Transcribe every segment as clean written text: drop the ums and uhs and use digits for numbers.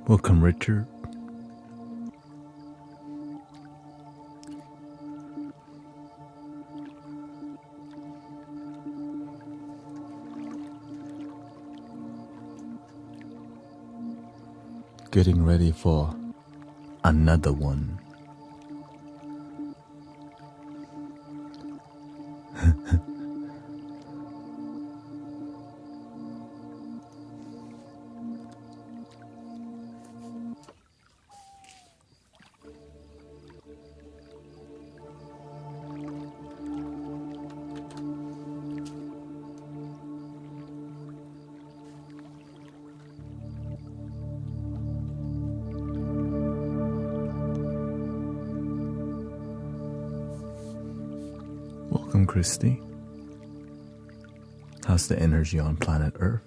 Welcome, Richard. Getting ready for another one. Welcome, Christy. How's the energy on planet Earth?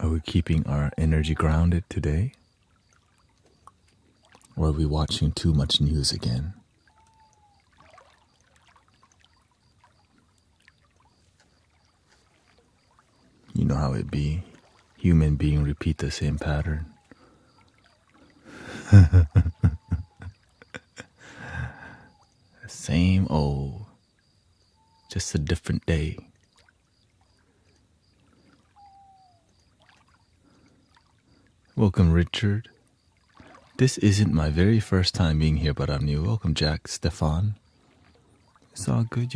Are we keeping our energy grounded today? Or are we watching too much news again? You know how it be. Human being repeat the same pattern. Same old, just a different day. Welcome, Richard. This isn't my very first time being here, but I'm new. Welcome, Jack, Stefan. It's all good.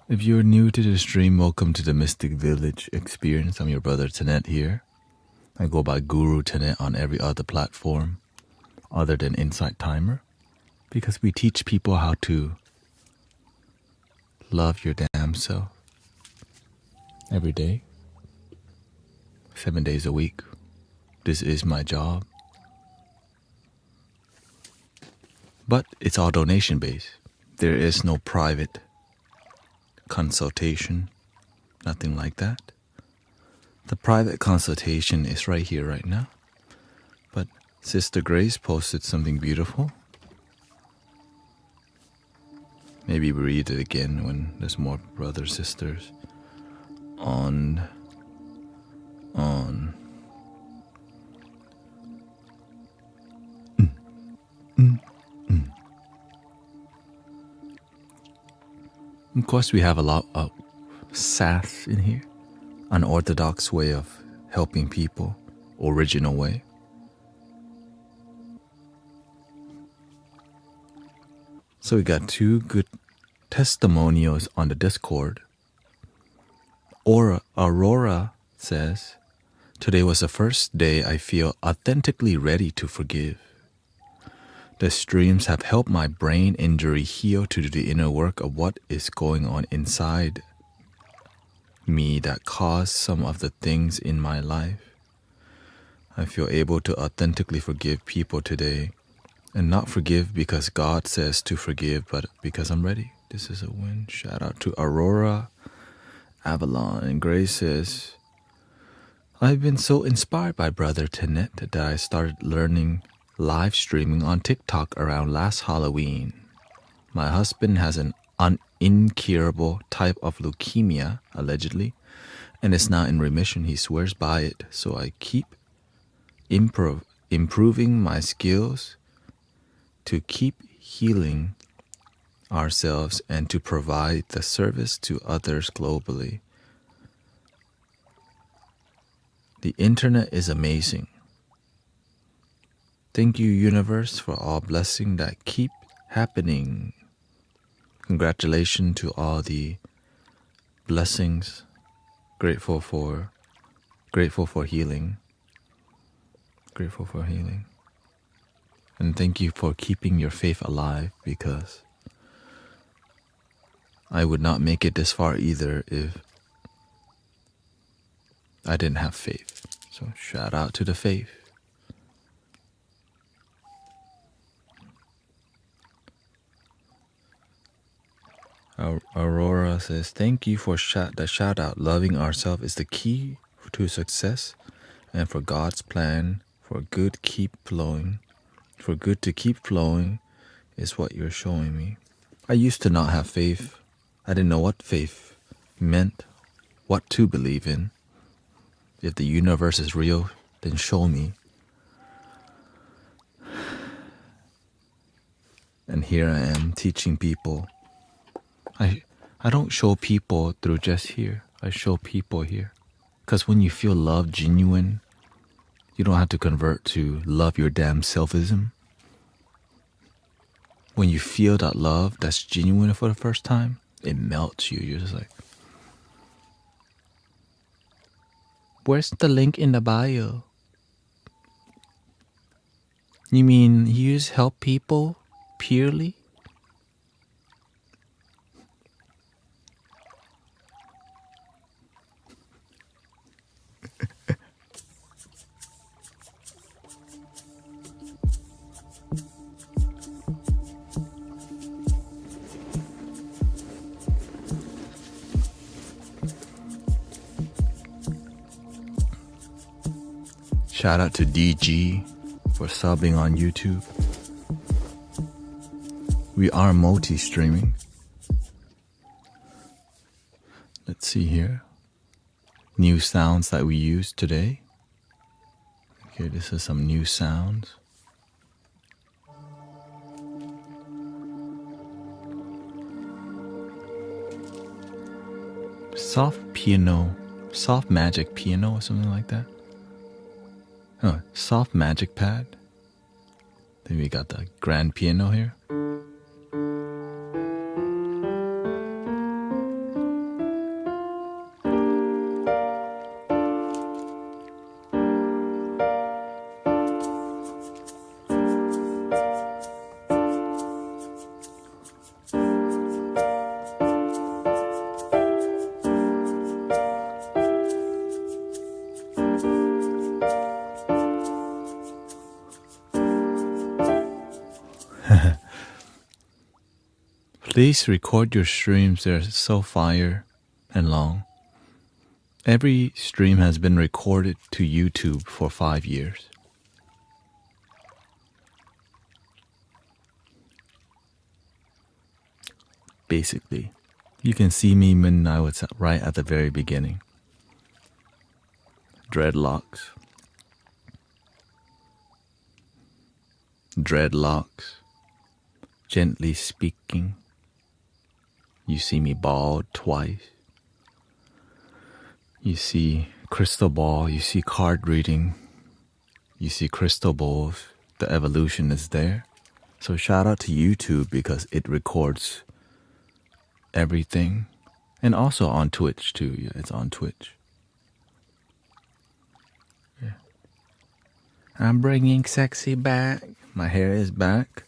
If you're new to the stream, welcome to the Mystic Village experience. I'm your brother Tanet here. I go by Guru Tanet on every other platform other than Insight Timer, because we teach people how to love your damn self every day, 7 days a week. This is my job. But it's all donation based. There is no private consultation, nothing like that. The private consultation is right here, right now. But Sister Grace posted something beautiful. Maybe we read it again when there's more brothers, sisters on. Of course, we have a lot of sass in here. Unorthodox way of helping people, original way. So we got two good testimonials on the Discord. Aurora says, today was the first day I feel authentically ready to forgive. The streams have helped my brain injury heal to do the inner work of what is going on inside me that caused some of the things in my life. I feel able to authentically forgive people today, and not forgive because God says to forgive, but because I'm ready. This is a win. Shout out to Aurora, Avalon, and Grace says, I've been so inspired by Brother Tanet that I started learning live streaming on TikTok around last Halloween. My husband has an incurable type of leukemia, allegedly, and is now in remission. He swears by it, so I keep improving my skills to keep healing ourselves and to provide the service to others globally. The internet is amazing. Thank you, universe, for all blessings that keep happening. Congratulations to all the blessings. Grateful for healing. Grateful for healing. And thank you for keeping your faith alive, because I would not make it this far either if I didn't have faith. So shout out to the faith. Aurora says, thank you for the shout out. Loving ourselves is the key to success and for God's plan for good keep flowing. For good to keep flowing is what you're showing me. I used to not have faith. I didn't know what faith meant what to believe in. If the universe is real, then show me. And here I am teaching people. I don't show people through just here. I show people here. Because when you feel love genuine, you don't have to convert to love your damn selfism. When you feel that love that's genuine for the first time, it melts you. You're just like, where's the link in the bio? You mean you just help people purely? Shout out to DG for subbing on YouTube. We are multi-streaming. Let's see here. New sounds that we used today. Okay, this is some new sounds. Soft piano, soft magic piano or something like that. Oh, soft magic pad. Then we got the grand piano here. Please record your streams. They're so fire and long. Every stream has been recorded to YouTube for 5 years. Basically, you can see me when I was right at the very beginning. Dreadlocks. Gently speaking. You see me bald twice. You see crystal ball, you see card reading, you see crystal balls. The evolution is there. So shout out to YouTube because it records everything. And also on Twitch too. Yeah, it's on Twitch. Yeah. I'm bringing sexy back. My hair is back.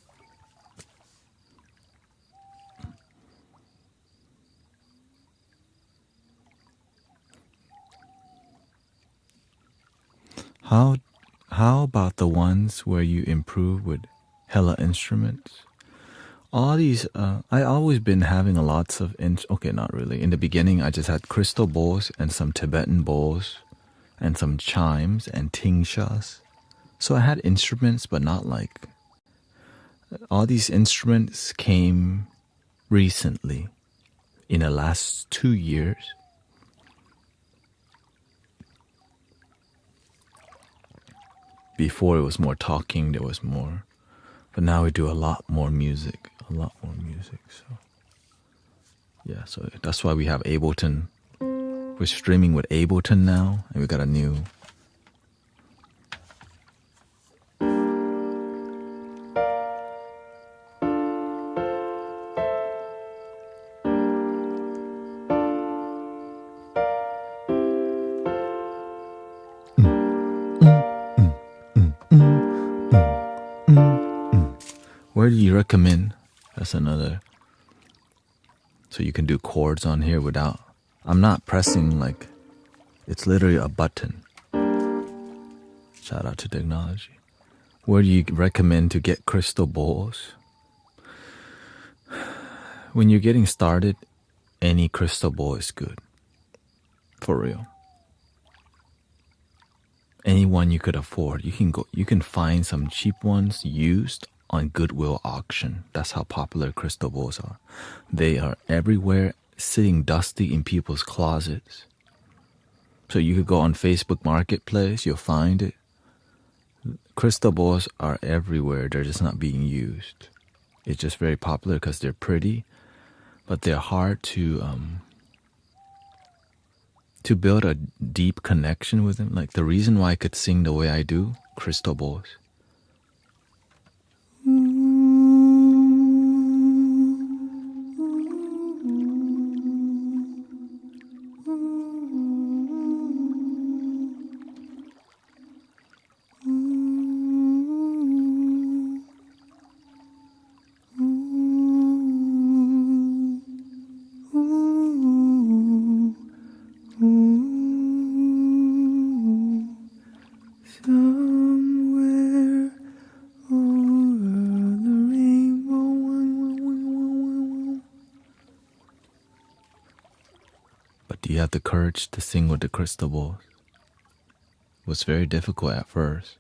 How about the ones where you improve with hella instruments? All these, I always been having lots of, okay, not really. In the beginning, I just had crystal bowls and some Tibetan bowls and some chimes and tingshas. So I had instruments, but not like, all these instruments came recently in the last 2 years. Before it was more talking, there was more. But now we do a lot more music. So, yeah, so that's why we have Ableton. We're streaming with Ableton now, and we got a new. Where do you recommend? That's another. So you can do chords on here without. I'm not pressing like. It's literally a button. Shout out to technology. Where do you recommend to get crystal bowls? When you're getting started, any crystal bowl is good. For real. Any one you could afford. You can find some cheap ones used on Goodwill auction. That's how popular crystal bowls are. They are everywhere. sitting dusty in people's closets. So you could go on Facebook Marketplace, you'll find it. Crystal balls are everywhere, they're just not being used. It's just very popular because they're pretty, but they're hard to build a deep connection with them. Like the reason why I could sing the way I do, crystal balls. Somewhere over the rainbow. But do you have the courage to sing with the crystal balls? It was very difficult at first.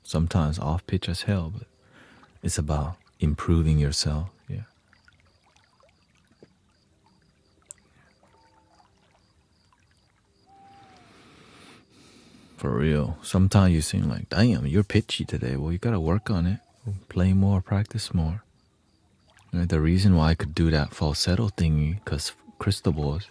Sometimes off pitch as hell, but it's about improving yourself. Yeah. For real. Sometimes you sing like, damn, you're pitchy today. Well, you gotta work on it. Play more, practice more. And the reason why I could do that falsetto thingy, because crystal balls.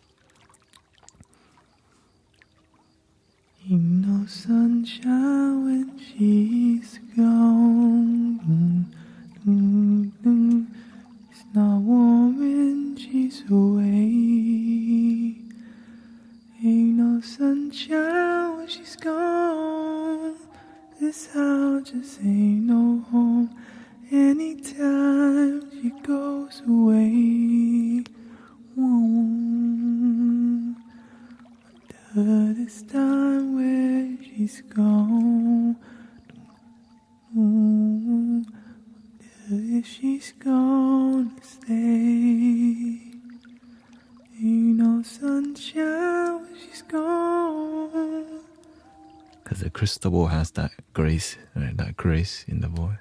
Ain't no sunshine when she's gone. It's not warm when she's away. Ain't no sunshine when she's gone. This house just ain't no home. Anytime she goes away. But this time where she's gone. If she's gonna stay. Ain't no sunshine when she's gone. Because the crystal ball has that grace, right? That grace in the voice.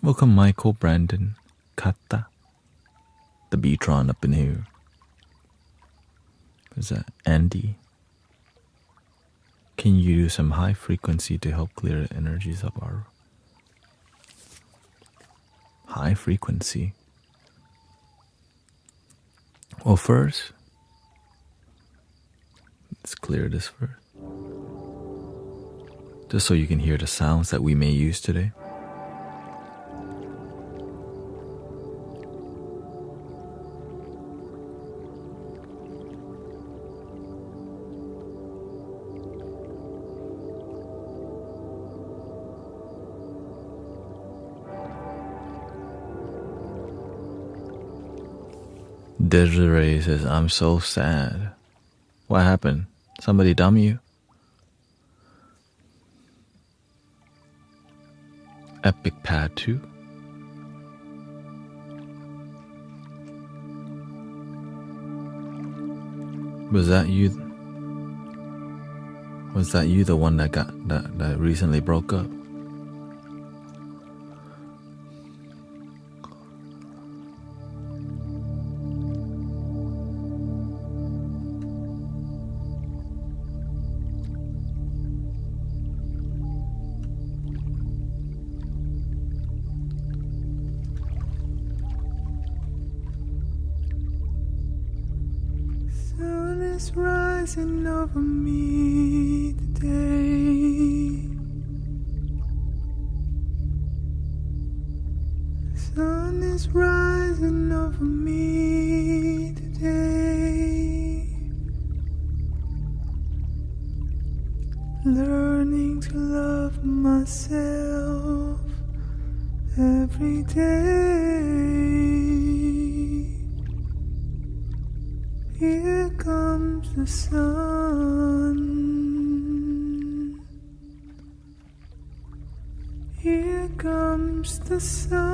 Welcome Michael, Brandon, Kata. The Beatron up in here. Is that Andy? Can you do some high frequency to help clear the energies of our high frequency? Well, first, let's clear this first. Just so you can hear the sounds that we may use today. Desiree says, I'm so sad. What happened? Somebody dumb you? Epic Pad 2? Was that you? Was that you, the one that that recently broke up? Sun is rising over me today. Sun is rising over me today. Learning to love myself every day. Here comes the sun. Here comes the sun.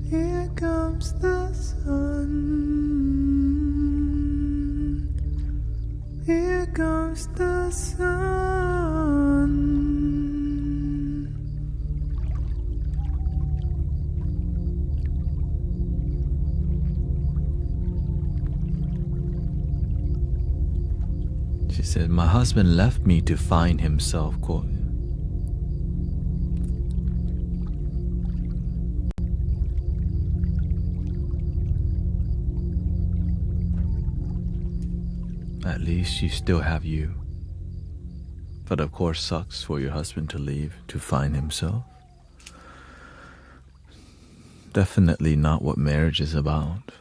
Here comes the sun. Here comes the sun. said, my husband left me to find himself, quote. At least you still have you. But of course sucks for your husband to leave to find himself. Definitely not what marriage is about.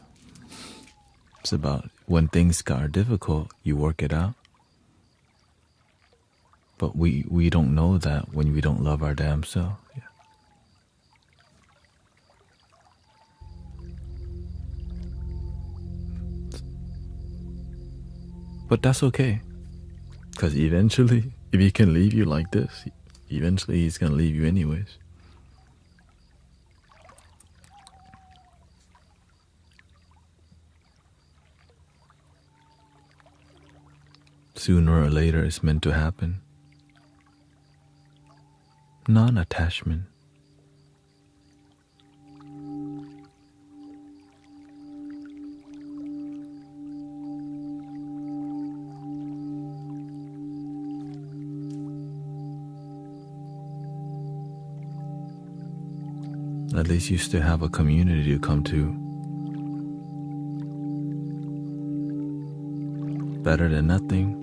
It's about when things are difficult, you work it out. But we don't know that when we don't love our damn self. Yeah. But that's okay. Because eventually, if he can leave you like this, eventually he's going to leave you anyways. Sooner or later, it's meant to happen. Non-attachment. At least you still have a community to come to. Better than nothing.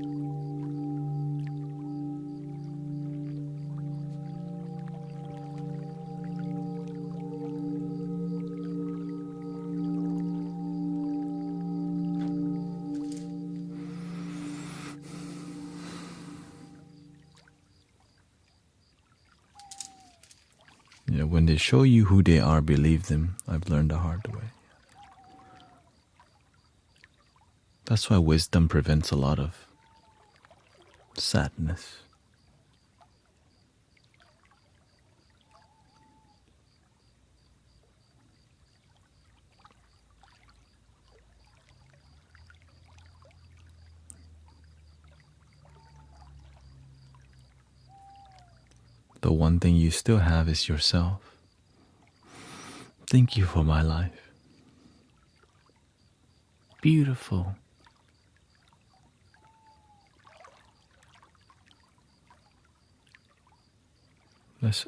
You know, when they show you who they are, believe them. I've learned the hard way. That's why wisdom prevents a lot of sadness. The one thing you still have is yourself. Thank you for my life. Beautiful. Let's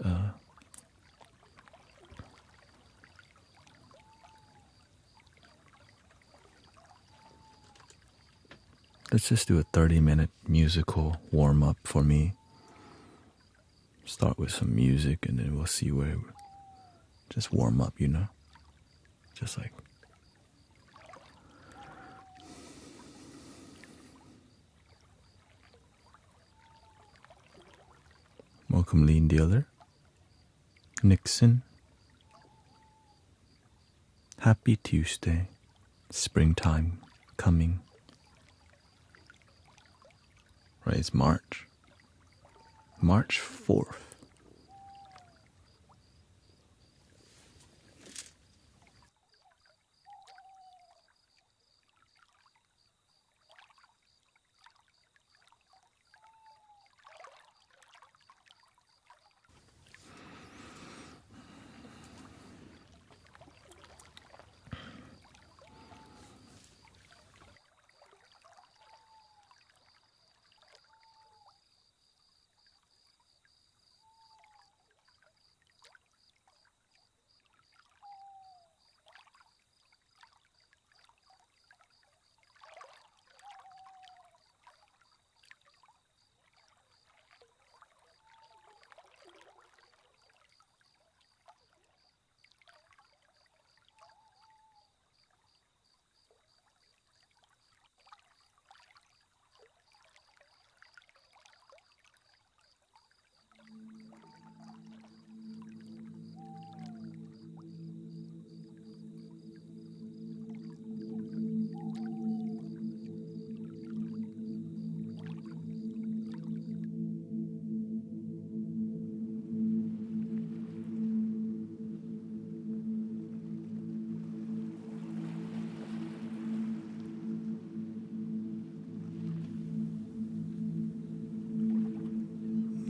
just do a 30-minute musical warm-up for me. Start with some music and then we'll see where just warm up, you know? Just like welcome Lean Dealer, Nixon. Happy Tuesday. Springtime coming. Right, it's March 4th.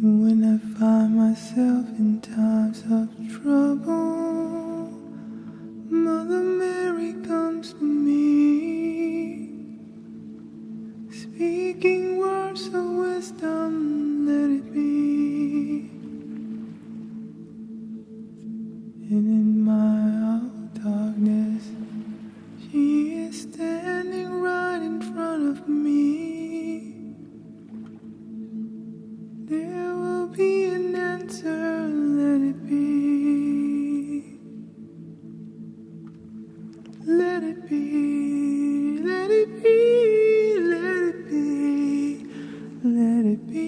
When I find myself in times of trouble, Mother Mary comes to me, speaking words There will be an answer, let it be. Let it be, let it be, let it be, let it be.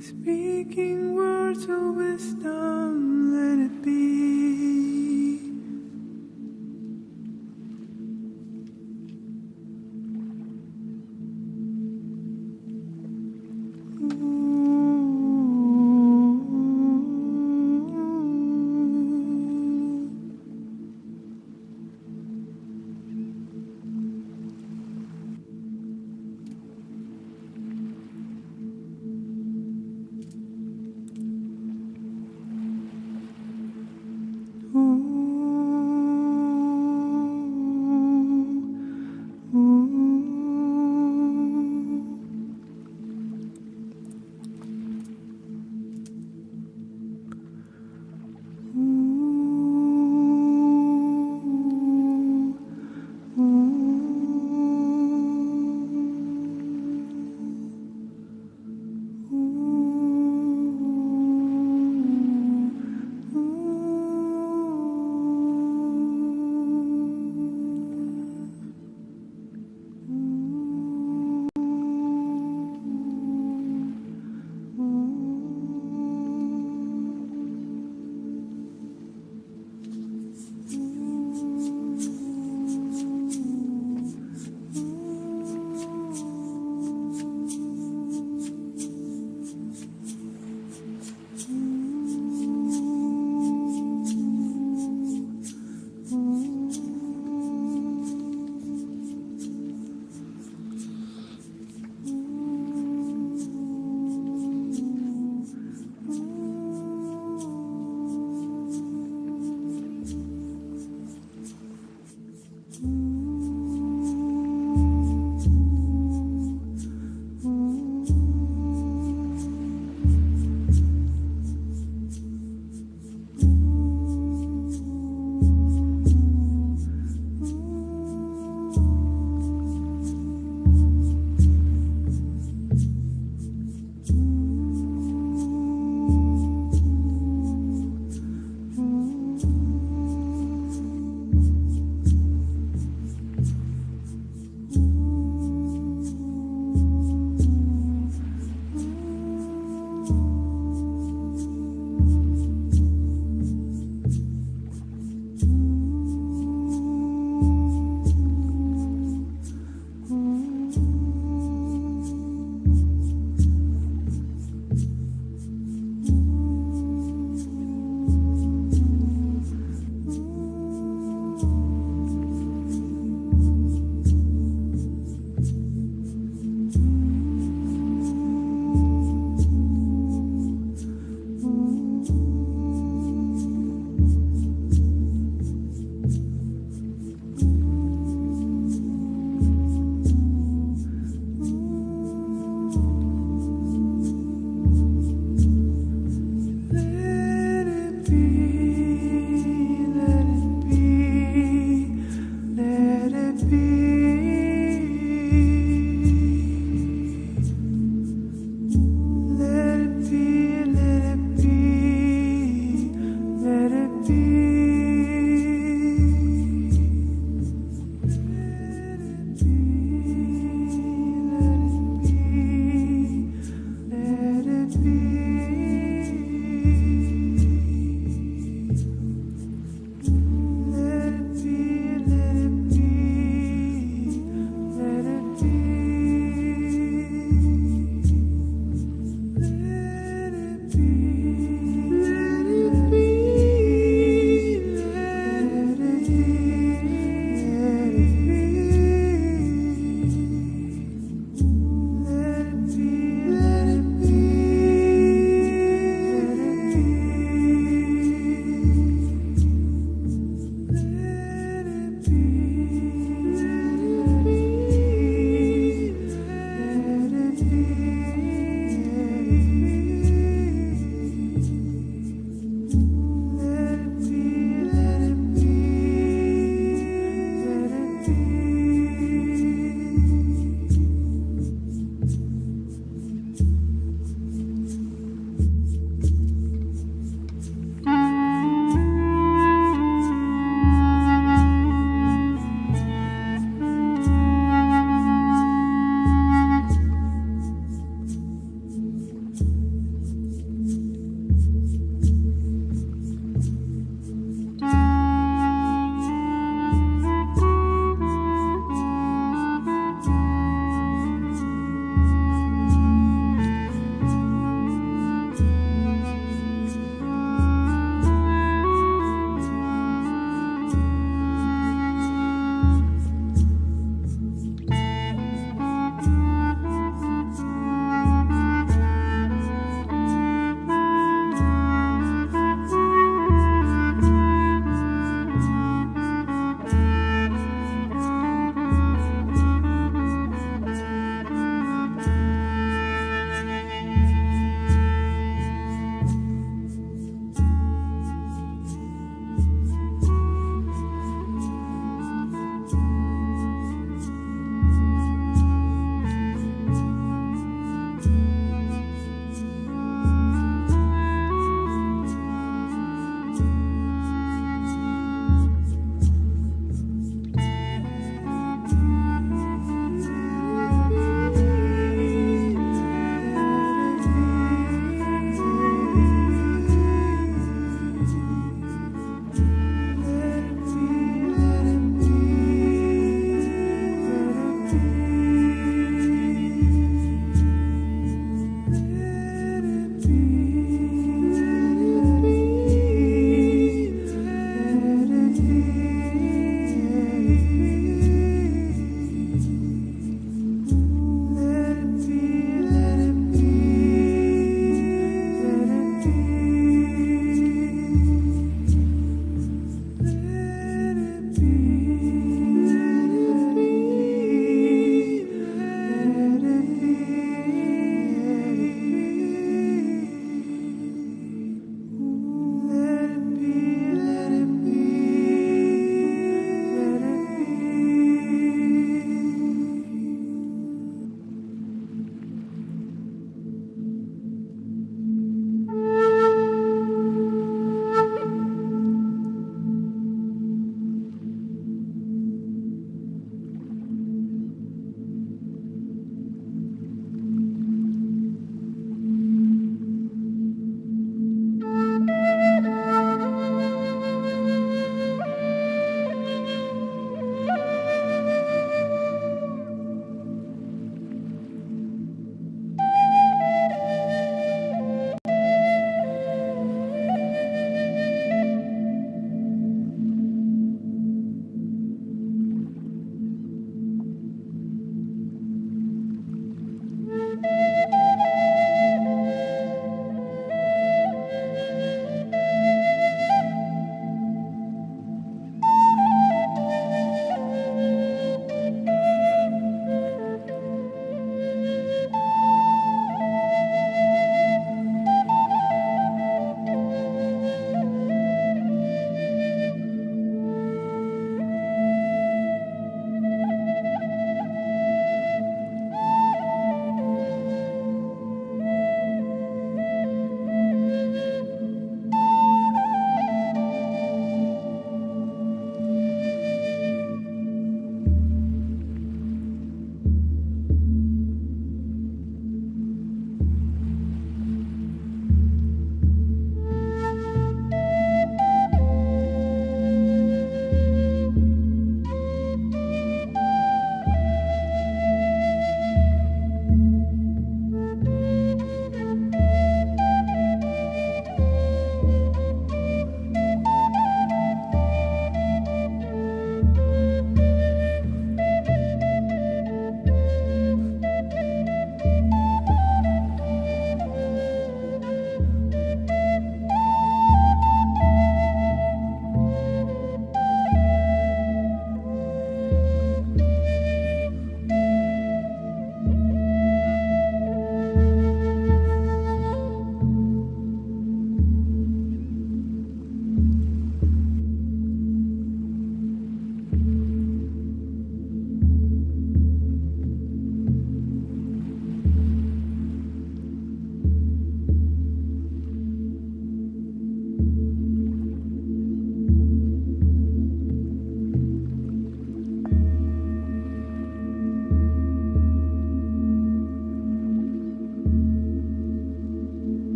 Speaking words of wisdom, let it be.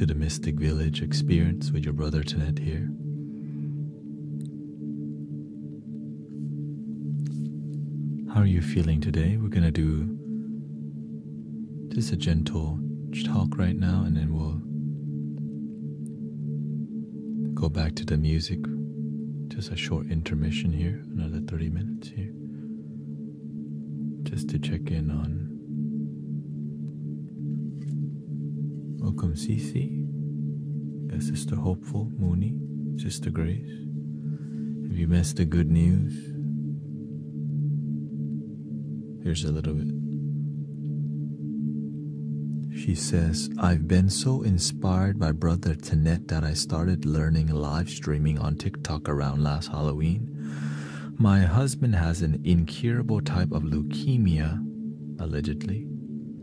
to the Mystic Village experience with your brother Tanet here. How are you feeling today? We're going to do just a gentle talk right now, and then we'll go back to the music. Just a short intermission here, another 30 minutes here, just to check in on. Welcome Cece, Sister Hopeful, Mooney, Sister Grace. If you missed the good news, here's a little bit. She says, I've been so inspired by Brother Tanet that I started learning live streaming on TikTok around last Halloween. My husband has an incurable type of leukemia, allegedly,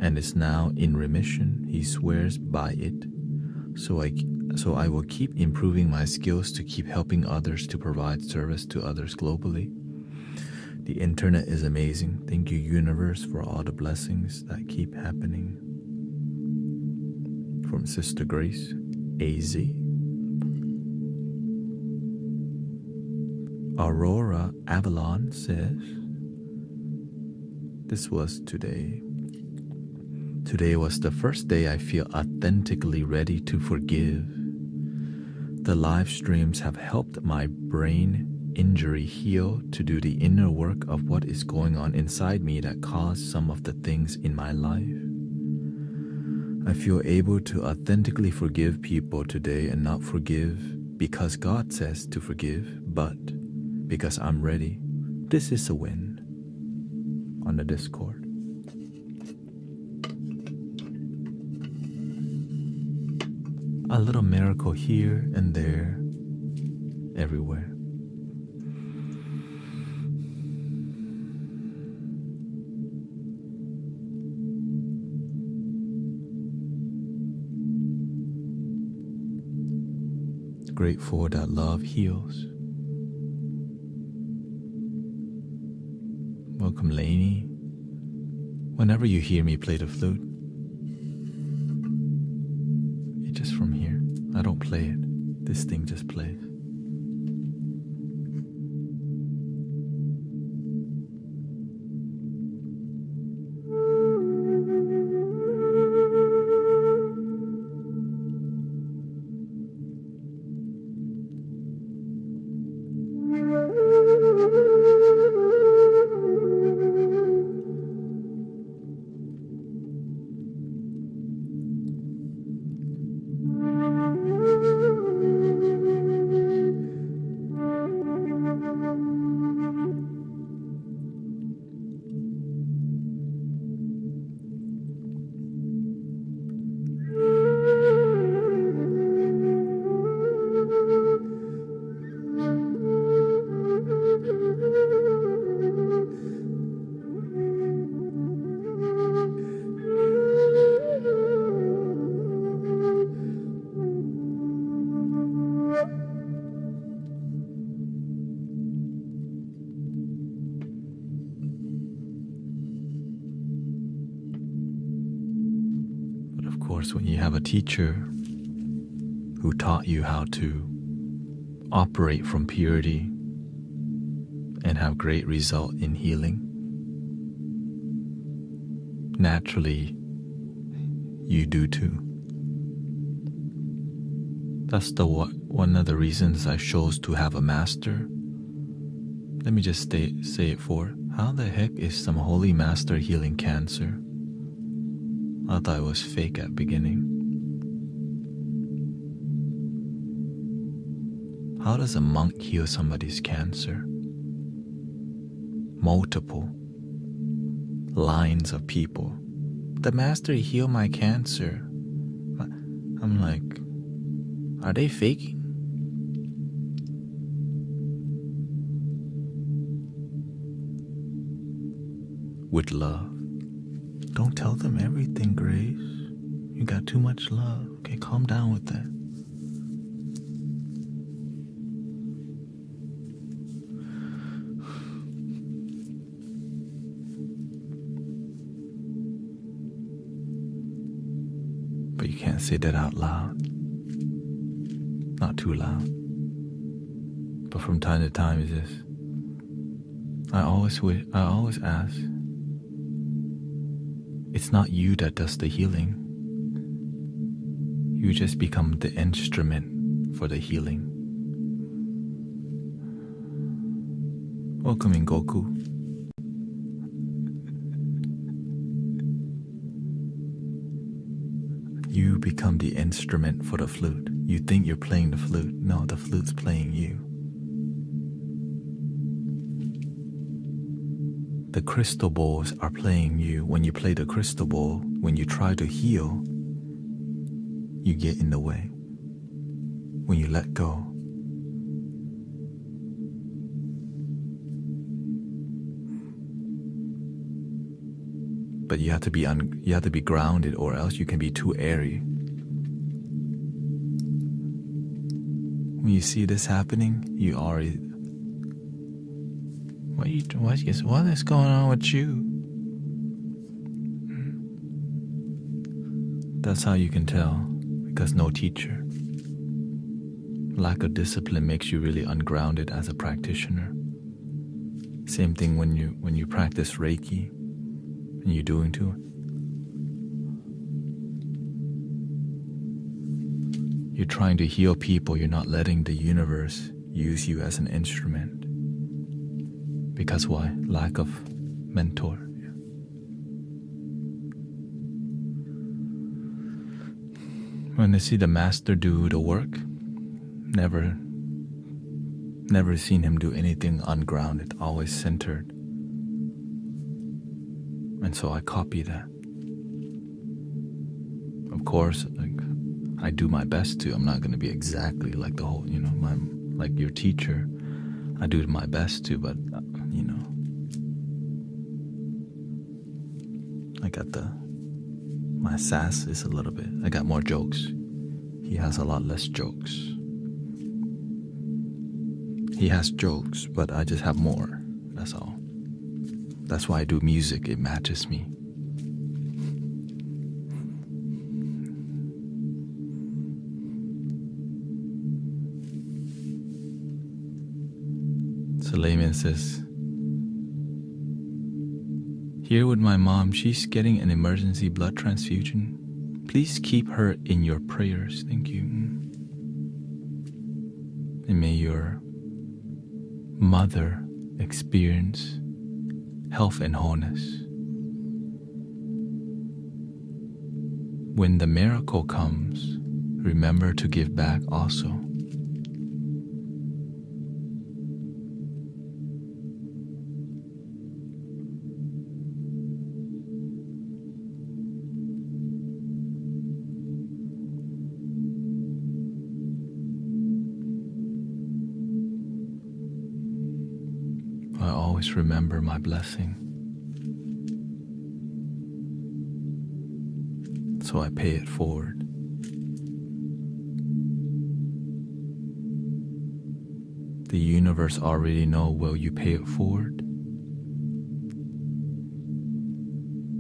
and is now in remission. He swears by it. So I will keep improving my skills to keep helping others to provide service to others globally. The internet is amazing. Thank you, universe, for all the blessings that keep happening. From Sister Grace, AZ. Aurora Avalon says, this was today. Today was the first day I feel authentically ready to forgive. The live streams have helped my brain injury heal to do the inner work of what is going on inside me that caused some of the things in my life. I feel able to authentically forgive people today and not forgive because God says to forgive, but because I'm ready. This is a win. On the Discord. A little miracle here and there, everywhere. Grateful that love heals. Welcome, Lainey. Whenever you hear me play the flute, it's just from here. I don't play it. This thing just plays. When you have a teacher who taught you how to operate from purity and have great result in healing, naturally you do too. That's one of the reasons I chose to have a master. Let me just say it for how the heck is some holy master healing cancer? I thought it was fake at beginning. How does a monk heal somebody's cancer? Multiple lines of people. The master healed my cancer. I'm like, are they faking? With love. Don't tell them everything, Grace. You got too much love. Okay, calm down with that. But you can't say that out loud. Not too loud. But from time to time is this. I always ask, it's not you that does the healing. You just become the instrument for the healing. Welcome in, Goku. You become the instrument for the flute. You think you're playing the flute. No, the flute's playing you. The crystal balls are playing you. When you play the crystal ball, when you try to heal, you get in the way. When you let go. But you have to be grounded, or else you can be too airy. When you see this happening, you already. What is going on with you? That's how you can tell, because no teacher. Lack of discipline makes you really ungrounded as a practitioner. Same thing when you practice Reiki. And you're doing to it. You're trying to heal people, you're not letting the universe use you as an instrument. Because why? Lack of mentor. When they see the master do the work, never seen him do anything ungrounded, always centered. And so I copy that. Of course, I do my best to. I'm not going to be exactly like the whole, like your teacher. I do my best to, but, I got my sass is a little bit, I got more jokes. He has a lot less jokes. He has jokes, but I just have more. That's all. That's why I do music, it matches me. So Layman says, here with my mom, she's getting an emergency blood transfusion. Please keep her in your prayers, thank you. And may your mother experience health and wholeness. When the miracle comes, remember to give back also. I always remember my blessing. So I pay it forward. The universe already know, will you pay it forward?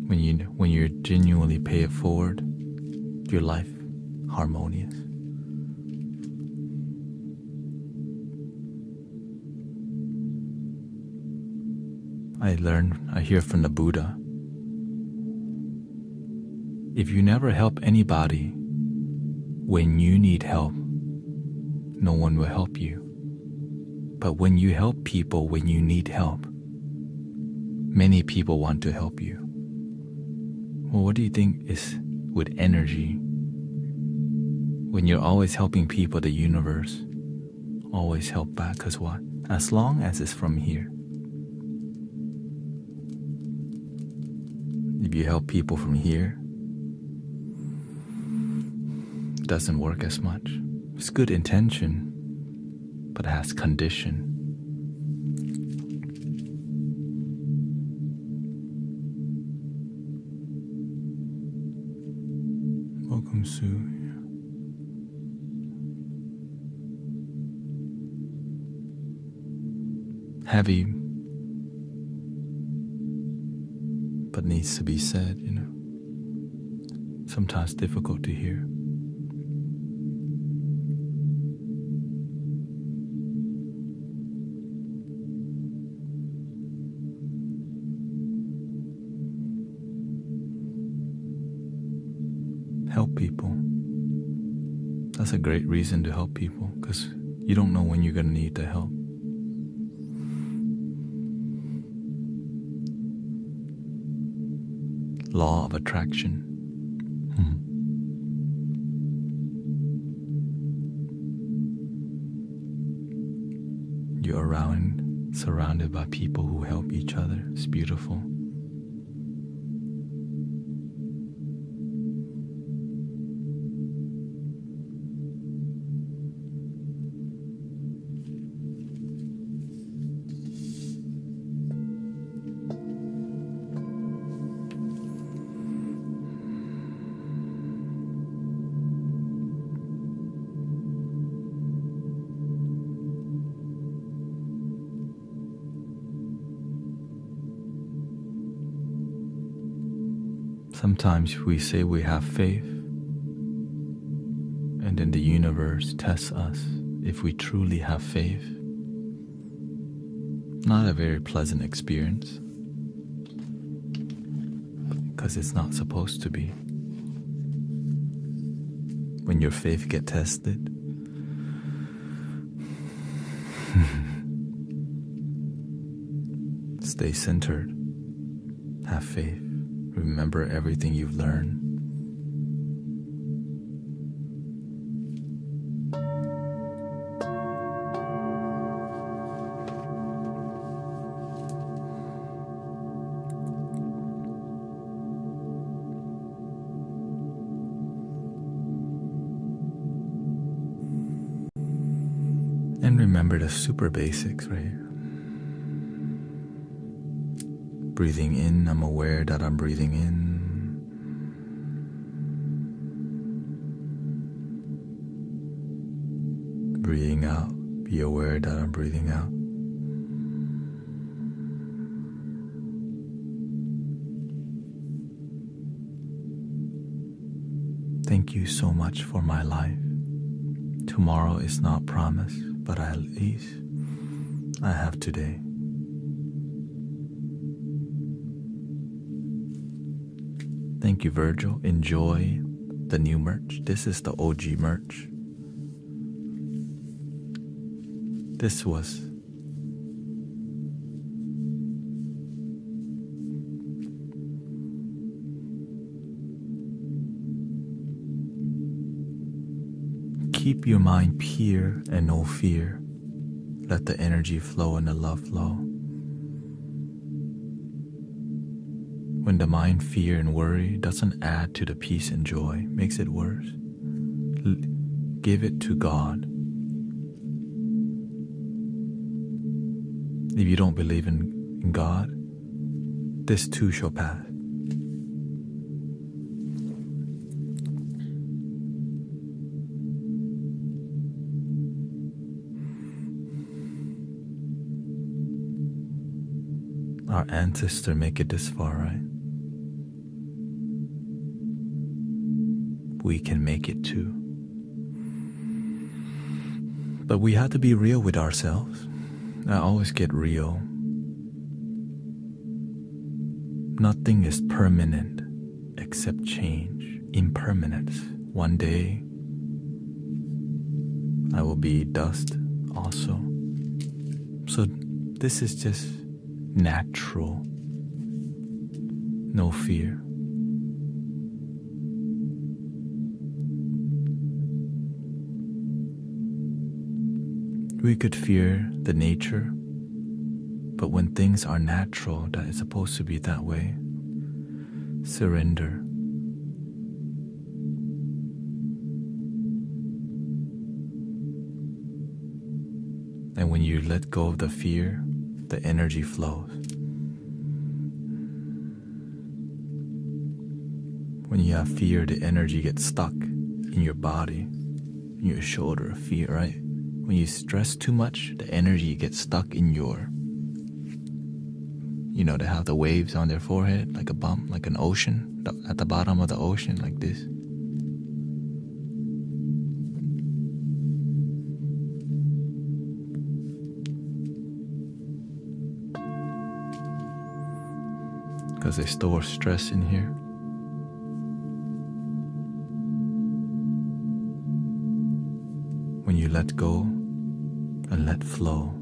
When you genuinely pay it forward, your life harmonious. I hear from the Buddha, if you never help anybody when you need help, no one will help you. But when you help people when you need help, many people want to help you. Well, what do you think is with energy? When you're always helping people, the universe always help back. Because what? As long as it's from here. If you help people from here, it doesn't work as much. It's good intention, but it has condition. Welcome, Sue. Heavy, but needs to be said, sometimes difficult to hear. Help people. That's a great reason to help people, because you don't know when you're going to need the help. Law of attraction. You're surrounded by people who help each other. It's beautiful. Sometimes we say we have faith, and then the universe tests us if we truly have faith. Not a very pleasant experience, because it's not supposed to be. When your faith gets tested, stay centered, have faith. Remember everything you've learned. And remember the super basics, right? Breathing in, I'm aware that I'm breathing in. Breathing out, be aware that I'm breathing out. Thank you so much for my life. Tomorrow is not promised, but at least I have today. Thank you, Virgil. Enjoy the new merch. This is the OG merch. This was keep your mind pure and no fear. Let the energy flow and the love flow. When the mind fear and worry doesn't add to the peace and joy, makes it worse, give it to God. If you don't believe in God, this too shall pass. Our ancestors make it this far, right? We can make it too. But we have to be real with ourselves. I always get real. Nothing is permanent except change, impermanence. One day, I will be dust also. So this is just natural. No fear. We could fear the nature, but when things are natural, that is supposed to be that way, surrender. And when you let go of the fear, the energy flows. When you have fear, the energy gets stuck in your body, in your shoulder, fear, right? When you stress too much, the energy gets stuck in your You know, they have the waves on their forehead, like a bump, like an ocean, at the bottom of the ocean, like this. Because they store stress in here. When you let go and let flow,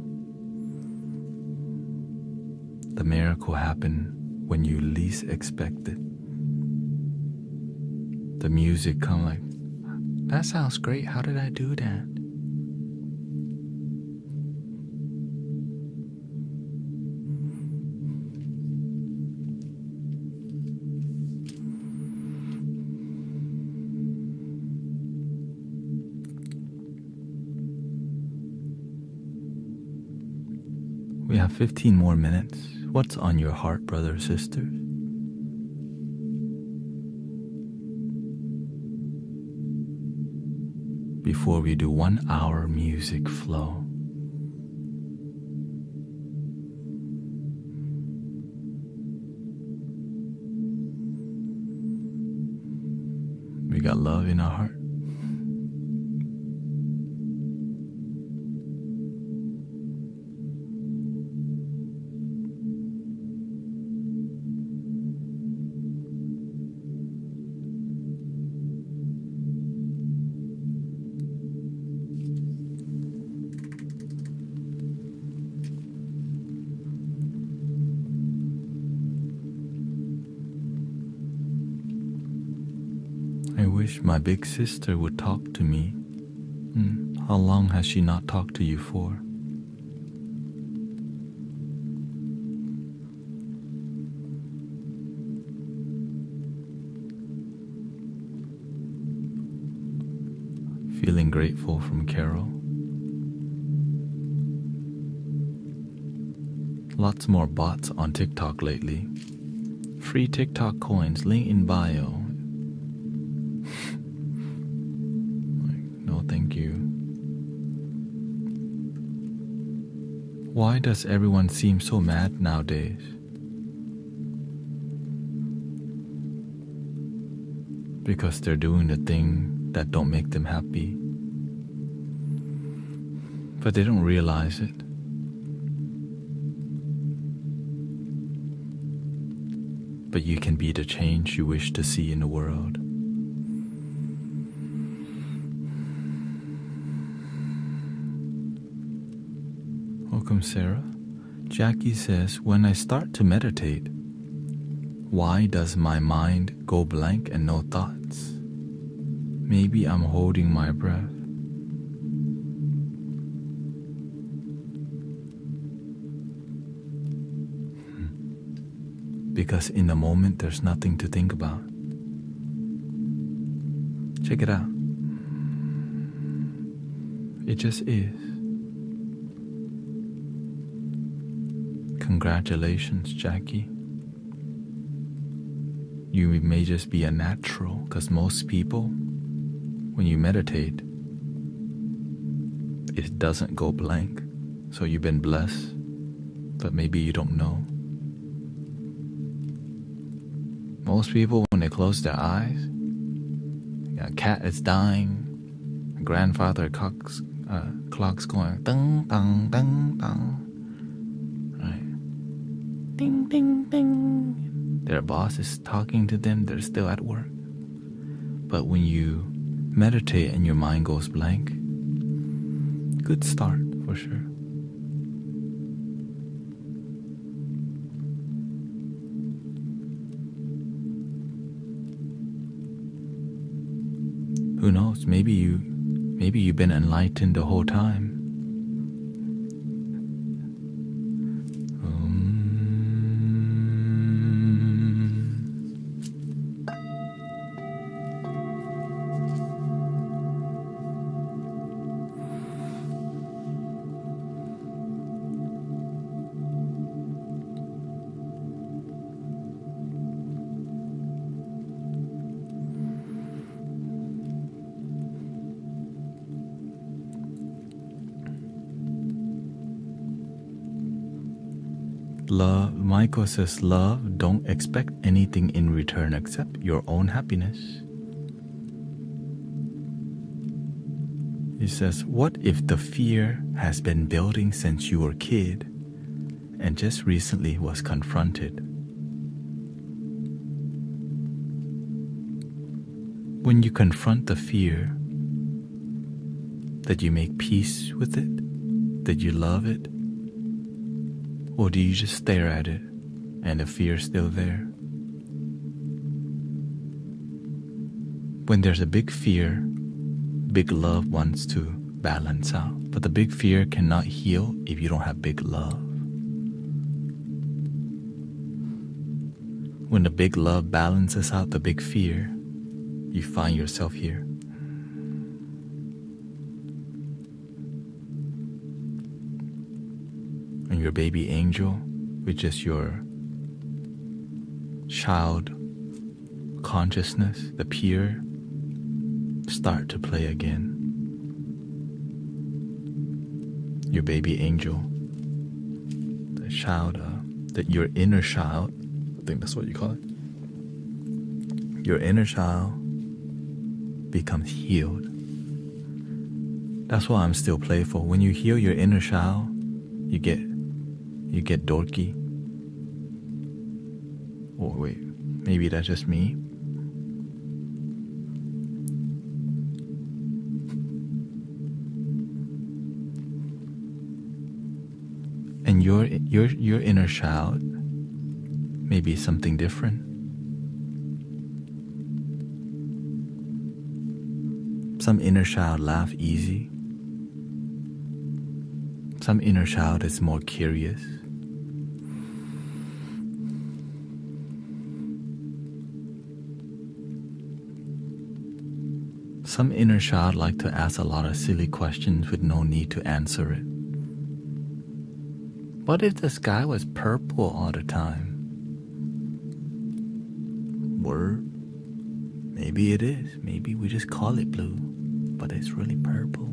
the miracle happens when you least expect it. The music come like, that sounds great, how did I do that? We have 15 more minutes. What's on your heart, brothers, sisters? Before we do 1 hour music flow. We got love in our heart. I wish my big sister would talk to me. How long has she not talked to you for? Feeling grateful from Carol. Lots more bots on TikTok lately. Free TikTok coins, link in bio. No, thank you. Why does everyone seem so mad nowadays? Because they're doing the thing that don't make them happy. But they don't realize it. But you can be the change you wish to see in the world. Welcome, Sarah. Jackie says, when I start to meditate, why does my mind go blank and no thoughts? Maybe I'm holding my breath. Because in the moment, there's nothing to think about. Check it out. It just is. Congratulations, Jackie. You may just be a natural, because most people, when you meditate, it doesn't go blank. So you've been blessed, but maybe you don't know. Most people, when they close their eyes, a cat is dying, a grandfather clock's going ding, ding, ding, ding. Right? Ding, ding, ding. Their boss is talking to them, they're still at work. But when you meditate and your mind goes blank, good start for sure. Who knows? Maybe you've been enlightened the whole time. Love, Michael says, love, don't expect anything in return except your own happiness. He says, what if the fear has been building since you were a kid and just recently was confronted? When you confront the fear, that you make peace with it, that you love it, or do you just stare at it and the fear's still there? When there's a big fear, big love wants to balance out, but the big fear cannot heal if you don't have big love. When the big love balances out the big fear, you find yourself here. And your baby angel, which is your child consciousness, the pure, start to play again. Your baby angel, the child, your inner child, I think that's what you call it. Your inner child becomes healed. That's why I'm still playful. When you heal your inner child, you get dorky. Oh wait, maybe that's just me. And your inner child may be something different. Some inner child laugh easy. Some inner child is more curious. Some inner child like to ask a lot of silly questions with no need to answer it. What if the sky was purple all the time? Word? Maybe it is. Maybe we just call it blue, but it's really purple.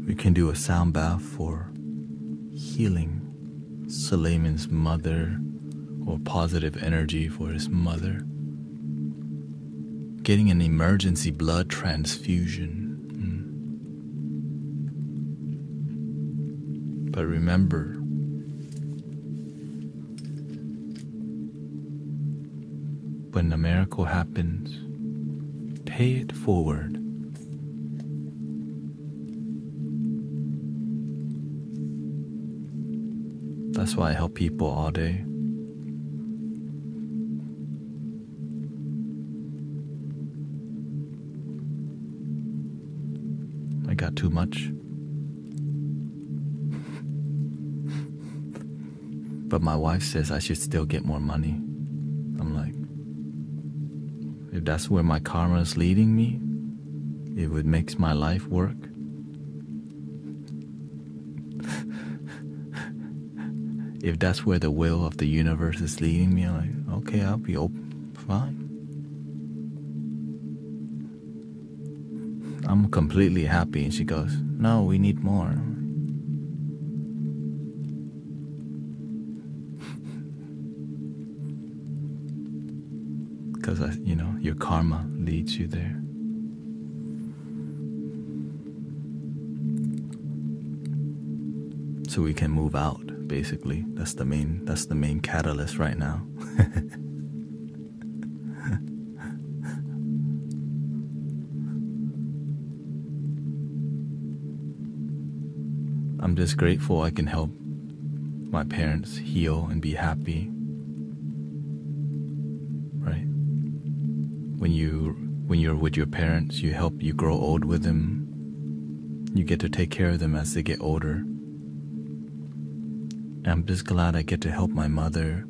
We can do a sound bath for healing Suleiman's mother, or positive energy for his mother. Getting an emergency blood transfusion. But remember, when a miracle happens, pay it forward. That's why I help people all day. I got too much. But my wife says I should still get more money. I'm like, if that's where my karma is leading me, if it makes my life work, if that's where the will of the universe is leading me, I'm like, okay, I'll be open, fine. I'm completely happy. And she goes, no, we need more. Because, your karma leads you there. So we can move out. Basically, that's the main catalyst right now. I'm just grateful I can help my parents heal and be happy. Right? When you're with your parents, you grow old with them. You get to take care of them as they get older. I'm just glad I get to help my mother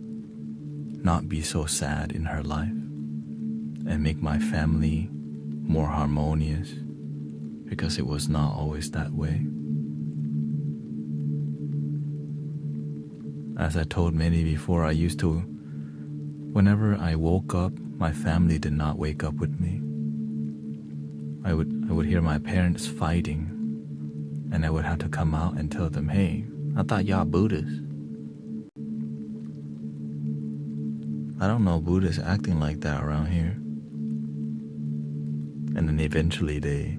not be so sad in her life and make my family more harmonious, because it was not always that way. As I told many before, I used to, whenever I woke up, my family did not wake up with me. I would hear my parents fighting, and I would have to come out and tell them, hey, I thought y'all Buddhists. I don't know Buddhists acting like that around here. And then eventually they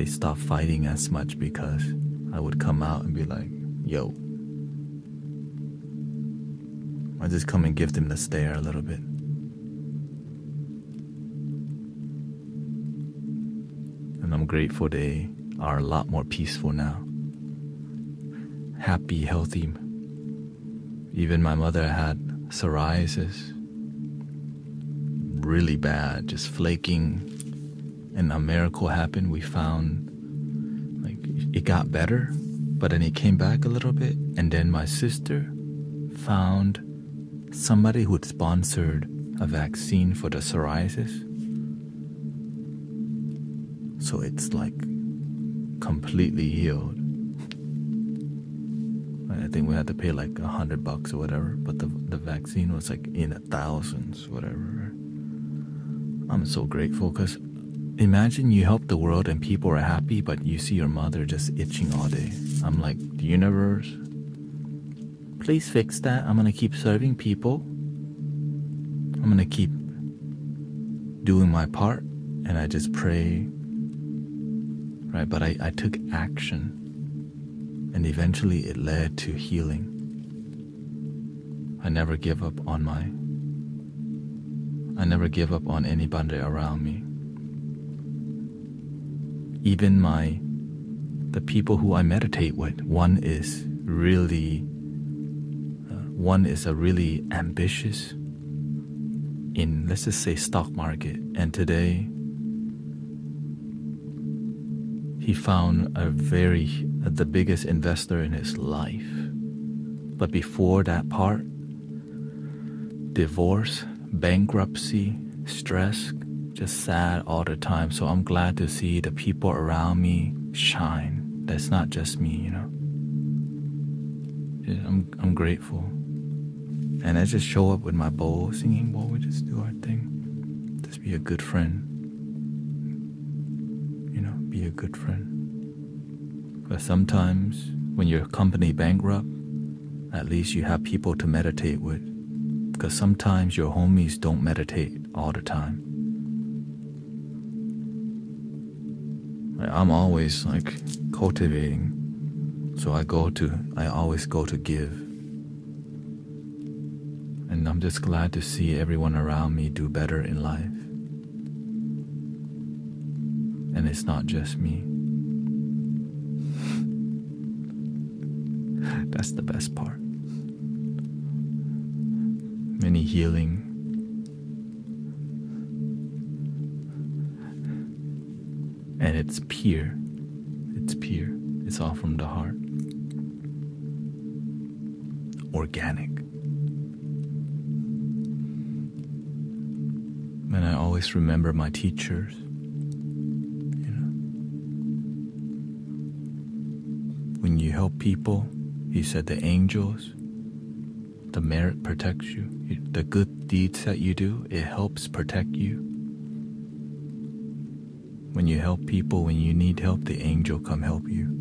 stopped fighting as much, because I would come out and be like, yo. I just come and give them the stare a little bit. And I'm grateful they are a lot more peaceful now. Happy, healthy. Even my mother had psoriasis. Really bad, just flaking. And a miracle happened. We found, like, it got better, but then it came back a little bit. And then my sister found somebody who'd sponsored a vaccine for the psoriasis. So it's like completely healed. I think we had to pay like $100 or whatever, but the vaccine was like in the thousands, whatever. I'm so grateful, because imagine you help the world and people are happy, but you see your mother just itching all day. I'm like, the universe, please fix that. I'm gonna keep serving people. I'm gonna keep doing my part, and I just pray. Right, but I took action, and eventually it led to healing. I never give up on anybody around me. Even the people who I meditate with, one is a really ambitious in, let's just say, stock market, and today he found the biggest investor in his life. But before that part, divorce, bankruptcy, stress, just sad all the time. So I'm glad to see the people around me shine. That's not just me, you know. I'm grateful. And I just show up with my bowl, singing bowl. We just do our thing. Just be a good friend. Be a good friend. But sometimes when your company bankrupt, at least you have people to meditate with. Because sometimes your homies don't meditate all the time. I'm always like cultivating. So I always go to give. And I'm just glad to see everyone around me do better in life. And it's not just me. That's the best part. Many healing. And it's pure. It's pure. It's all from the heart. Organic. And I always remember my teachers. When you help people, he said the angels, the merit protects you. The good deeds that you do, it helps protect you. When you help people, when you need help, the angel come help you.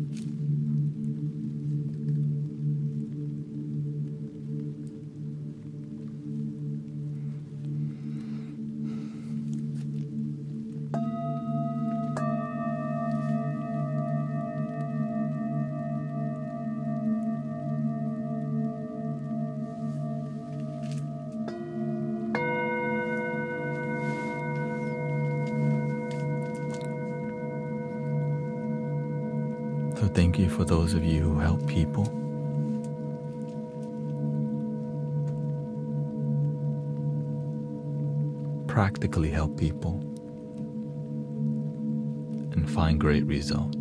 So thank you for those of you who help people. Practically help people and find great result.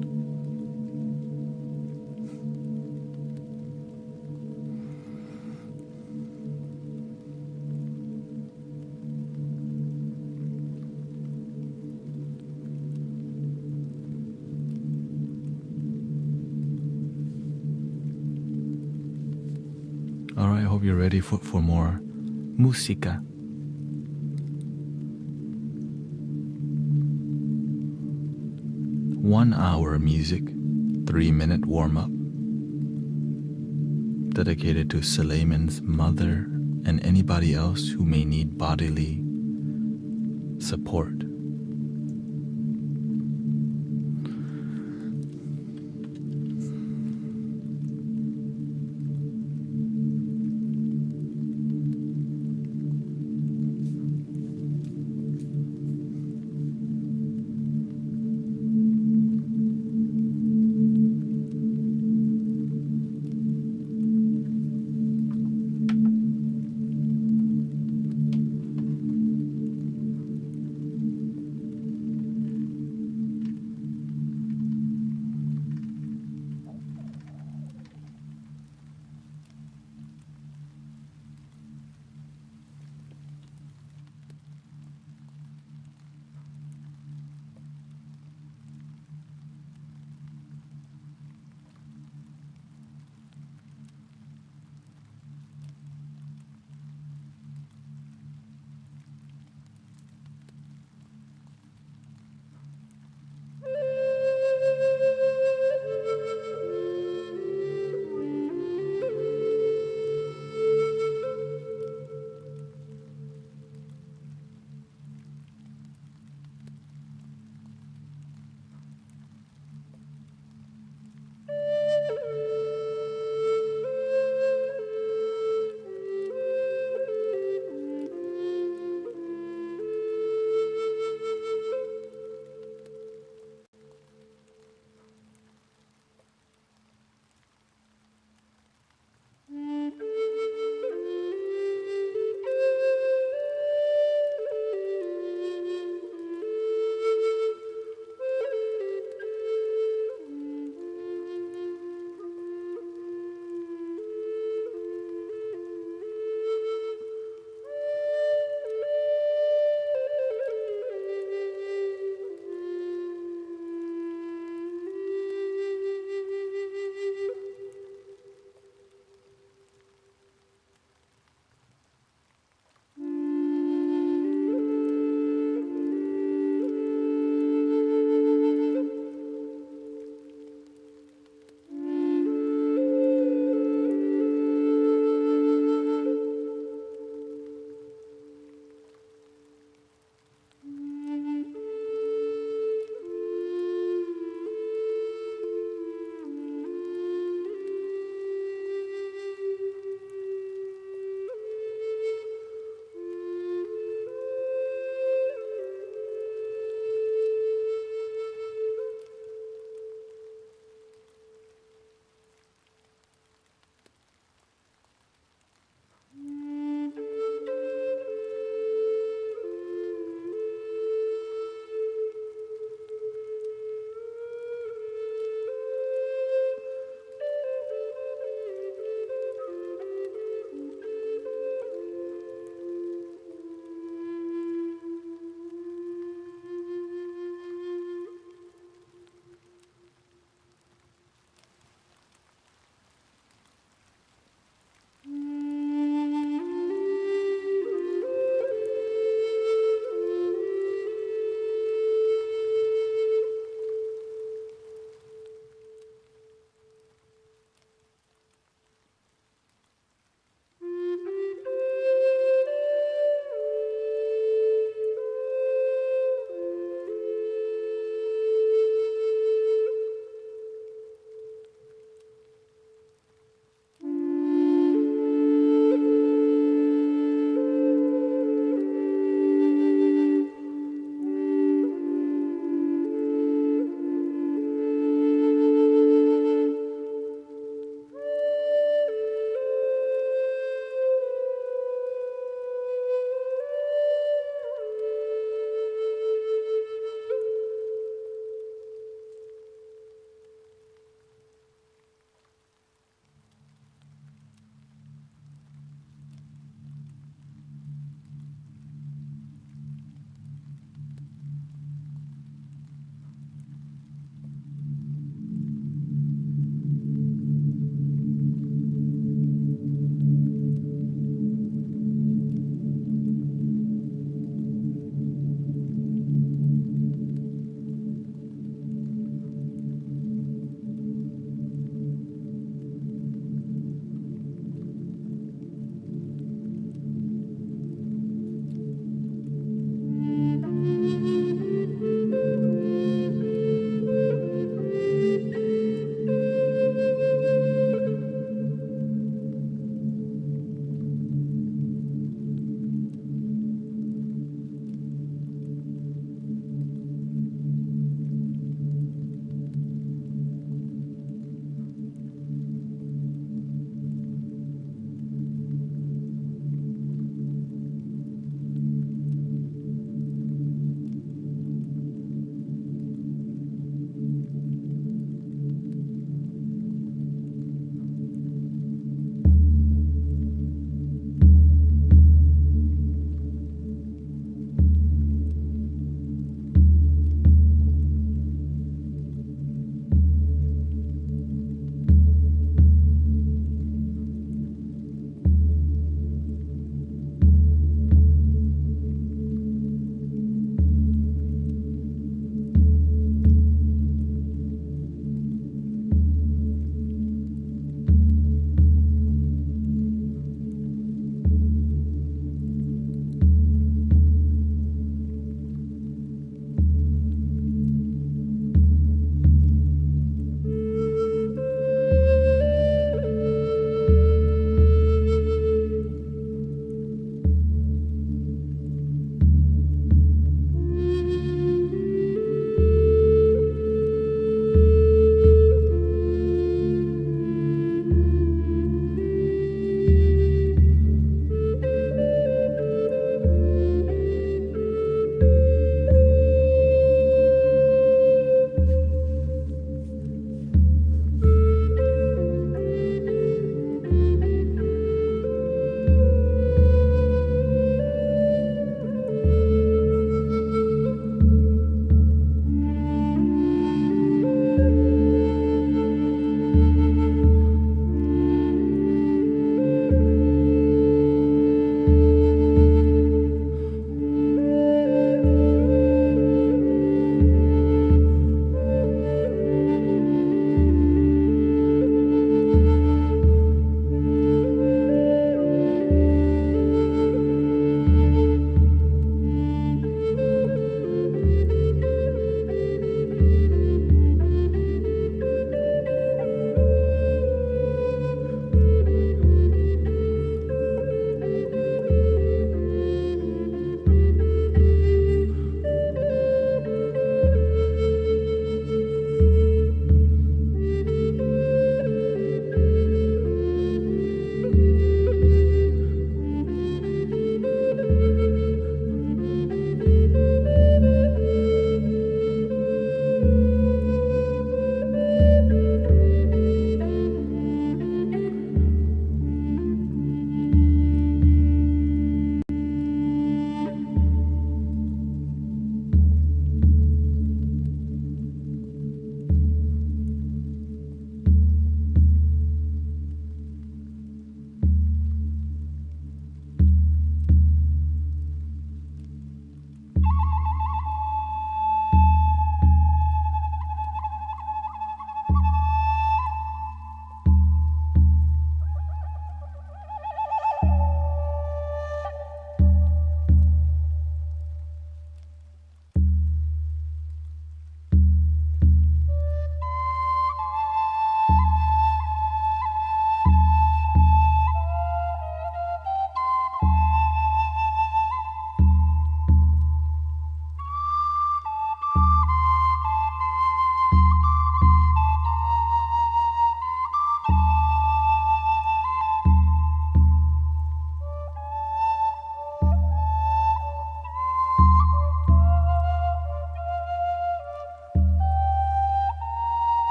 hope you're ready for more música. One-hour music, 3-minute warm-up, dedicated to Suleiman's mother and anybody else who may need bodily support.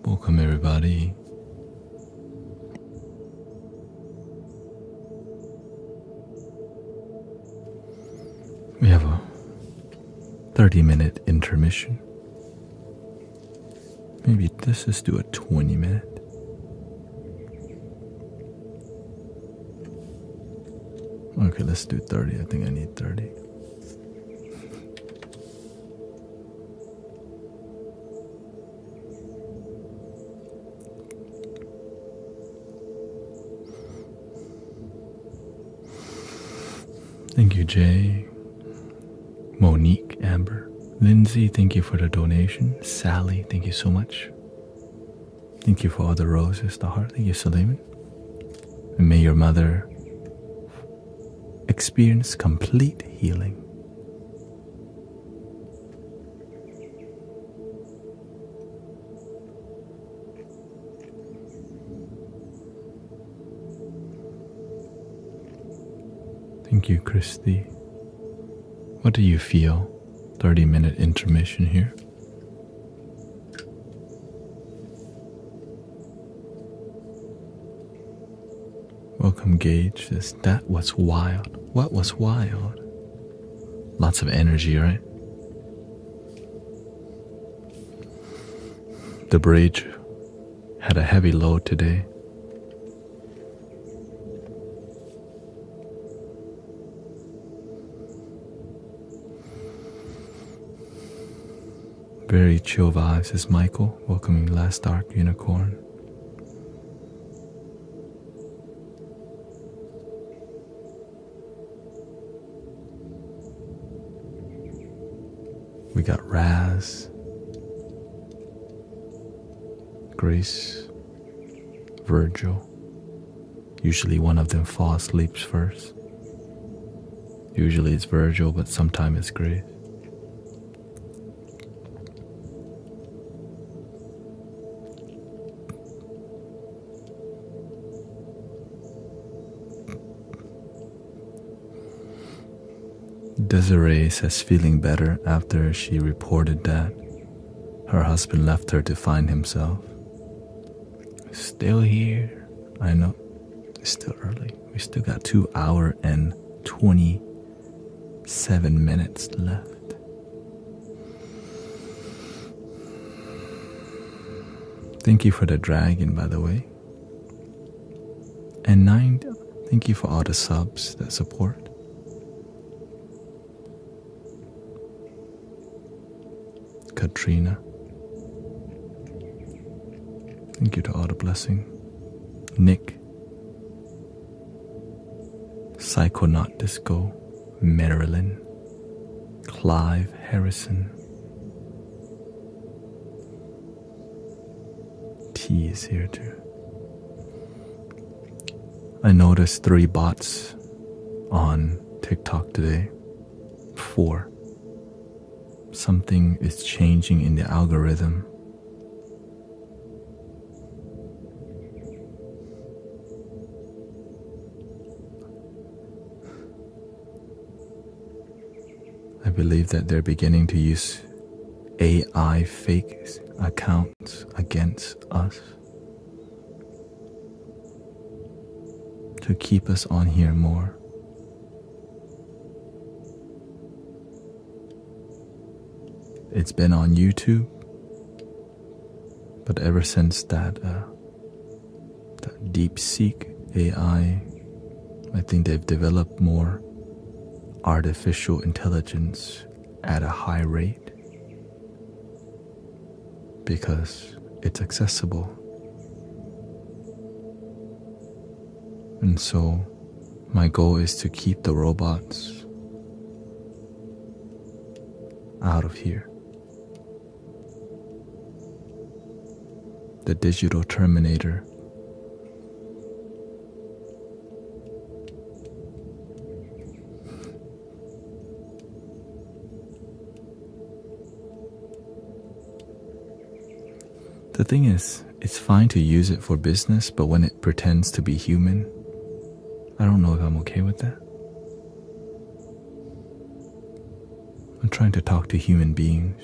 Welcome, everybody. We have a 30-minute intermission. Maybe let's just do a 20-minute. Okay, let's do 30. I think I need 30. Thank you, Jay. Monique, Amber. Lindsay, thank you for the donation. Sally, thank you so much. Thank you for all the roses, the heart. Thank you, Suleiman. And may your mother experience complete healing. Thank you, Christy. What do you feel? 30-minute intermission here. Welcome, Gage. That was wild. What was wild? Lots of energy, right? The bridge had a heavy load today. Very chill vibes, is Michael, welcoming Last Dark Unicorn. We got Raz, Grace, Virgil. Usually one of them falls asleep first. Usually it's Virgil, but sometimes it's Grace. Desiree says feeling better after she reported that her husband left her to find himself. Still here. I know. It's still early. We still got 2 hours and 27 minutes left. Thank you for the dragon, by the way. And 9, thank you for all the subs that support. Katrina. Thank you to all the blessing. Nick. Psychonaut Disco. Marilyn. Clive Harrison. T is here too. I noticed 3 bots on TikTok today. 4. Something is changing in the algorithm. I believe that they're beginning to use AI fake accounts against us to keep us on here more. It's been on YouTube, but ever since that DeepSeek AI, I think they've developed more artificial intelligence at a high rate because it's accessible. And so my goal is to keep the robots out of here. The digital terminator. The thing is, it's fine to use it for business, but when it pretends to be human, I don't know if I'm okay with that. I'm trying to talk to human beings.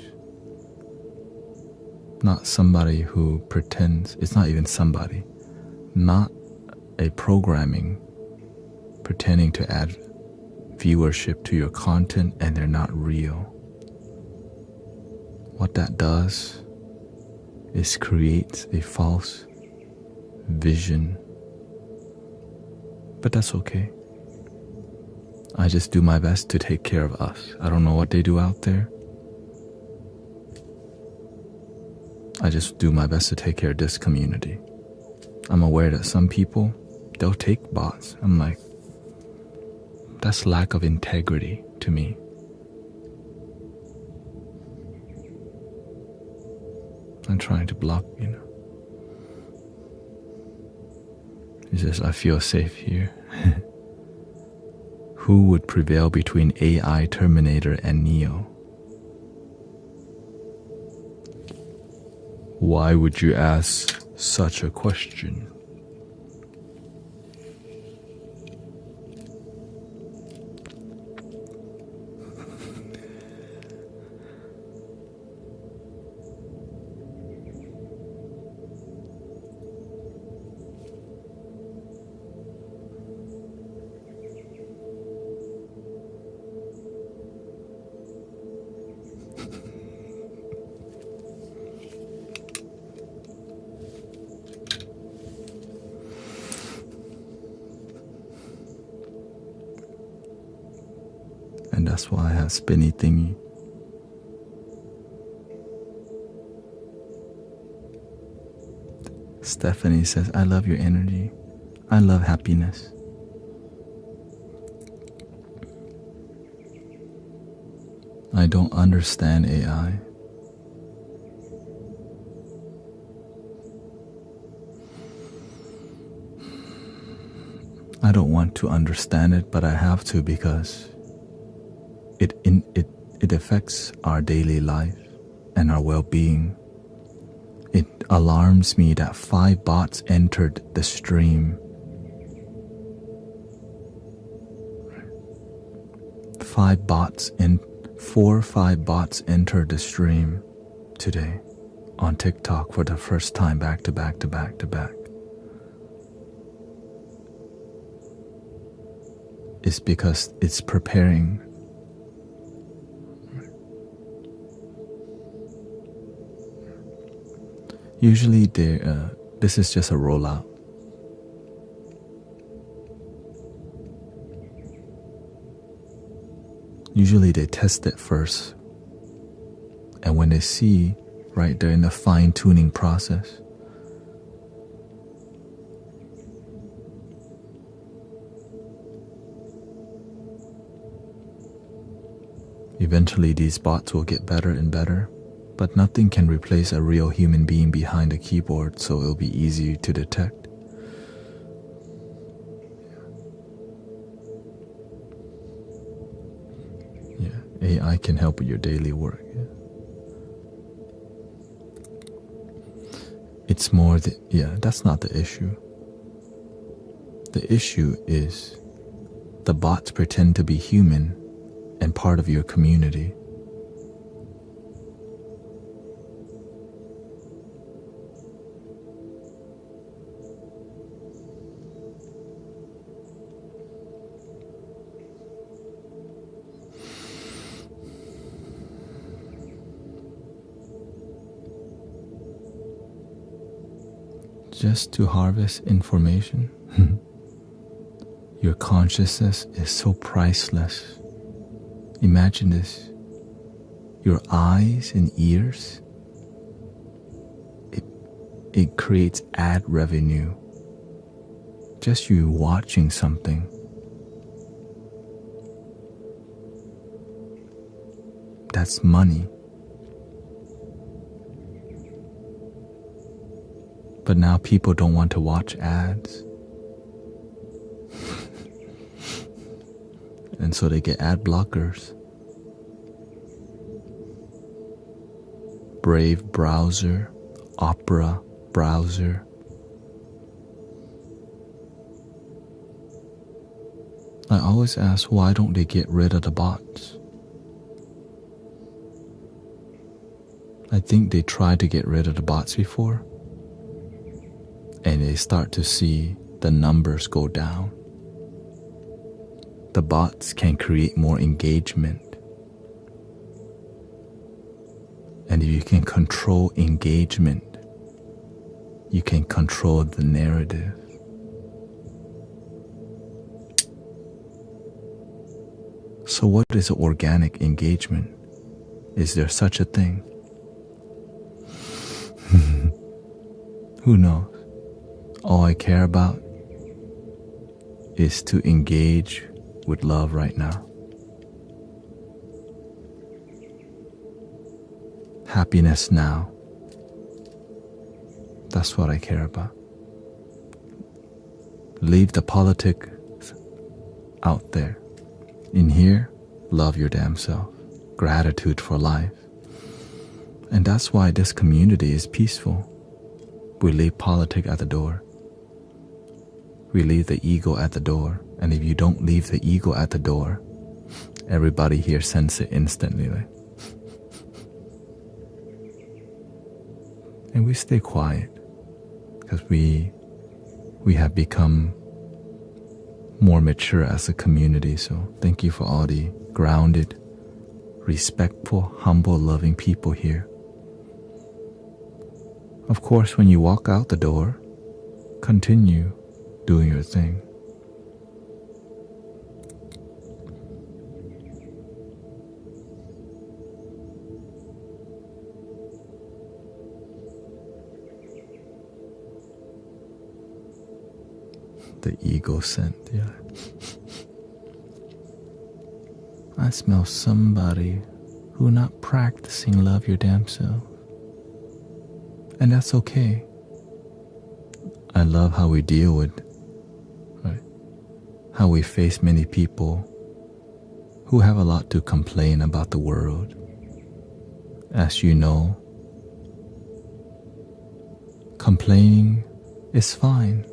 Not somebody who pretends. It's not even somebody. Not a programming pretending to add viewership to your content and they're not real. What that does is creates a false vision. But that's okay. I just do my best to take care of us. I don't know what they do out there. I just do my best to take care of this community. I'm aware that some people, they'll take bots. I'm like, that's lack of integrity to me. I'm trying to block, It's just I feel safe here. Who would prevail between AI, Terminator, and Neo? Why would you ask such a question? And that's why I have spinny thingy. Stephanie says, I love your energy. I love happiness. I don't understand AI. I don't want to understand it, but I have to because it affects our daily life and our well-being. It alarms me that 5 bots entered the stream. 5 bots and 4 or 5 bots entered the stream today on TikTok for the first time back to back to back to back. It's because it's preparing. Usually this is just a rollout. Usually they test it first. And when they see, right, they're in the fine-tuning process. Eventually these bots will get better and better. But nothing can replace a real human being behind a keyboard, so it'll be easy to detect. Yeah, AI can help with your daily work. Yeah. It's more that's not the issue. The issue is the bots pretend to be human and part of your community. Just to harvest information. Your consciousness is so priceless. Imagine this. Your eyes and ears, it creates ad revenue. Just you watching something. That's money. But now people don't want to watch ads. And so they get ad blockers. Brave browser, Opera browser. I always ask, why don't they get rid of the bots? I think they tried to get rid of the bots before, and they start to see the numbers go down. The bots can create more engagement. And if you can control engagement, you can control the narrative. So what is organic engagement? Is there such a thing? Who knows? All I care about is to engage with love right now. Happiness now. That's what I care about. Leave the politics out there. In here, love your damn self. Gratitude for life. And that's why this community is peaceful. We leave politics at the door. We leave the ego at the door. And if you don't leave the ego at the door, everybody here senses it instantly. Like. And we stay quiet because we have become more mature as a community. So thank you for all the grounded, respectful, humble, loving people here. Of course, when you walk out the door, continue doing your thing. The ego scent, yeah. I smell somebody who not practicing love your damn self. And that's okay. I love how we deal with, right? How we face many people who have a lot to complain about the world. As you know, complaining is fine,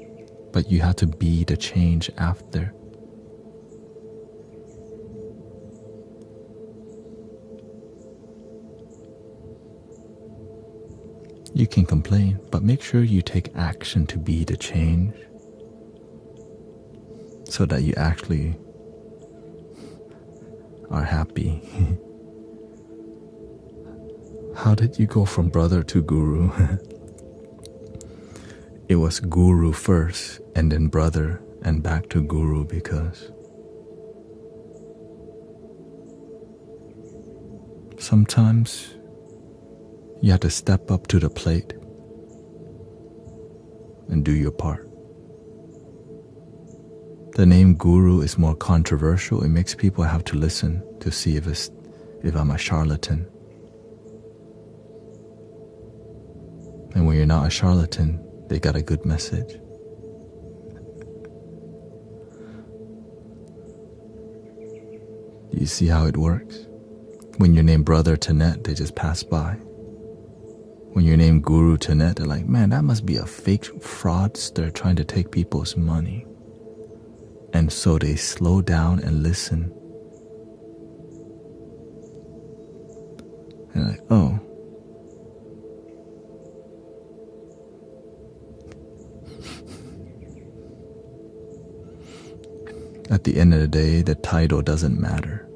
but you have to be the change after. You can complain, but make sure you take action to be the change so that you actually are happy. How did you go from brother to guru? It was guru first and then brother and back to guru because sometimes you have to step up to the plate and do your part. The name guru is more controversial. It makes people have to listen to see if I'm a charlatan. And when you're not a charlatan, they got a good message. You see how it works? When you're named Brother Tanet, they just pass by. When you're named Guru Tanet, they're like, man, that must be a fake fraudster trying to take people's money. And so they slow down and listen. And like, oh. At the end of the day, the title doesn't matter.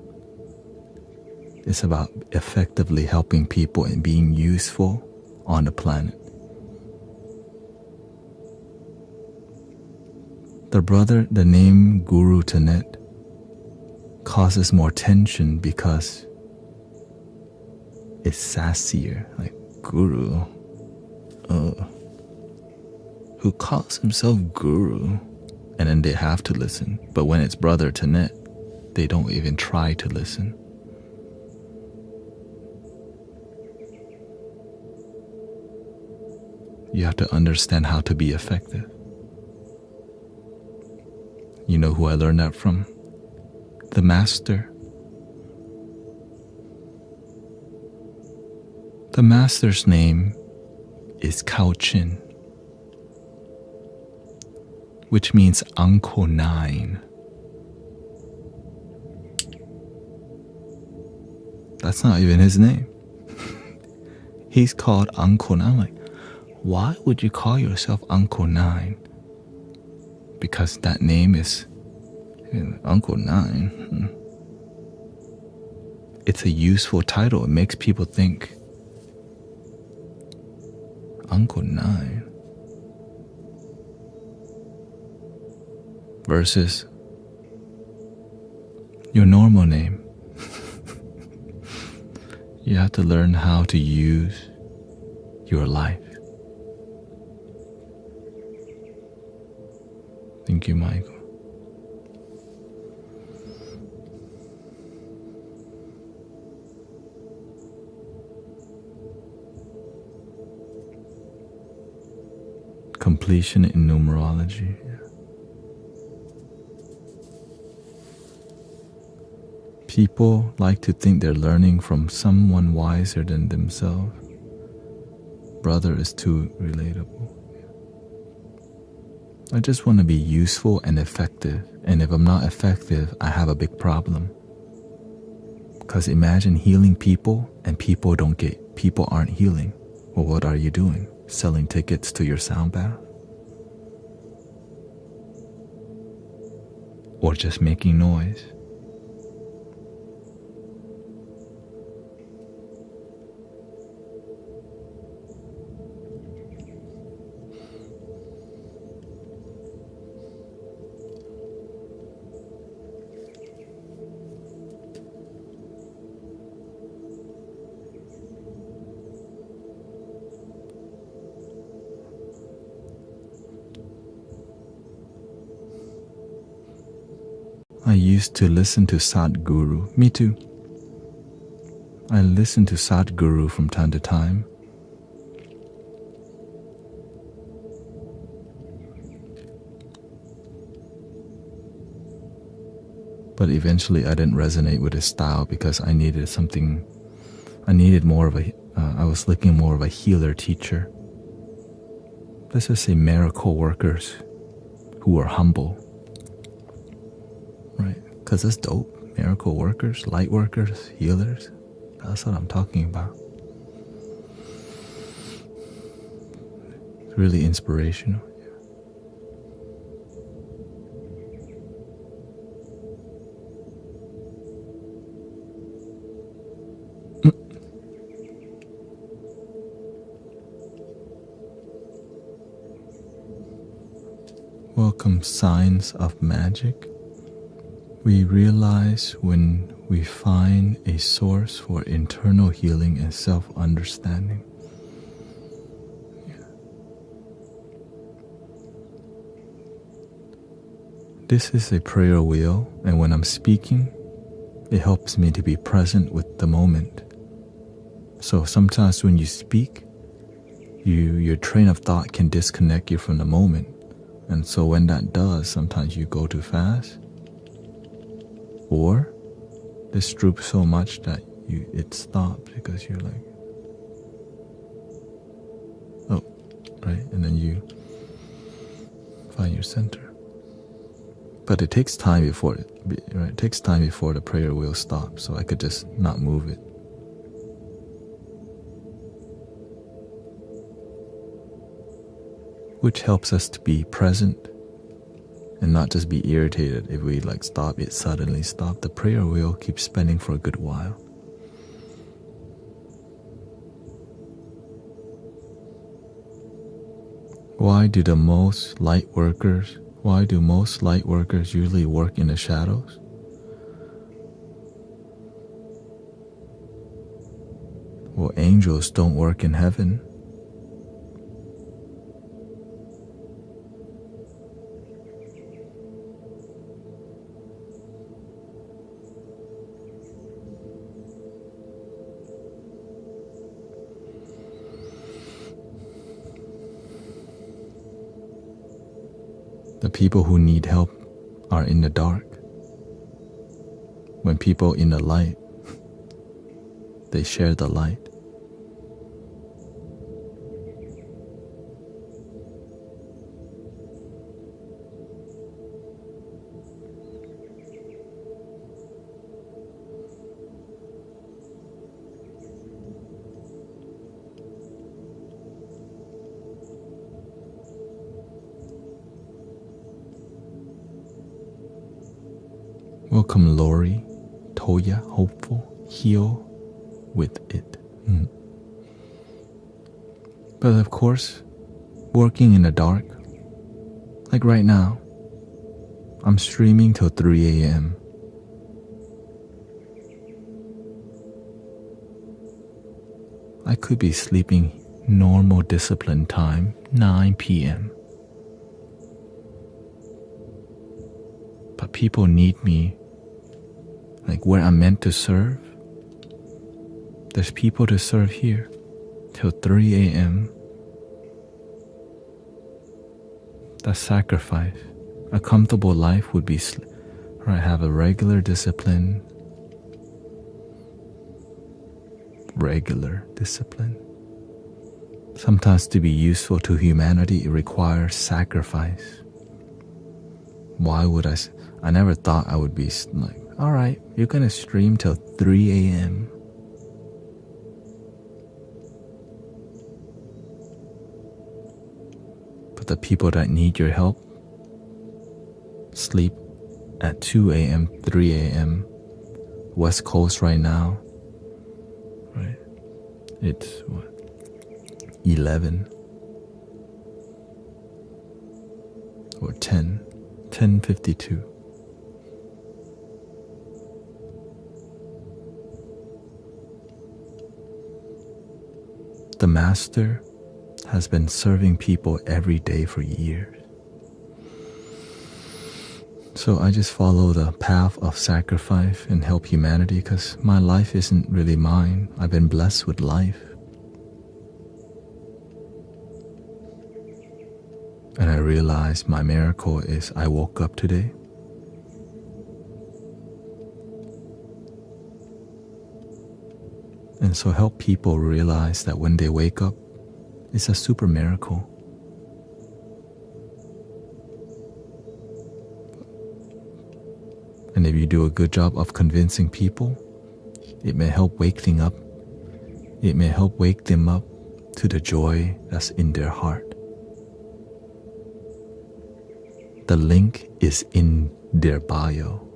It's about effectively helping people and being useful on the planet. The name Guru Tanet causes more tension because it's sassier. Like, Guru, who calls himself Guru? And then they have to listen. But when it's Brother Tanet, they don't even try to listen. You have to understand how to be effective. You know who I learned that from? The master. The master's name is Kao Chin, which means Uncle 9. That's not even his name. He's called Uncle 9. I'm like, why would you call yourself Uncle 9? Because that name is Uncle 9. It's a useful title. It makes people think. Uncle 9. Versus your normal name. You have to learn how to use your life. Thank you, Michael. Completion in numerology. People like to think they're learning from someone wiser than themselves. Brother is too relatable. I just want to be useful and effective. And if I'm not effective, I have a big problem. Because imagine healing people and people aren't healing. Well, what are you doing? Selling tickets to your sound bath? Or just making noise? I used to listen to Sadhguru. Me too. I listen to Sadhguru from time to time. But eventually I didn't resonate with his style because I needed more of I was looking more of a healer teacher. Let's just say miracle workers who are humble. Right? Because that's dope. Miracle workers, light workers, healers. That's what I'm talking about. It's really inspirational. Welcome, signs of magic. We realize when we find a source for internal healing and self-understanding. This is a prayer wheel, and when I'm speaking, it helps me to be present with the moment. So sometimes when you speak, your train of thought can disconnect you from the moment. And so when that does, sometimes you go too fast, or this droops so much that it stops because you're like, oh, right, and then you find your center. But it takes time before it takes time before the prayer wheel stops, so I could just not move it. Which helps us to be present and not just be irritated if we stop it suddenly. The prayer wheel keeps spinning for a good while. Why do most light workers usually work in the shadows? Well, angels don't work in heaven. The people who need help are in the dark. When people in the light, they share the light. Welcome, Lori, Toya, hopeful, heal with it. But of course, working in the dark, like right now, I'm streaming till 3 a.m. I could be sleeping normal discipline time, 9 p.m. But people need me, like where I'm meant to serve. There's people to serve here till 3 a.m. That's sacrifice. A comfortable life would be, or I have a regular discipline. Sometimes to be useful to humanity, it requires sacrifice. Why would I never thought I would be like, all right, you're going to stream till 3 a.m. But the people that need your help sleep at 2 a.m., 3 a.m. West Coast right now, right? It's what? 11 or 10:52. The Master has been serving people every day for years. So I just follow the path of sacrifice and help humanity because my life isn't really mine. I've been blessed with life. And I realized my miracle is I woke up today. And so help people realize that when they wake up, it's a super miracle. And if you do a good job of convincing people, it may help wake them up. It may help wake them up to the joy that's in their heart. The link is in their bio.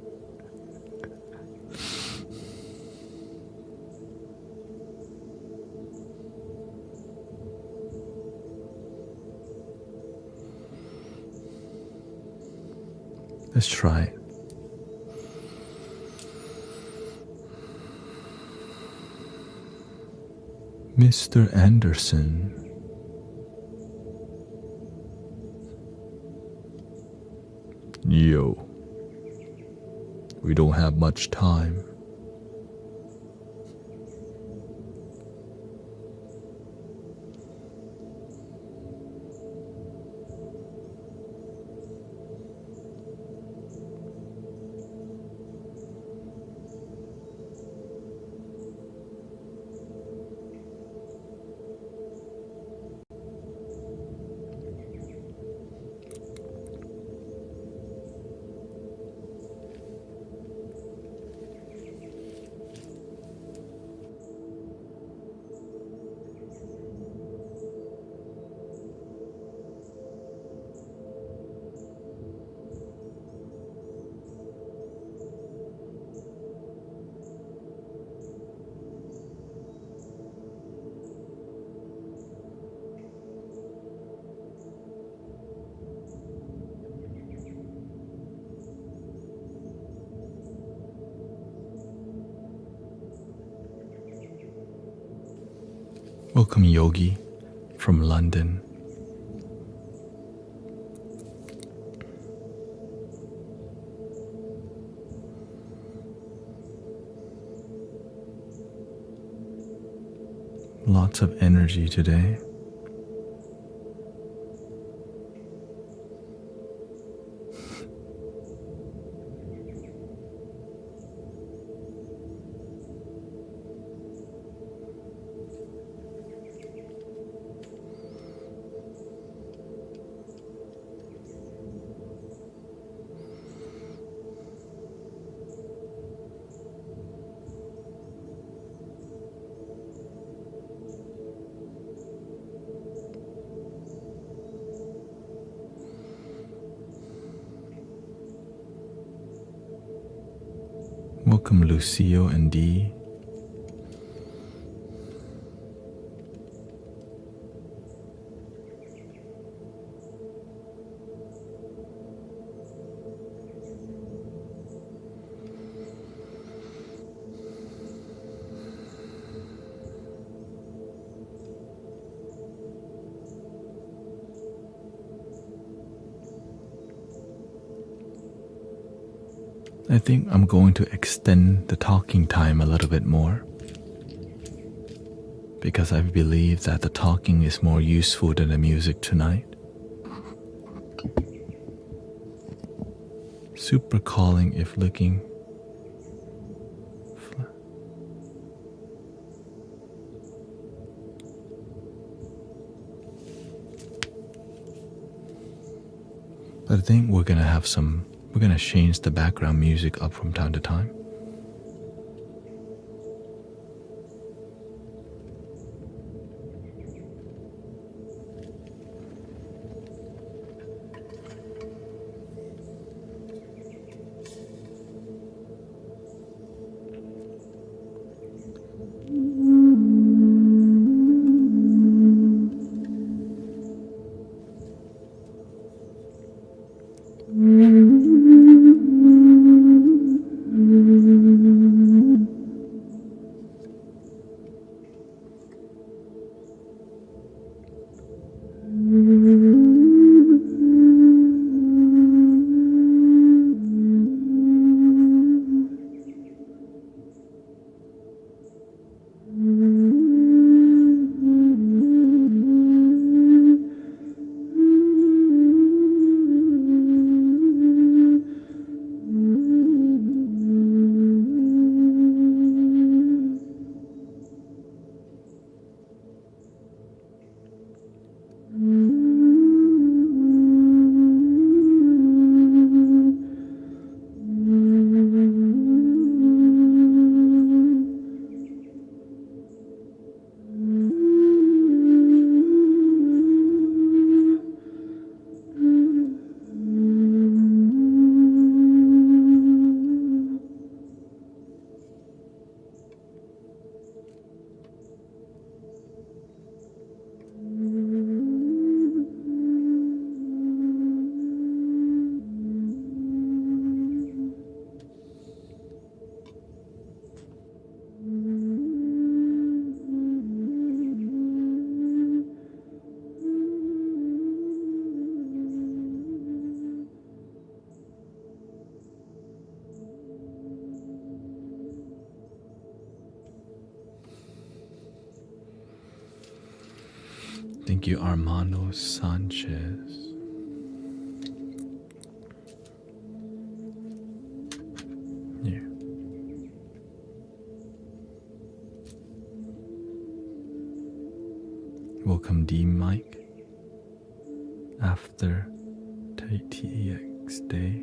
Let's try it. Mr. Anderson. Yo. We don't have much time. Welcome, Yogi, from London. Lots of energy today. Welcome Lucio and Dee. I think I'm going to extend the talking time a little bit more because I believe that the talking is more useful than the music tonight. Super calling if looking. But I think we're gonna change the background music up from time to time. Thank you, Armando Sanchez. Yeah. Welcome, D Mike. After TEX Day.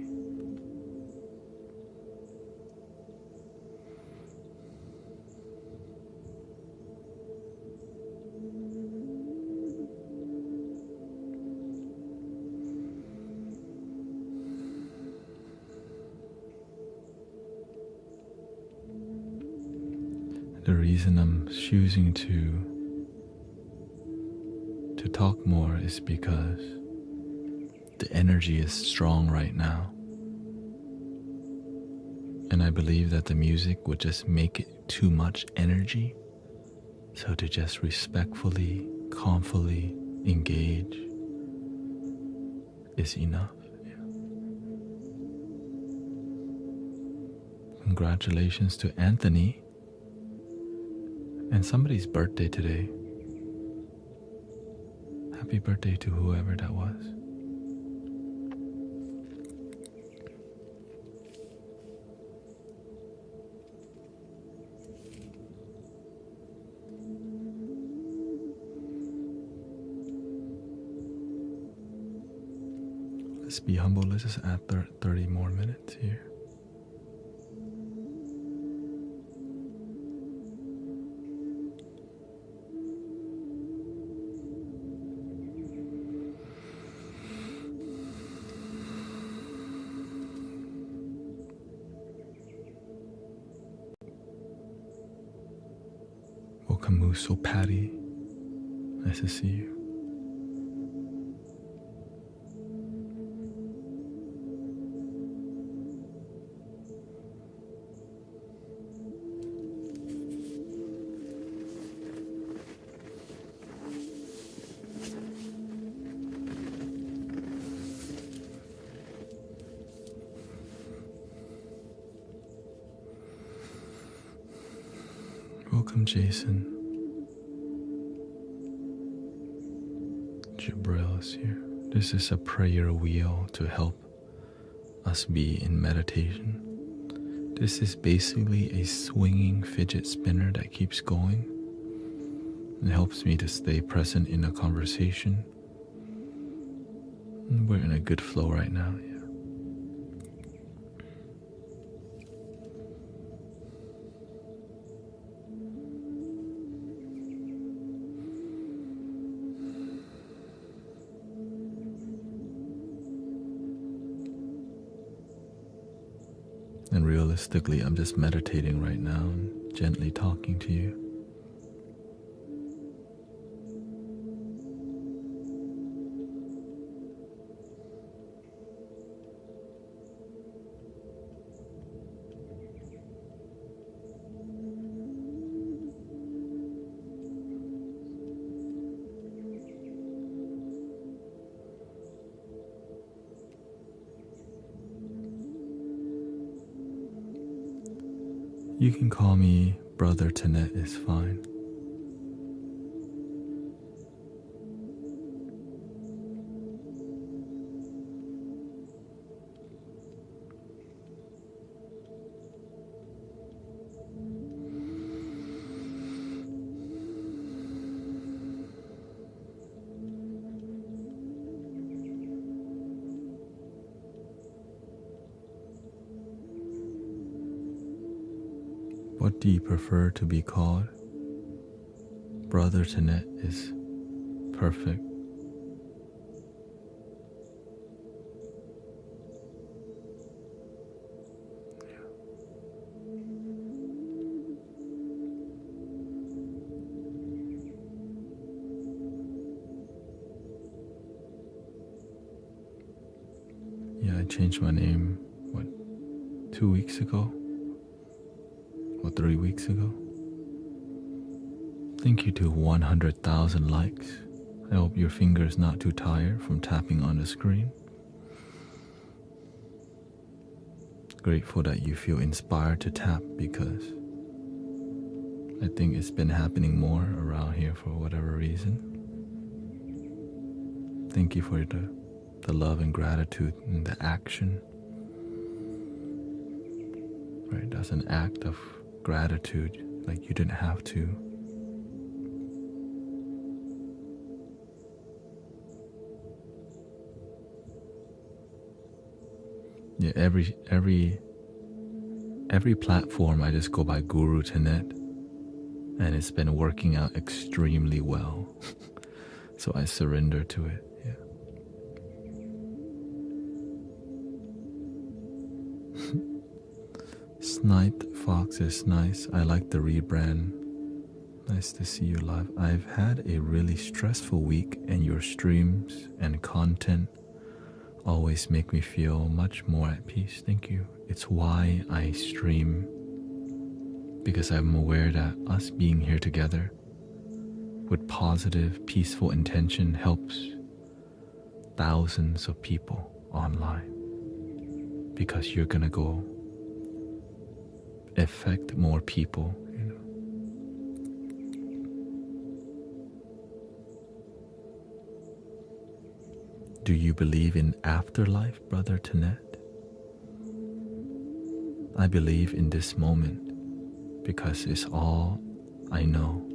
The reason I'm choosing to talk more is because the energy is strong right now. And I believe that the music would just make it too much energy. So to just respectfully, calmly engage is enough. Yeah. Congratulations to Anthony. And somebody's birthday today. Happy birthday to whoever that was. Let's be humble. Let's just add 30 more minutes here. Kamuso Patty. Nice to see you. Welcome, Jason. Jabril is here. This is a prayer wheel to help us be in meditation. This is basically a swinging fidget spinner that keeps going. It helps me to stay present in a conversation. We're in a good flow right now. Yeah. And realistically, I'm just meditating right now and gently talking to you. You can call me Brother Tanet, is fine. What do you prefer to be called? Brother Tanet is perfect. Yeah, I changed my name, 2 weeks ago? Or 3 weeks ago? Thank you to 100,000 likes. I hope your finger's not too tired from tapping on the screen. Grateful that you feel inspired to tap because I think it's been happening more around here for whatever reason. Thank you for the love and gratitude and the action. Right, that's an act of gratitude, like you didn't have to. Yeah, every platform I just go by Guru Tanet, and it's been working out extremely well. So I surrender to it. Yeah. Sniped Fox is nice. I like the rebrand. Nice to see you live. I've had a really stressful week, and your streams and content always make me feel much more at peace. Thank you. It's why I stream, because I'm aware that us being here together with positive, peaceful intention helps thousands of people online, because you're gonna go affect more people, you know. Do you believe in afterlife, Brother Tanet? I believe in this moment because it's all I know.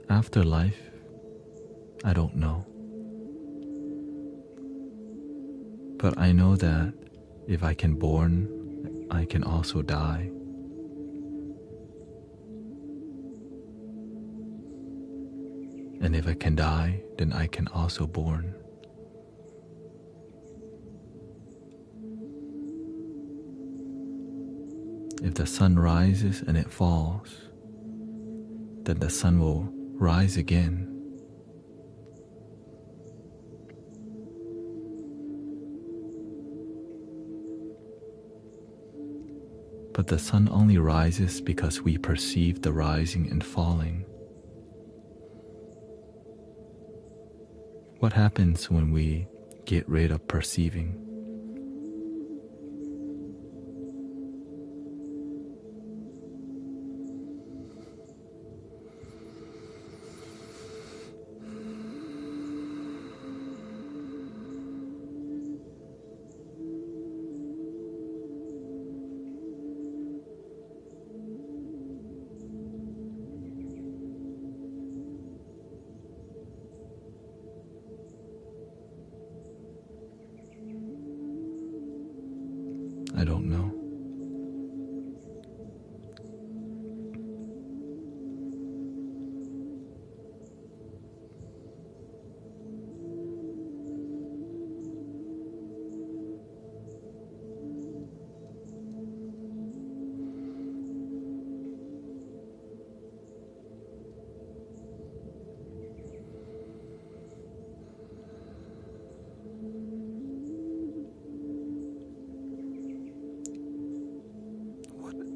Afterlife, I don't know. But I know that if I can born, I can also die. And if I can die, then I can also born. If the sun rises and it falls, then the sun will rise again. But the sun only rises because we perceive the rising and falling. What happens when we get rid of perceiving? I don't know.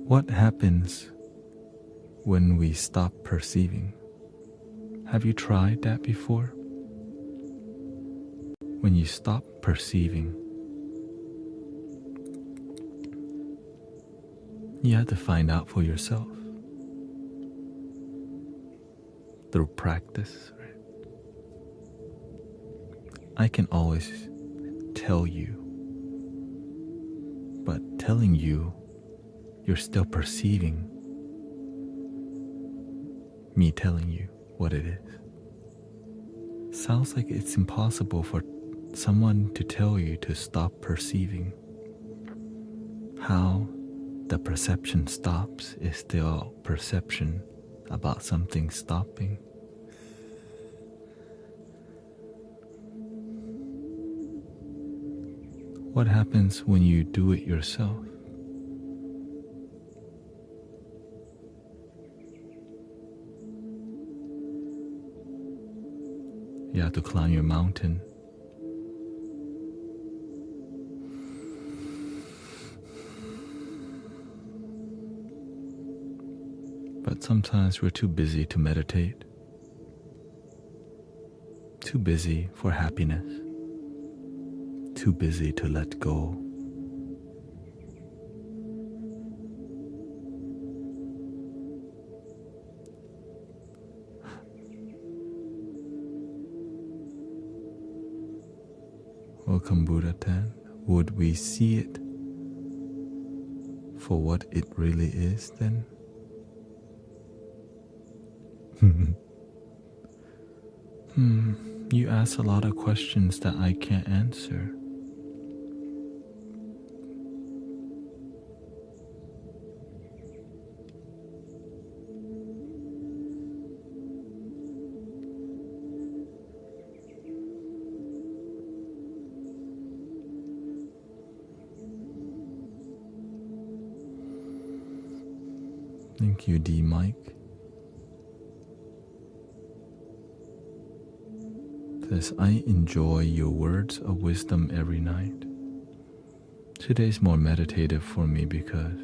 What happens when we stop perceiving? Have you tried that before? When you stop perceiving, you have to find out for yourself through practice. Right? I can always tell you, but telling you, you're still perceiving me telling you what it is. Sounds like it's impossible for someone to tell you to stop perceiving. How the perception stops is still perception about something stopping. What happens when you do it yourself? You have to climb your mountain. But sometimes we're too busy to meditate, too busy for happiness, too busy to let go. Welcome, Buddha Tan. Would we see it for what it really is then? You ask a lot of questions that I can't answer. Thank you, D. Mike. Says, I enjoy your words of wisdom every night. Today's more meditative for me because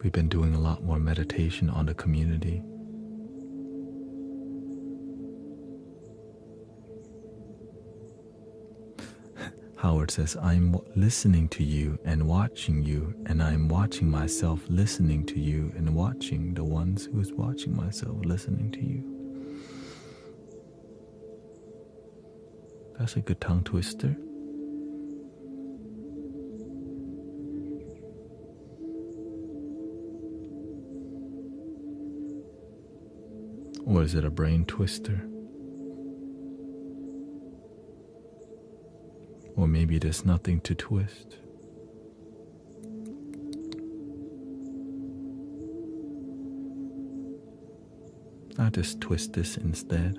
we've been doing a lot more meditation on the community. Howard says, I'm listening to you and watching you, and I'm watching myself listening to you and watching the ones who's watching myself listening to you. That's a good tongue twister. Or is it a brain twister? Or maybe there's nothing to twist. I'll just twist this instead.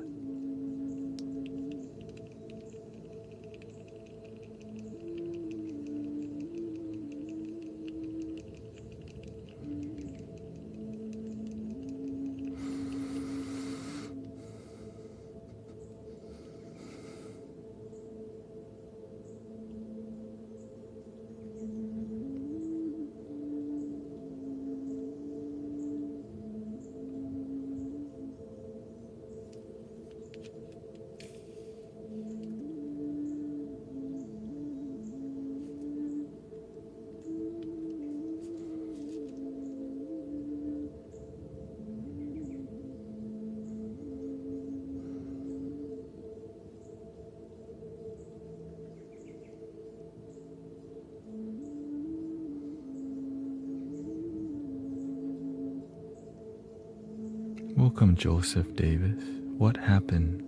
Welcome, Joseph Davis. What happened?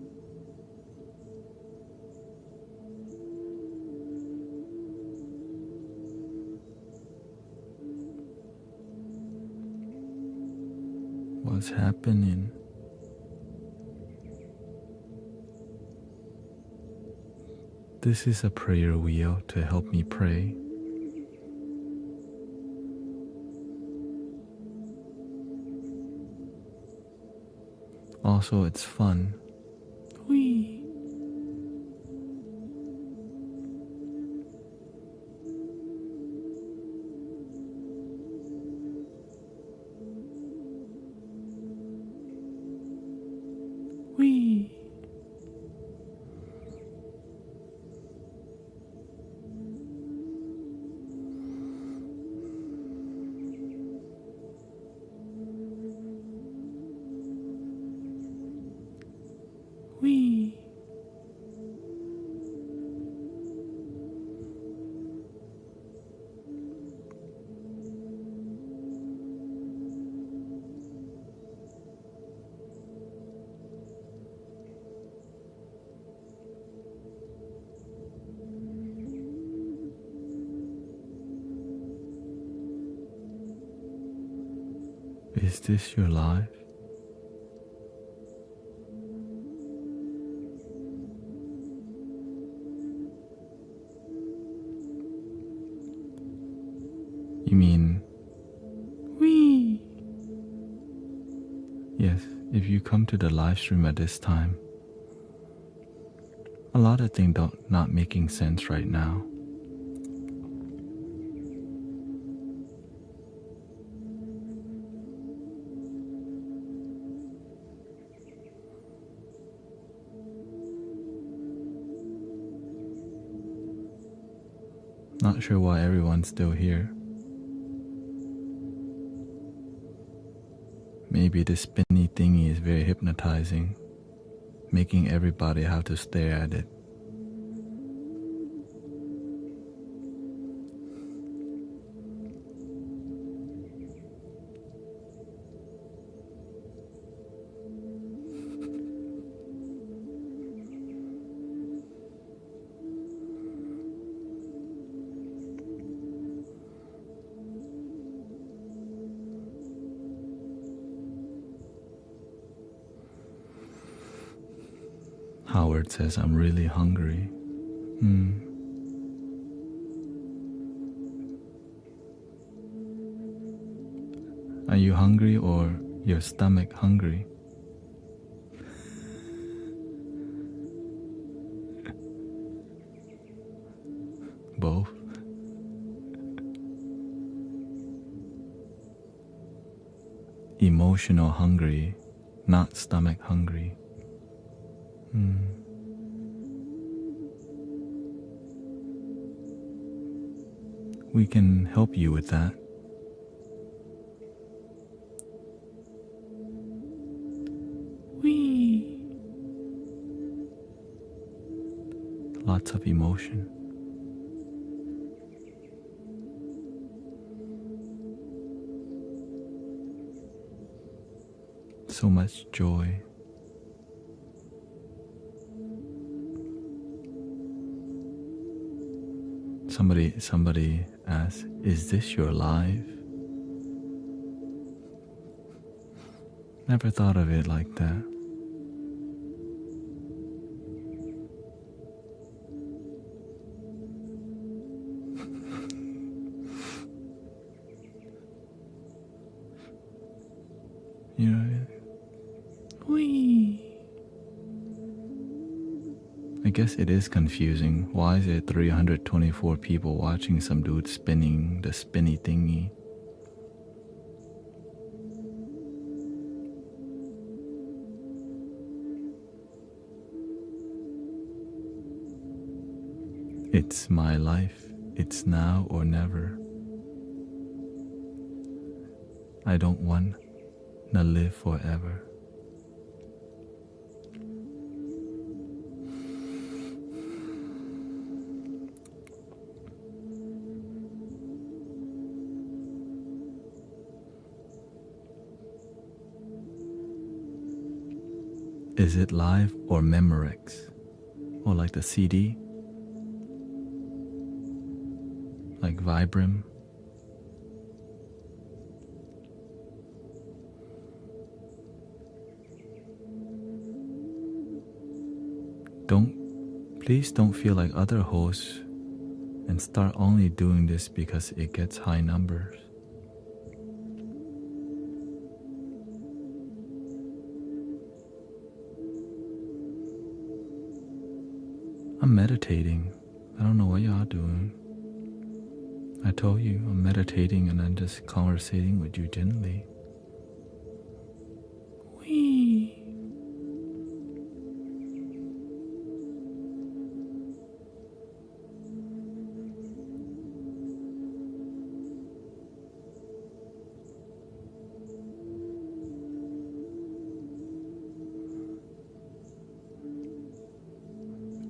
What's happening? This is a prayer wheel to help me pray. Also, it's fun. Whee! Whee! Whee! Is this your life? You mean, whee? Yes, if you come to the live stream at this time, a lot of things not making sense right now. Not sure why everyone's still here. Maybe this spinny thingy is very hypnotizing, making everybody have to stare at it. Howard says, I'm really hungry. Are you hungry or your stomach hungry? Both. Emotional hungry, not stomach hungry. We can help you with that. Whee! Lots of emotion. So much joy. Somebody asks, is this your life? Never thought of it like that. You know, whee! I guess it is confusing. Why is there 324 people watching some dude spinning the spinny thingy? It's my life. It's now or never. I don't want to live forever. Is it live or Memorex? Or like the CD? Like Vibram? Please don't feel like other hosts and start only doing this because it gets high numbers. I'm meditating. I don't know what y'all doing. I told you I'm meditating and I'm just conversating with you gently. Wee.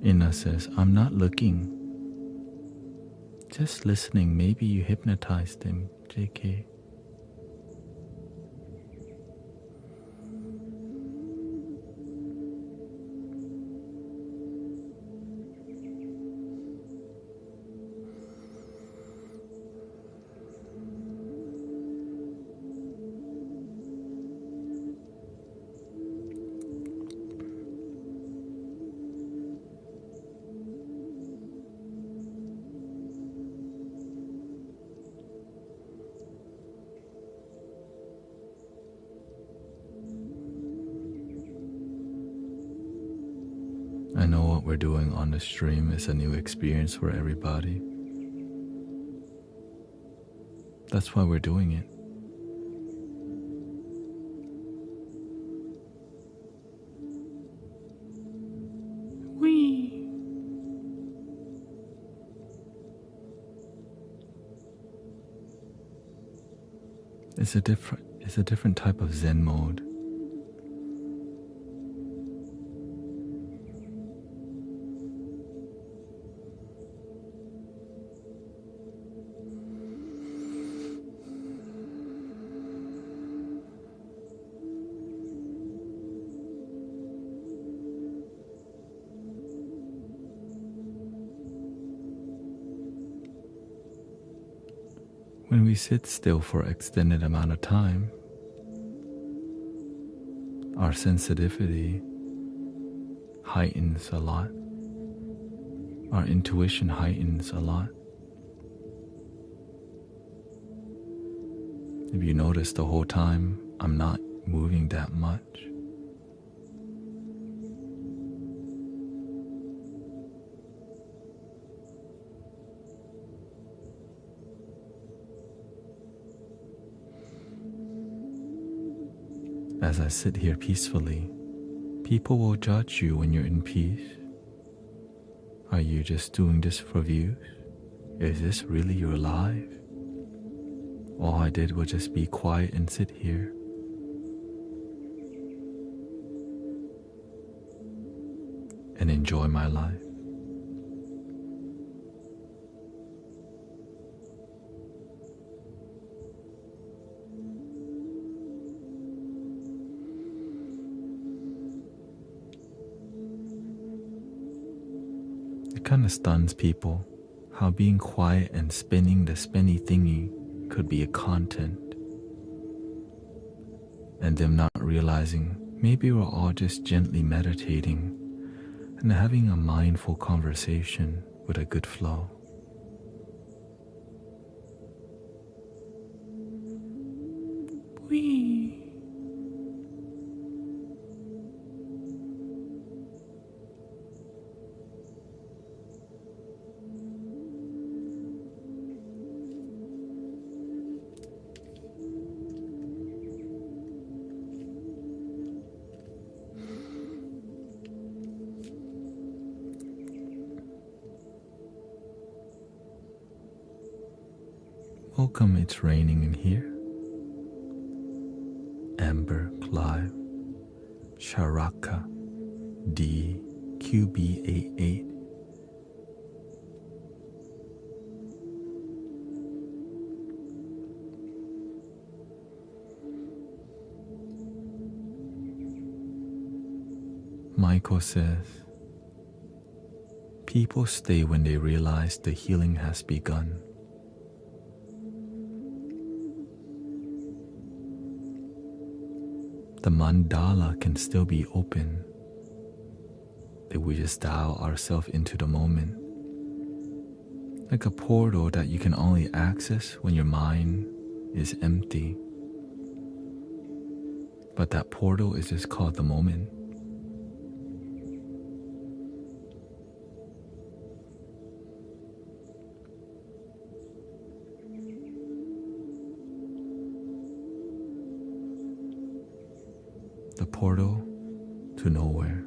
Inna says, I'm not looking. Just listening. Maybe you hypnotized him, JK. I know what we're doing on the stream is a new experience for everybody. That's why we're doing it. Wee. It's a different type of Zen mode. When we sit still for an extended amount of time, our sensitivity heightens a lot. Our intuition heightens a lot. If you notice the whole time, I'm not moving that much. As I sit here peacefully, people will judge you when you're in peace. Are you just doing this for views? Is this really your life? All I did was just be quiet and sit here. And enjoy my life. It kind of stuns people how being quiet and spinning the spinny thingy could be a content, and them not realizing maybe we're all just gently meditating and having a mindful conversation with a good flow. Whee! Welcome, it's raining in here. Amber, Clive, Sharaka, D, QB88. Michael says, people stay when they realize the healing has begun. The mandala can still be open if we just dial ourselves into the moment. Like a portal that you can only access when your mind is empty. But that portal is just called the moment. The portal to nowhere.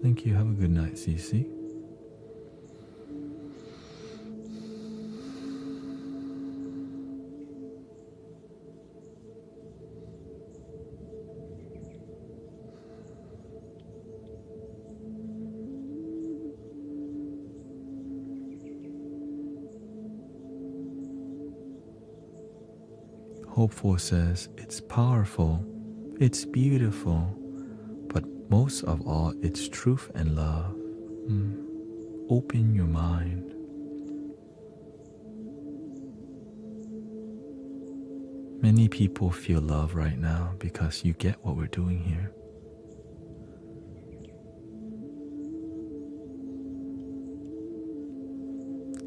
Thank you. Have a good night, Cece. Hopeful says, it's powerful, it's beautiful, but most of all, it's truth and love. Open your mind. Many people feel love right now because you get what we're doing here.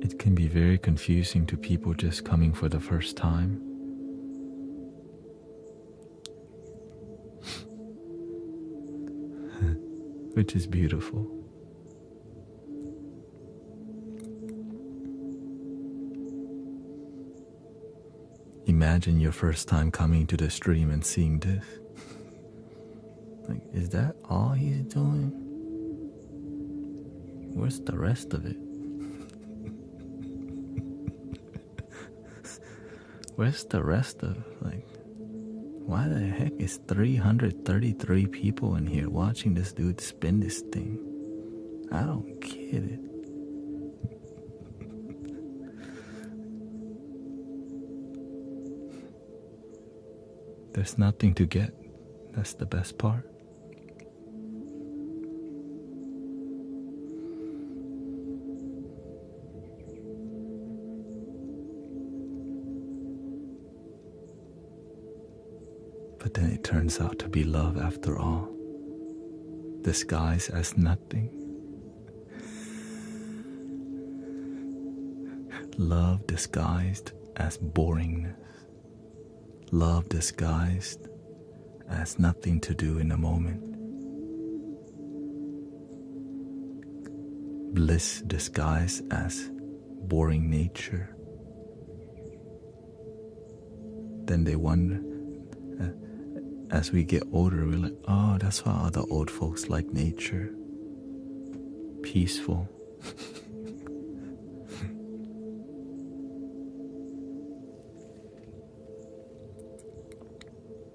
It can be very confusing to people just coming for the first time. Which is beautiful. Imagine your first time coming to the stream and seeing this. Like, is that all he's doing? Where's the rest of it? Where's the rest of, like, why the heck is 333 people in here watching this dude spin this thing? I don't get it. There's nothing to get. That's the best part. But then it turns out to be love after all, disguised as nothing. Love disguised as boringness. Love disguised as nothing to do in the moment. Bliss disguised as boring nature. Then they wonder, as we get older, we're like, oh, that's why all the old folks like nature. Peaceful.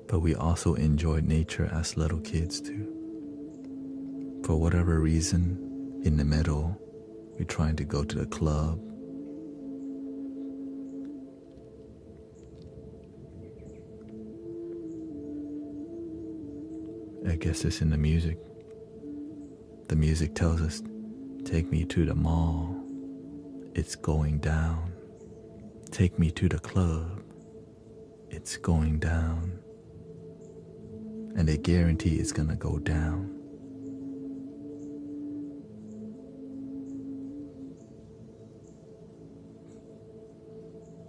But we also enjoyed nature as little kids too. For whatever reason, in the middle, we're trying to go to the club. I guess it's in the music. The music tells us, take me to the mall. It's going down. Take me to the club. It's going down. And they guarantee it's gonna go down.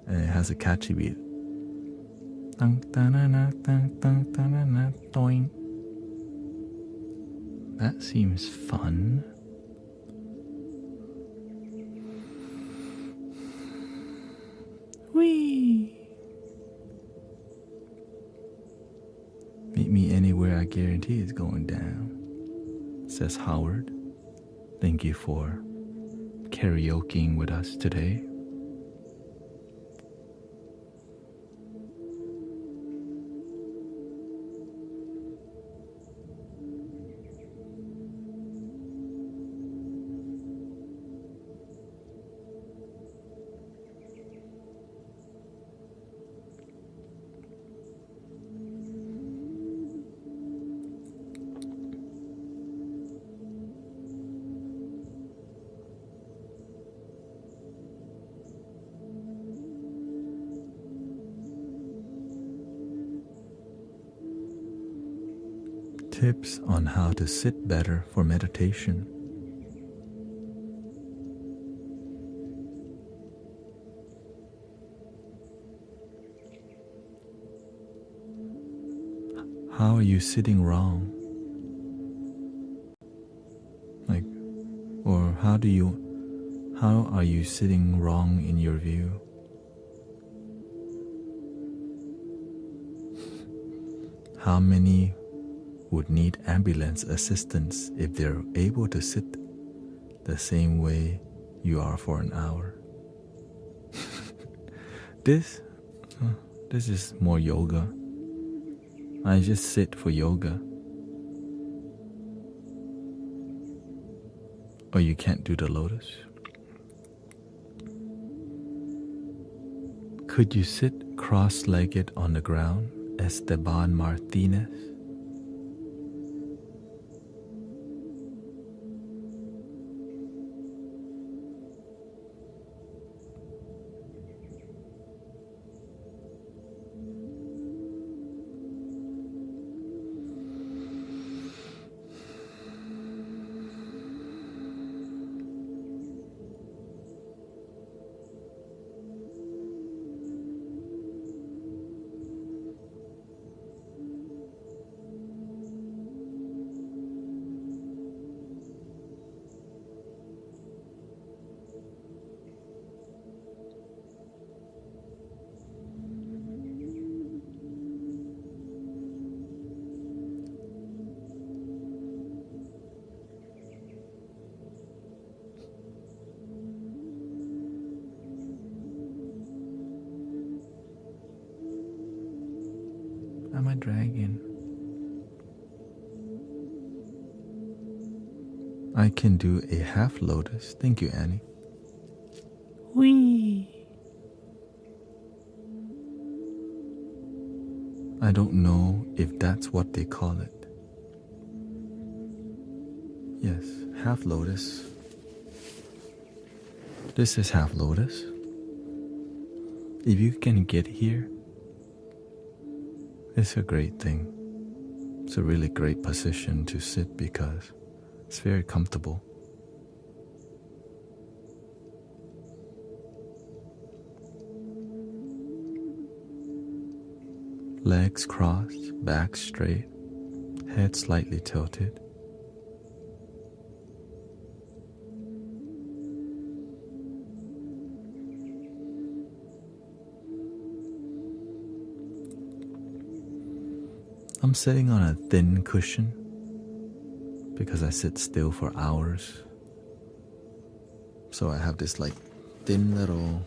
And it has a catchy beat. That seems fun. Whee! Meet me anywhere, I guarantee it's going down, says Howard. Thank you for karaokeing with us today. Tips on how to sit better for meditation. How are you sitting wrong? Or how are you sitting wrong in your view? How many would need ambulance assistance if they're able to sit the same way you are for an hour? This is more yoga. I just sit for yoga. Or you can't do the lotus. Could you sit cross-legged on the ground, Esteban Martinez? I'm a dragon. I can do a half lotus. Thank you, Annie. Whee! I don't know if that's what they call it. Yes, half lotus. This is half lotus. If you can get here, it's a great thing. It's a really great position to sit because it's very comfortable. Legs crossed, back straight, head slightly tilted. I'm sitting on a thin cushion because I sit still for hours. So I have this thin little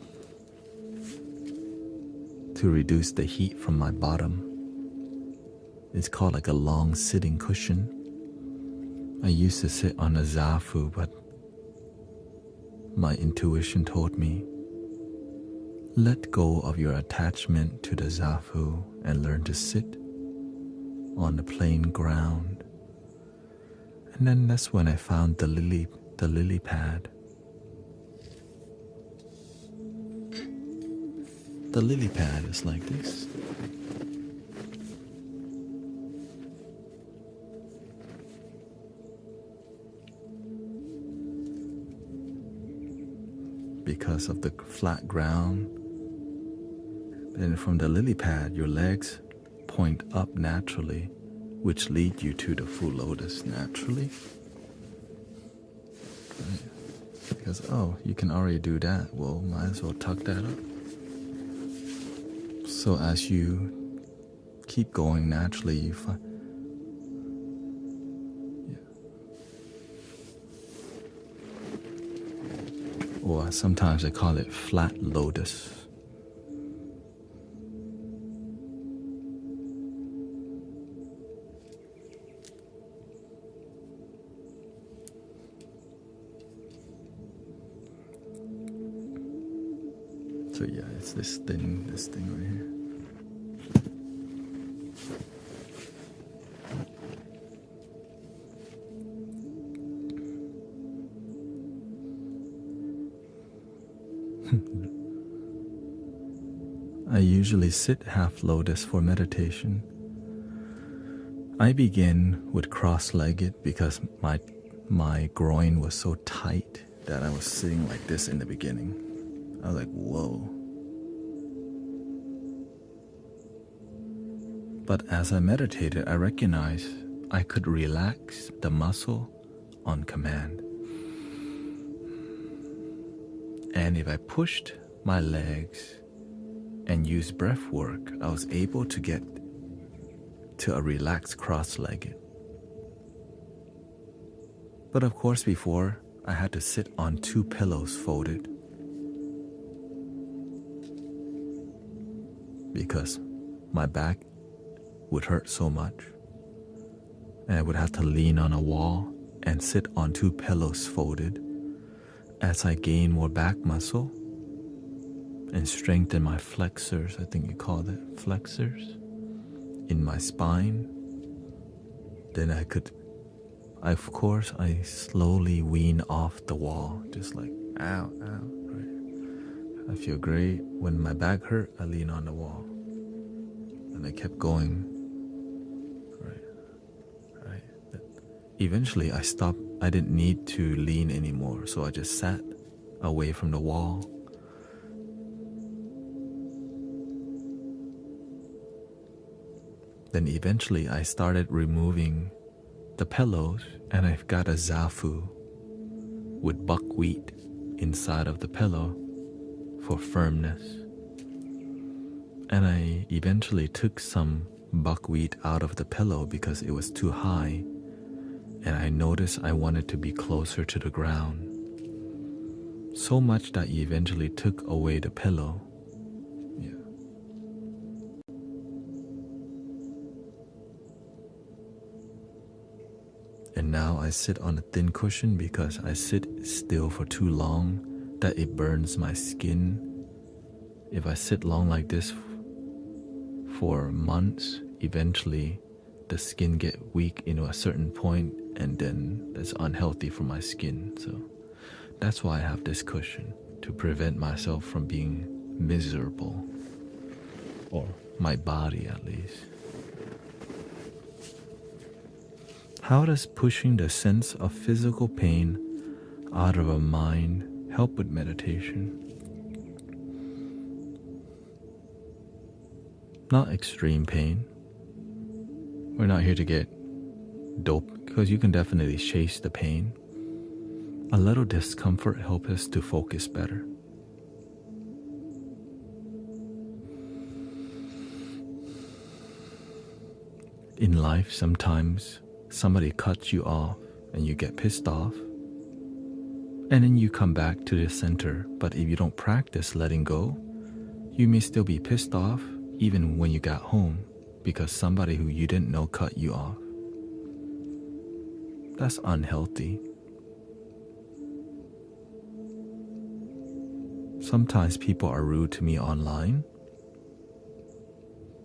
to reduce the heat from my bottom. It's called a long sitting cushion. I used to sit on a zafu, but my intuition told me, let go of your attachment to the zafu and learn to sit on the plain ground. And then that's when I found the lily pad. The lily pad is like this. Because of the flat ground, and from the lily pad, your legs point up naturally, which lead you to the full lotus naturally. Right. Because, you can already do that. Well, might as well tuck that up. So as you keep going naturally, you find... Or sometimes they call it flat lotus. So yeah, it's this thing right here. I usually sit half lotus for meditation. I begin with cross-legged because my groin was so tight that I was sitting like this in the beginning. I was like, whoa. But as I meditated, I recognized I could relax the muscle on command. And if I pushed my legs and used breath work, I was able to get to a relaxed cross-legged. But of course, before, I had to sit on 2 pillows folded because my back would hurt so much, and I would have to lean on a wall and sit on 2 pillows folded as I gain more back muscle and strengthen my flexors, I think you call it flexors, in my spine. Then I slowly wean off the wall, just like, ow, ow, right? I feel great. When my back hurt, I lean on the wall. And I kept going, right? Eventually, I stopped. I didn't need to lean anymore, so I just sat away from the wall. Then eventually, I started removing the pillows, and I've got a zafu with buckwheat inside of the pillow for firmness. And I eventually took some buckwheat out of the pillow because it was too high, and I noticed I wanted to be closer to the ground. So much that I eventually took away the pillow. Yeah. And now I sit on a thin cushion because I sit still for too long that it burns my skin. If I sit long like this for months, eventually the skin get weak a certain point, and then that's unhealthy for my skin. So that's why I have this cushion, to prevent myself from being miserable, or my body at least. How does pushing the sense of physical pain out of our mind help with meditation? Not extreme pain. We're not here to get dope, because you can definitely chase the pain. A little discomfort helps us to focus better. In life, sometimes somebody cuts you off and you get pissed off, and then you come back to the center. But if you don't practice letting go, you may still be pissed off even when you got home because somebody who you didn't know cut you off. That's unhealthy. Sometimes people are rude to me online.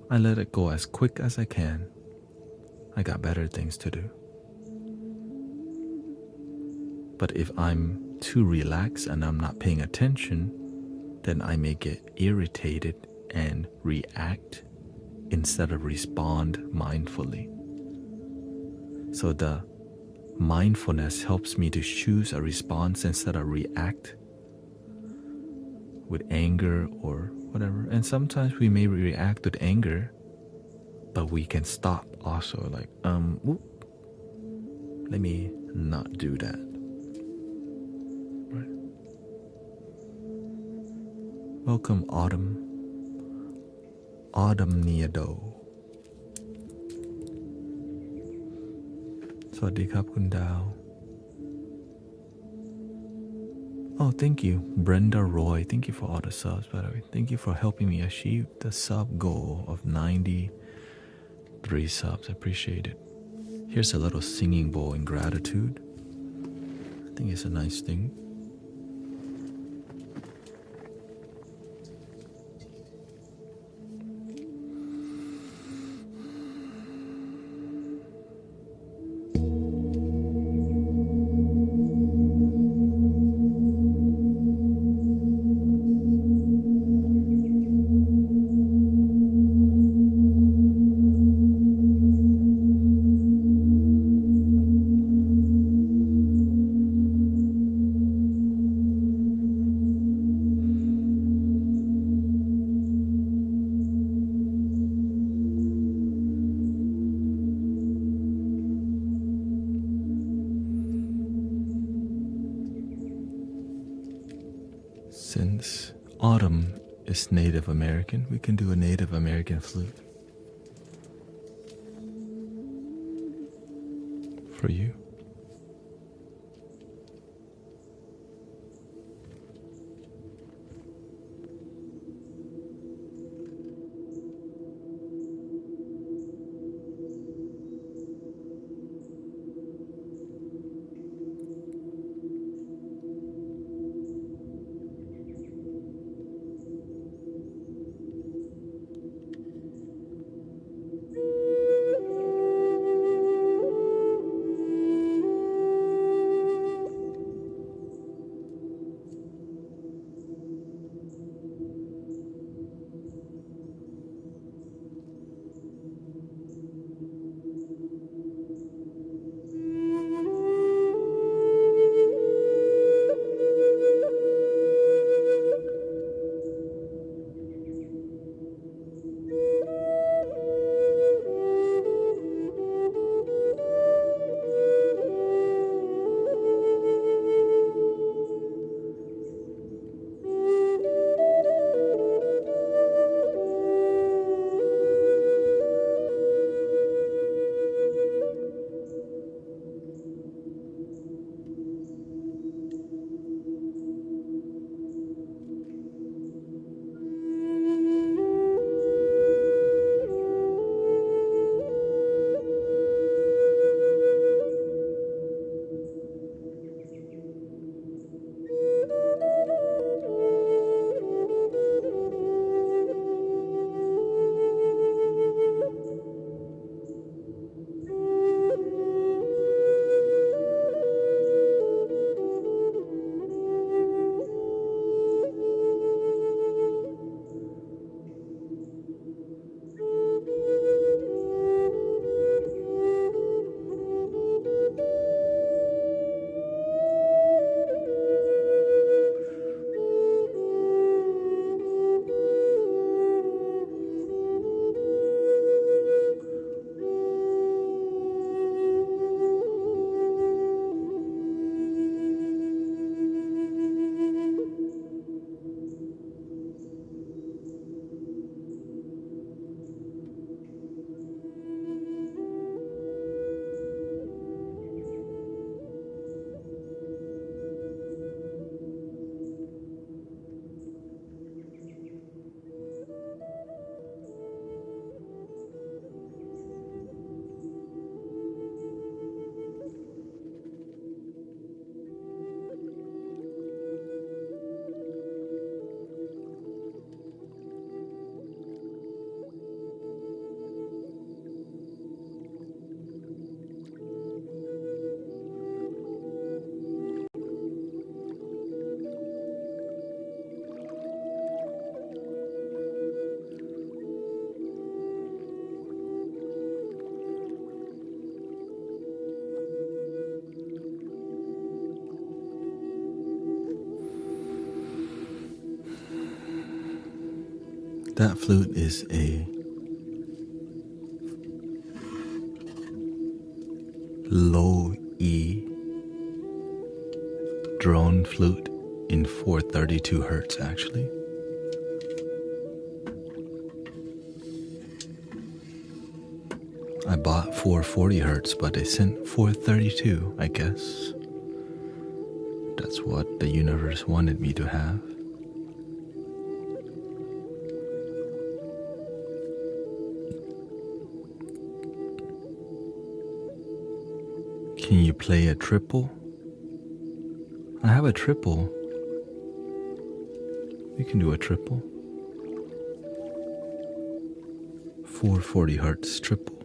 I let it go as quick as I can. I got better things to do. But if I'm too relaxed and I'm not paying attention, then I may get irritated and react instead of respond mindfully. So the mindfulness helps me to choose a response instead of react with anger or whatever. And sometimes we may react with anger, but we can stop also, like, let me not do that. Right. Welcome, Autumn. Autumn Niado. สวัสดีครับคุณดาว Oh, thank you, Brenda Roy. Thank you for all the subs, by the way. Thank you for helping me achieve the sub goal of 93 subs. I appreciate it. Here's a little singing bowl in gratitude. I think it's a nice thing. Autumn is Native American. We can do a Native American flute for you. That flute is a low E drone flute in 432 hertz actually. I bought 440 hertz, but they sent 432, I guess. That's what the universe wanted me to have. Can you play a triple? I have a triple. We can do a triple. 440 hertz triple.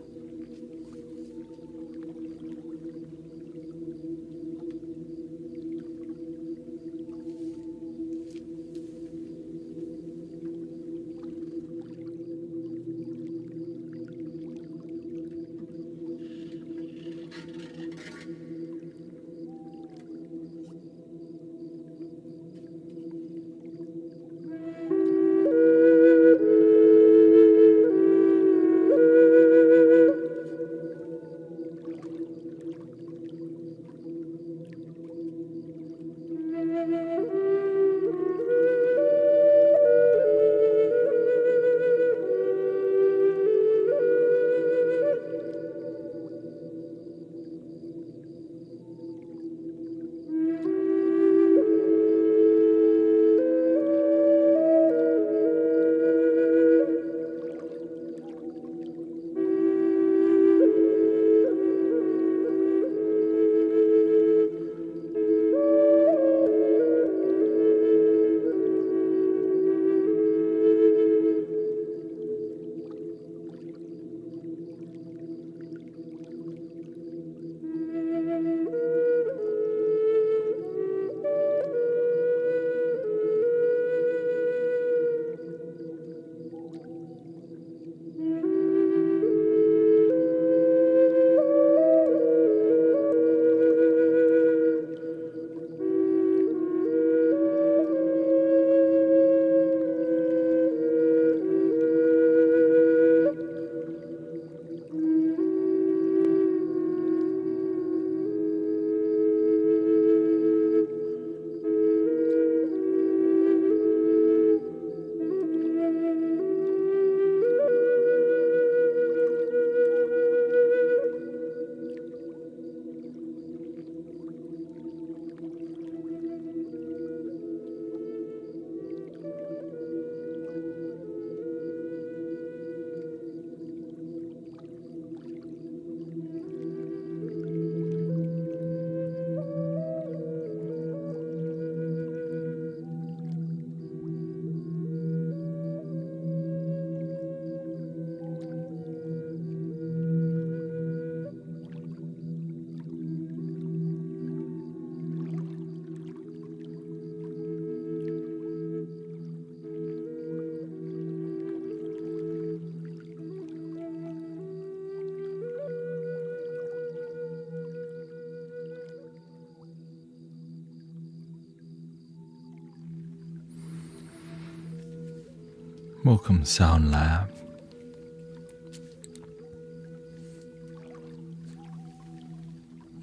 Welcome, Sound Lab.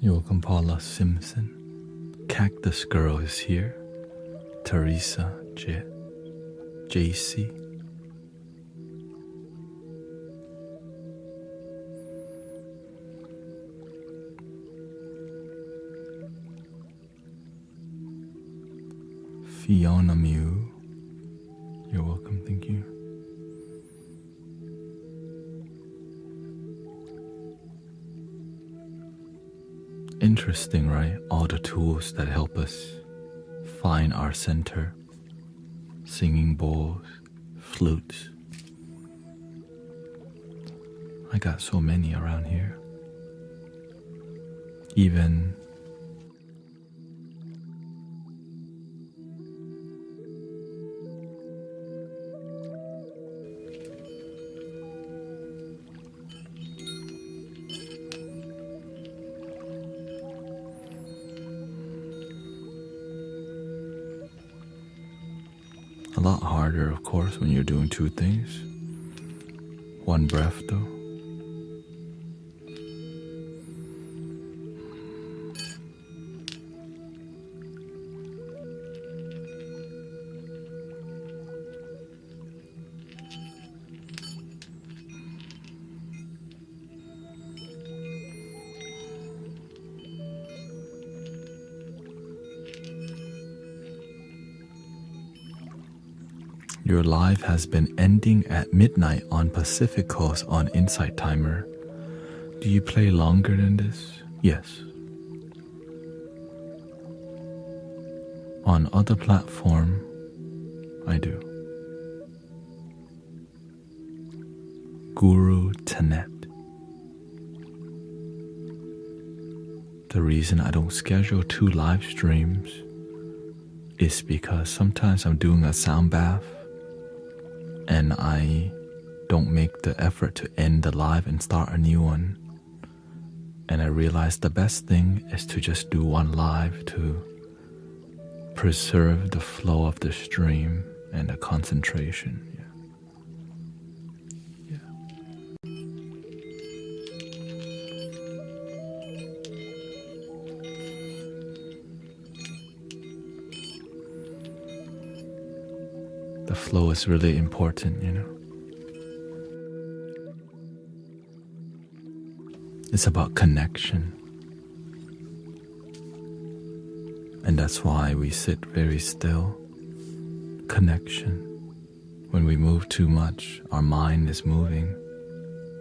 You're welcome, Paula Simpson. Cactus Girl is here. Teresa JC. Fiona Mew. You're welcome, thank you. Interesting, right? All the tools that help us find our center. Singing bowls, flutes. I got so many around here. Even a lot harder, of course, when you're doing two things. One breath, though. Your live has been ending at midnight on Pacific Coast on Insight Timer. Do you play longer than this? Yes. On other platform, I do. Guru Tanet. The reason I don't schedule 2 live streams is because sometimes I'm doing a sound bath and I don't make the effort to end the live and start a new one. And I realize the best thing is to just do one live to preserve the flow of the stream and the concentration. The flow is really important, you know. It's about connection. And that's why we sit very still. Connection. When we move too much, our mind is moving.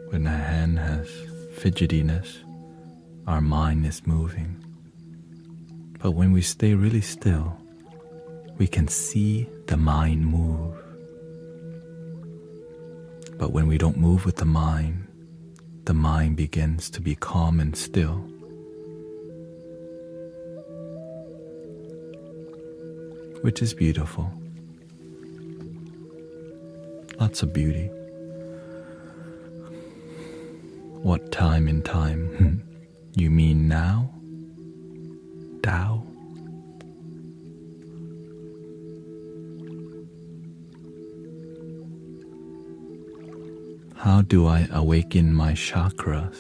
When a hand has fidgetiness, our mind is moving. But when we stay really still, we can see the mind move. But when we don't move with the mind begins to be calm and still. Which is beautiful. Lots of beauty. What time in time? You mean now? Tao? How do I awaken my chakras?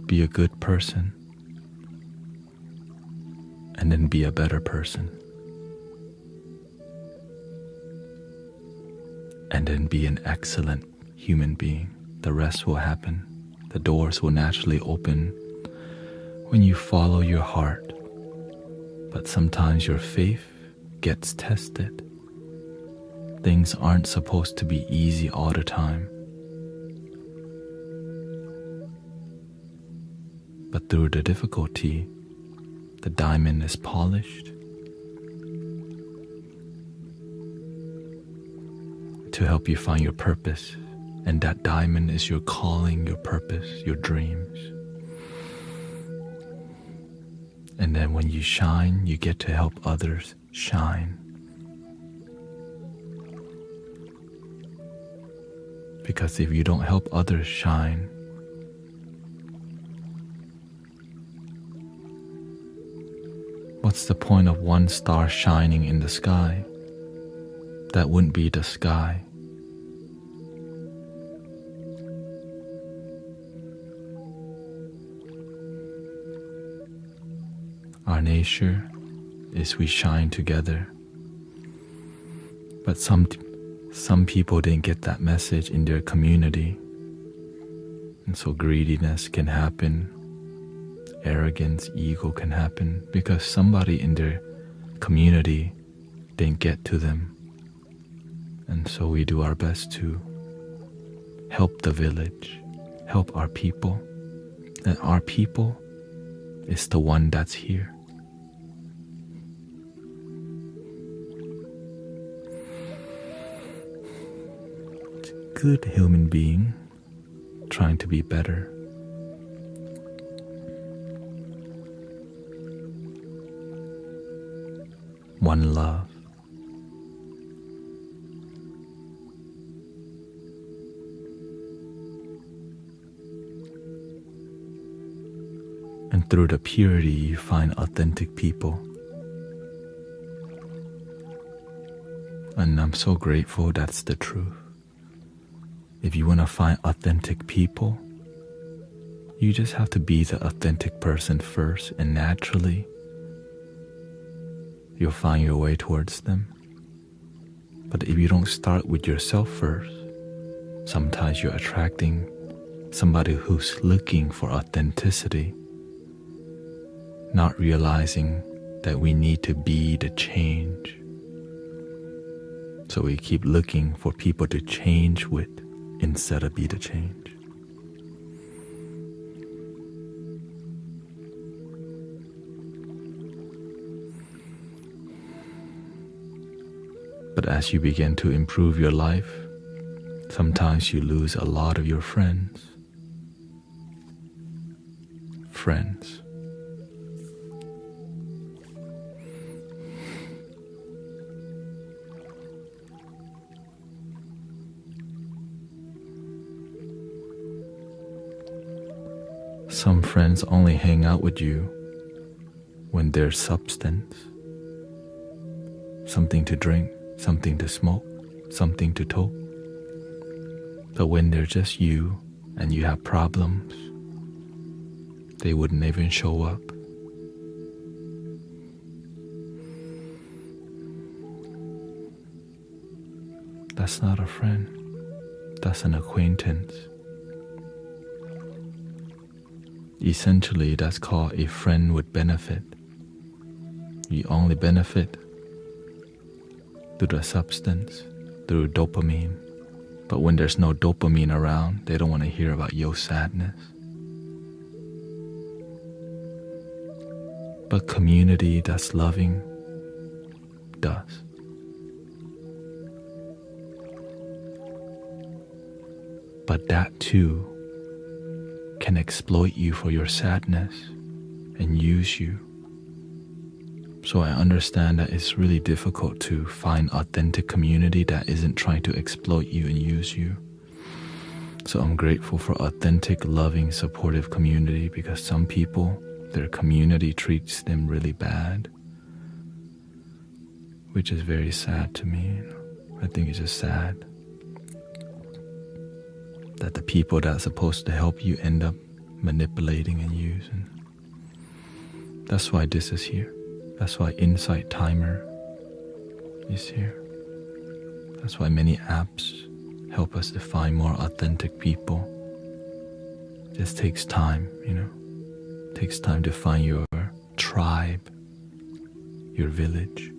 Be a good person, and then be a better person, and then be an excellent human being. The rest will happen. The doors will naturally open when you follow your heart. But sometimes your faith gets tested. Things aren't supposed to be easy all the time. But through the difficulty, the diamond is polished to help you find your purpose. And that diamond is your calling, your purpose, your dreams. And then when you shine, you get to help others shine. Because if you don't help others shine, What's the point of one star shining in the sky? That wouldn't be the sky. Our nature is we shine together. But some people didn't get that message in their community. And so greediness can happen, arrogance, ego can happen because somebody in their community didn't get to them. And so we do our best to help the village, help our people. And our people is the one that's here. Good human being trying to be better. One love. And through the purity you find authentic people. And I'm so grateful that's the truth. If you want to find authentic people, you just have to be the authentic person first, and naturally, you'll find your way towards them. But if you don't start with yourself first, sometimes you're attracting somebody who's looking for authenticity, not realizing that we need to be the change. So we keep looking for people to change with instead of be the change. But as you begin to improve your life, sometimes you lose a lot of your friends. Some friends only hang out with you when there's substance, something to drink, something to smoke, something to talk. But when they're just you and you have problems, they wouldn't even show up. That's not a friend, that's an acquaintance. Essentially, that's called a friend with benefit. You only benefit through the substance, through dopamine. But when there's no dopamine around, they don't want to hear about your sadness. But community that's loving does. But that too can exploit you for your sadness and use you. So I understand that it's really difficult to find authentic community that isn't trying to exploit you and use you. So I'm grateful for authentic, loving, supportive community, because some people, their community treats them really bad, which is very sad to me. I think it's just sad that the people that are supposed to help you end up manipulating and using. That's why this is here. That's why Insight Timer is here. That's why many apps help us to find more authentic people. It just takes time, It takes time to find your tribe, your village.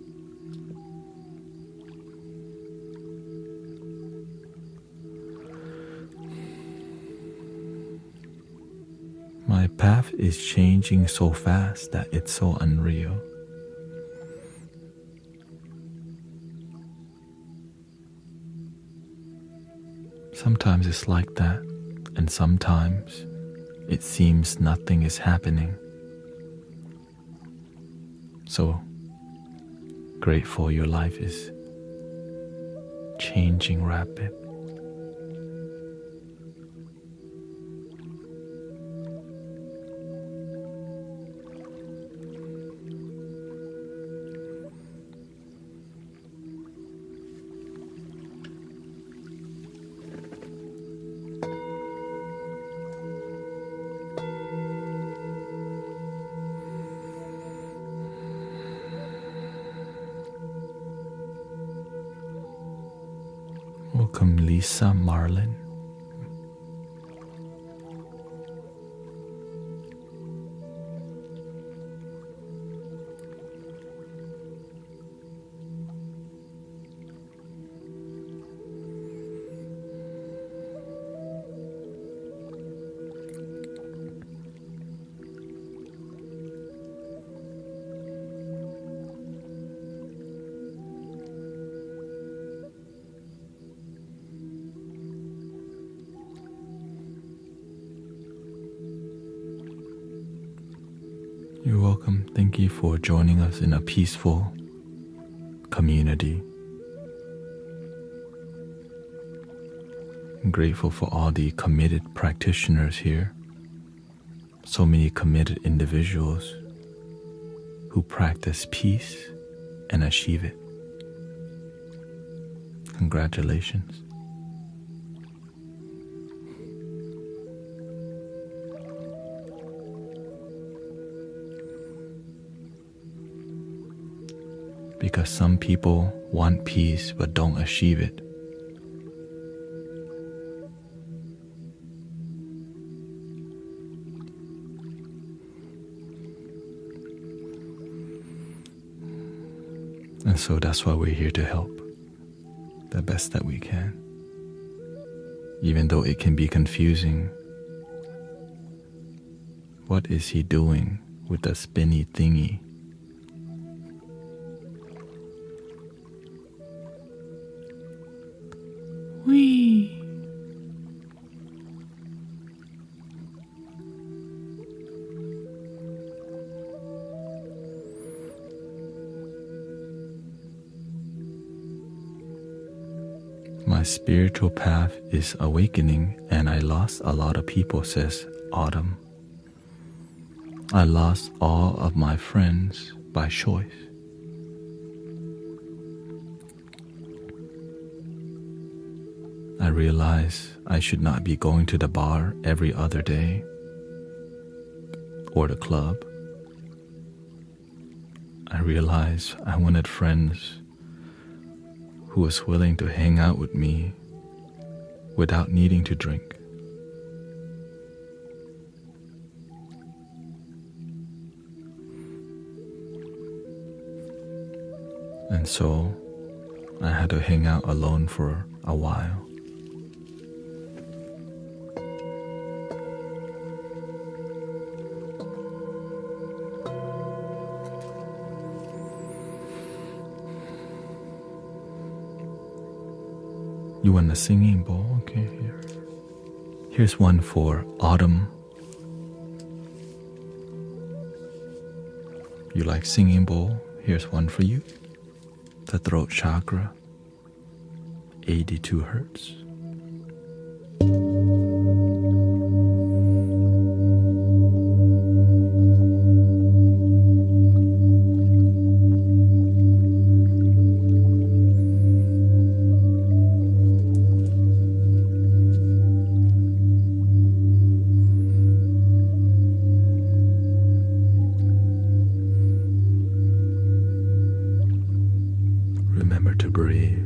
My path is changing so fast that it's so unreal. Sometimes it's like that, and sometimes it seems nothing is happening. So grateful your life is changing rapid. Welcome, Lisa Marlin. You're welcome. Thank you for joining us in a peaceful community. I'm grateful for all the committed practitioners here. So many committed individuals who practice peace and achieve it. Congratulations. Because some people want peace but don't achieve it. And so that's why we're here to help the best that we can. Even though it can be confusing. What is he doing with the spinny thingy? Whee! My spiritual path is awakening and I lost a lot of people, says Autumn. I lost all of my friends by choice. I realize I should not be going to the bar every other day or the club. I realize I wanted friends who was willing to hang out with me without needing to drink. And so I had to hang out alone for a while. You want a singing bowl? Okay, here. Here's one for Autumn. You like singing bowl? Here's one for you. The throat chakra, 82 hertz. Remember to breathe.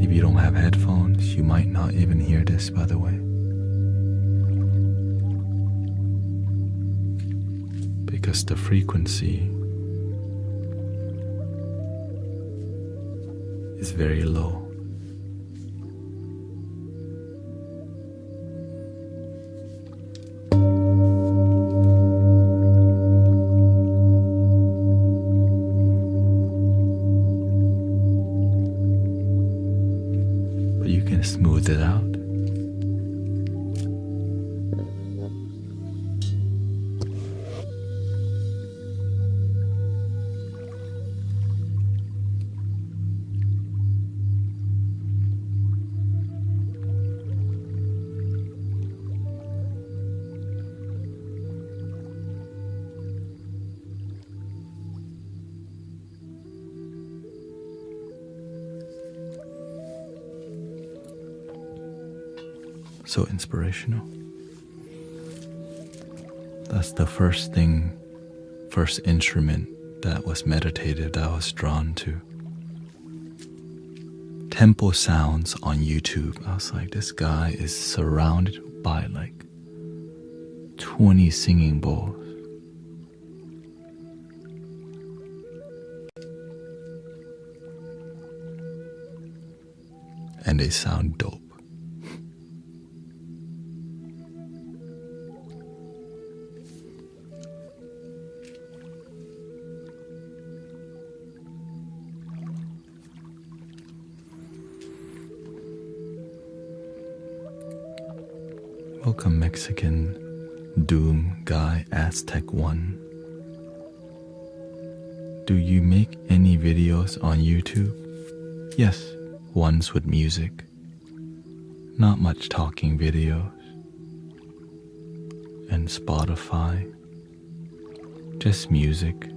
If you don't have headphones, you might not even hear this, by the way. Because the frequency is very low. But you can smooth it out. So inspirational. That's the first instrument that was meditative that I was drawn to. Temple sounds on YouTube. I was like, this guy is surrounded by like 20 singing bowls. And they sound dope. Welcome, Mexican Doom Guy Aztec 1. Do you make any videos on YouTube? Yes, ones with music. Not much talking videos. And Spotify. Just music.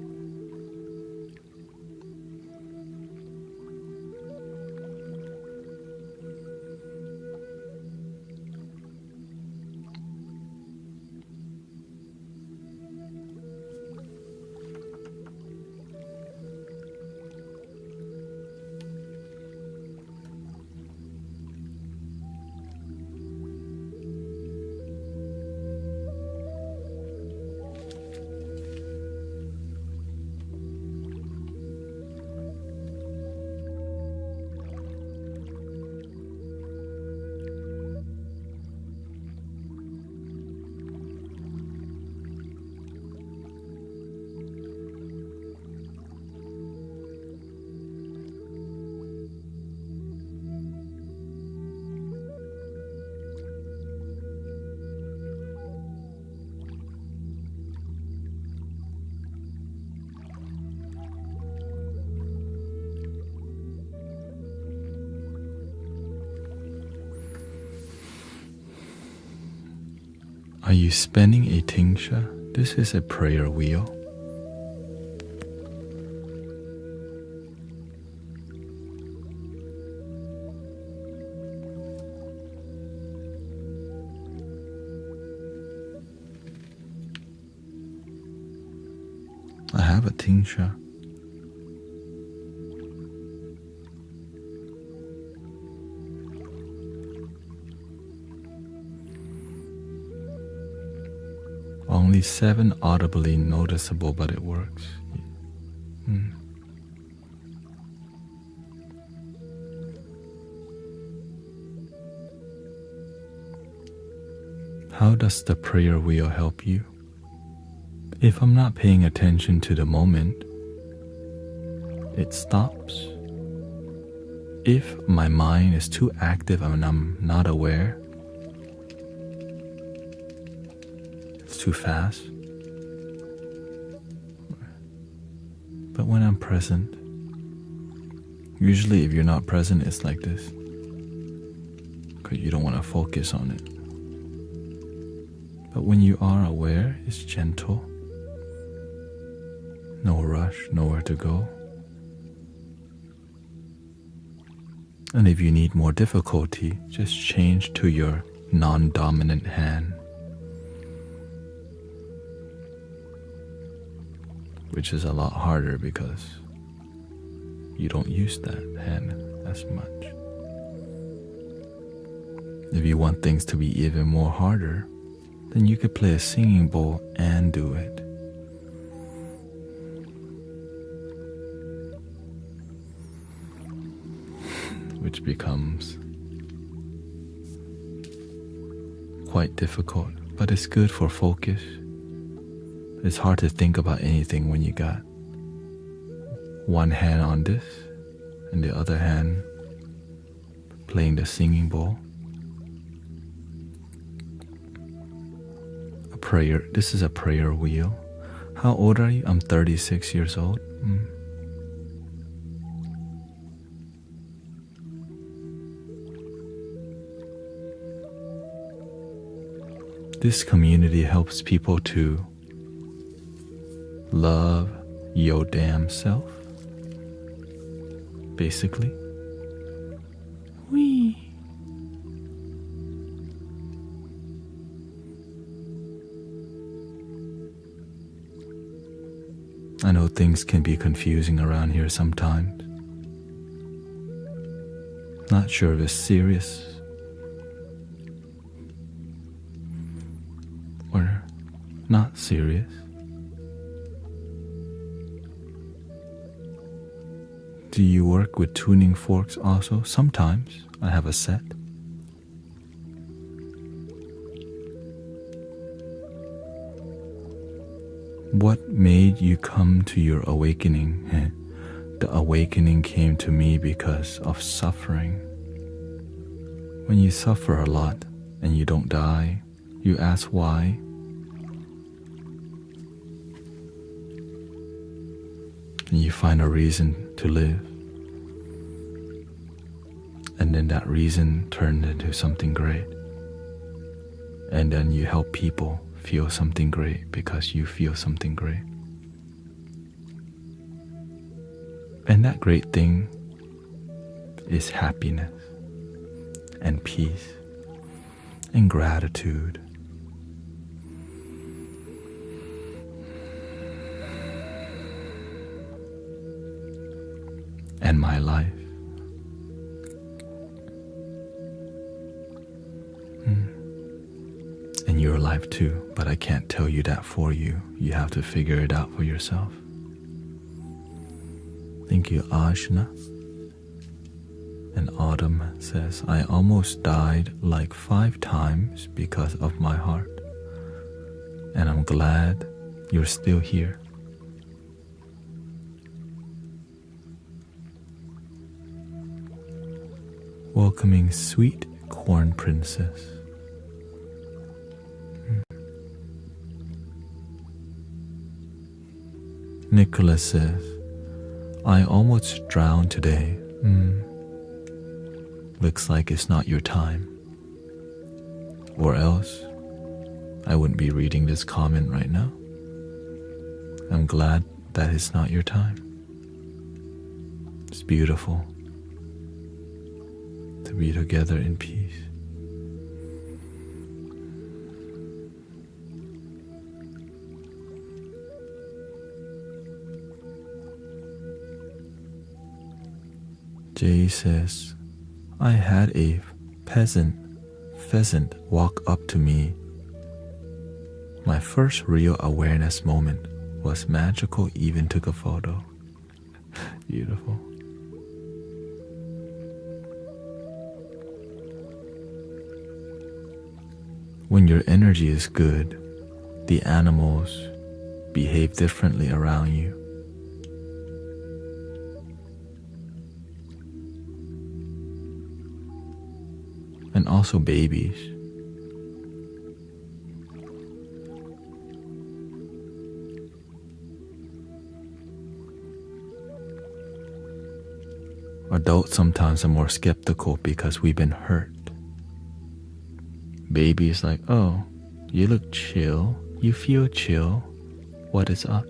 Are you spinning a tingsha? This is a prayer wheel. I have a tingsha. Only 7 audibly noticeable, but it works. How does the prayer wheel help you? If I'm not paying attention to the moment, it stops. If my mind is too active and I'm not aware, it's too fast. But when I'm present, usually if you're not present, it's like this, because you don't want to focus on it. But when you are aware, it's gentle. No rush, nowhere to go. And if you need more difficulty, just change to your non-dominant hand, which is a lot harder because you don't use that hand as much. If you want things to be even more harder, then you could play a singing bowl and do it. Which becomes quite difficult, but it's good for focus. It's hard to think about anything when you got one hand on this and the other hand playing the singing bowl. A prayer. This is a prayer wheel. How old are you? I'm 36 years old. This community helps people to love your damn self, basically. I know things can be confusing around here sometimes. Not sure if it's serious or not serious. Do you work with tuning forks also? Sometimes I have a set. What made you come to your awakening? The awakening came to me because of suffering. When you suffer a lot and you don't die, you ask why. And you find a reason to live. And then that reason turned into something great. And then you help people feel something great because you feel something great. And that great thing is happiness and peace and gratitude. And my life. And your life too, but I can't tell you that for you. You have to figure it out for yourself. Thank you, Ajna. And Autumn says, I almost died like 5 times because of my heart. And I'm glad you're still here. Welcoming Sweet Corn Princess. Nicholas says, I almost drowned today. Looks like it's not your time. Or else, I wouldn't be reading this comment right now. I'm glad that it's not your time. It's beautiful to be together in peace. Jay says, I had a pheasant walk up to me. My first real awareness moment was magical, even took a photo. Beautiful. When your energy is good, the animals behave differently around you. And also babies. Adults sometimes are more skeptical because we've been hurt. Babies like, oh, you look chill, you feel chill, what is up?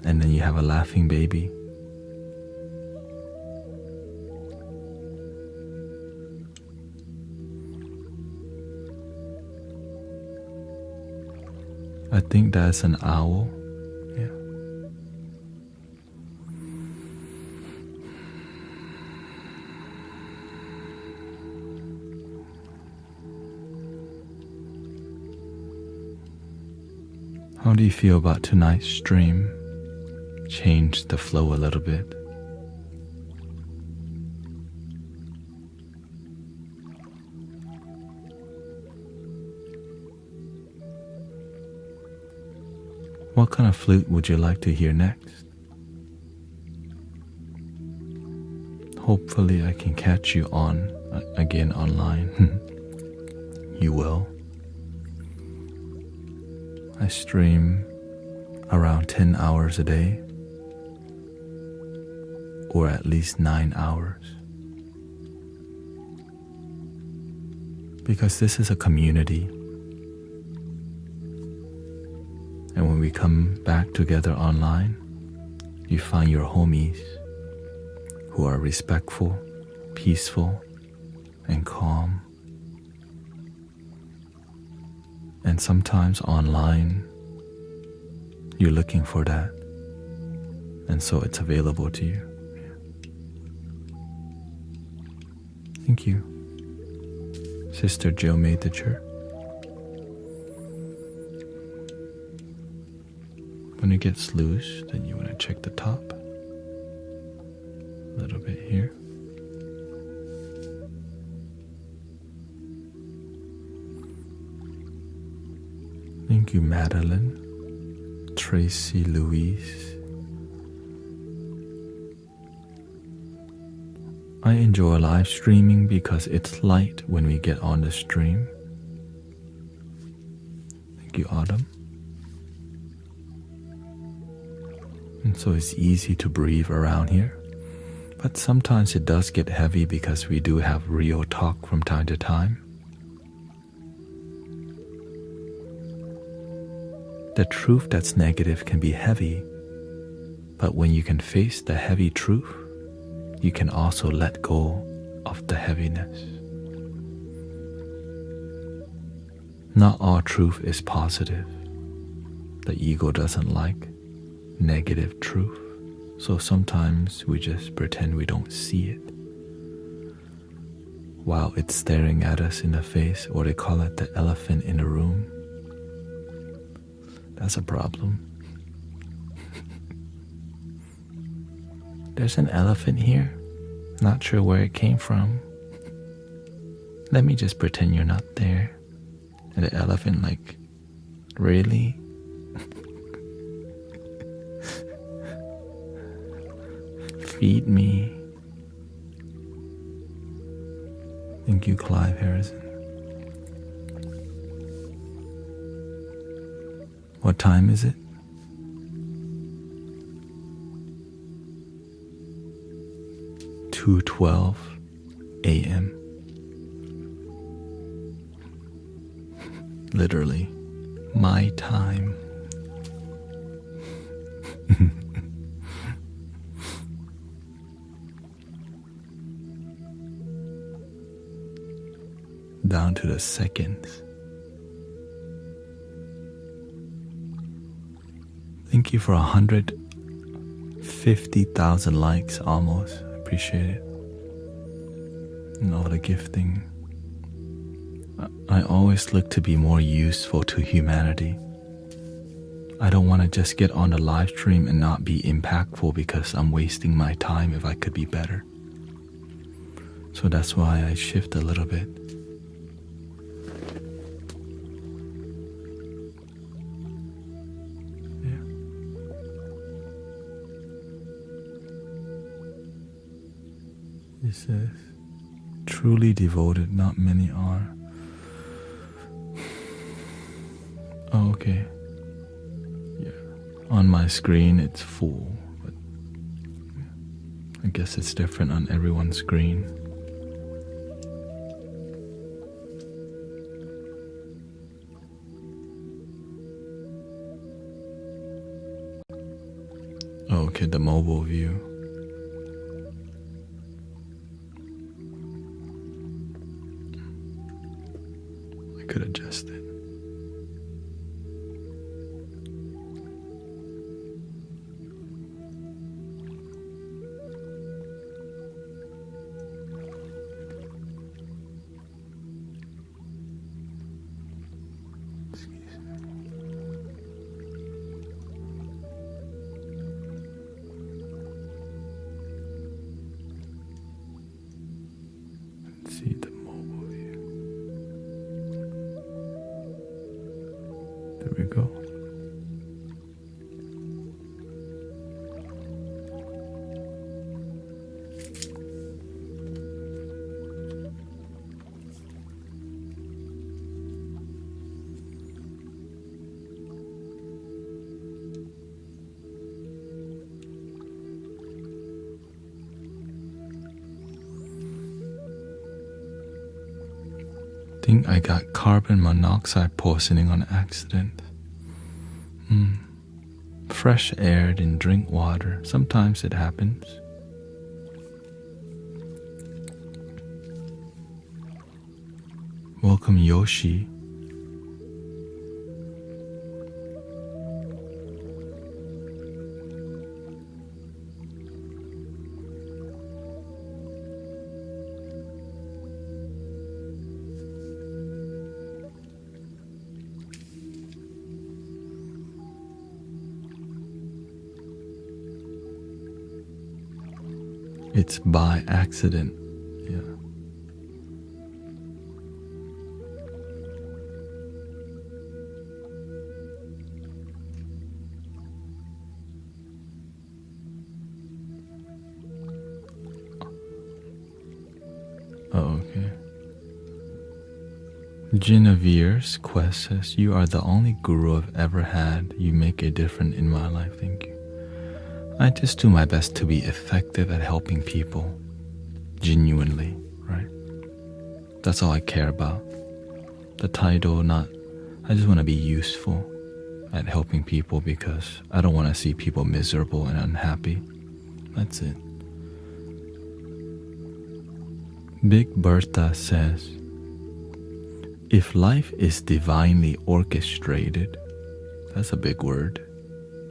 And then you have a laughing baby. I think that's an owl. Yeah. How do you feel about tonight's stream? Change the flow a little bit. What kind of flute would you like to hear next? Hopefully I can catch you on again online. You will. I stream around 10 hours a day, or at least 9 hours. Because this is a community. And when we come back together online, you find your homies who are respectful, peaceful, and calm. And sometimes online, you're looking for that. And so it's available to you. Thank you. Sister Jill made the church. When it gets loose, then you want to check the top. A little bit here. Thank you, Madeline, Tracy Louise. I enjoy live streaming because it's light when we get on the stream. Thank you, Autumn. And so it's easy to breathe around here. But sometimes it does get heavy because we do have real talk from time to time. The truth that's negative can be heavy, but when you can face the heavy truth, you can also let go of the heaviness. Not all truth is positive. The ego doesn't like negative truth, so sometimes we just pretend we don't see it while it's staring at us in the face, or they call it the elephant in the room. That's a problem. There's an elephant here. Not sure where it came from. Let me just pretend you're not there. And the elephant like, really? Feed me. Thank you, Clive Harrison. What time is it? 2:12 a.m. Literally, my time. Down to the seconds. Thank you for 150,000 likes almost. Appreciate it. And all the gifting. I always look to be more useful to humanity. I don't want to just get on the live stream and not be impactful because I'm wasting my time if I could be better. So that's why I shift a little bit. It says, truly devoted, not many are. Oh, okay. Yeah. On my screen, it's full, but I guess it's different on everyone's screen. Oh, okay, the mobile view. Could adjust it. Excuse me. Let's see the mobile view. There we go. Think I got carbon monoxide poisoning on accident. Fresh air didn't drink water. Sometimes it happens. Welcome, Yoshi. It's by accident. Yeah. Oh, okay. Geneviere's quest says, "You are the only guru I've ever had. You make a difference in my life. Thank you. I just do my best to be effective at helping people. Genuinely, right? That's all I care about. The title, not, I just want to be useful at helping people because I don't want to see people miserable and unhappy. That's it." Big Bertha says, "If life is divinely orchestrated," that's a big word,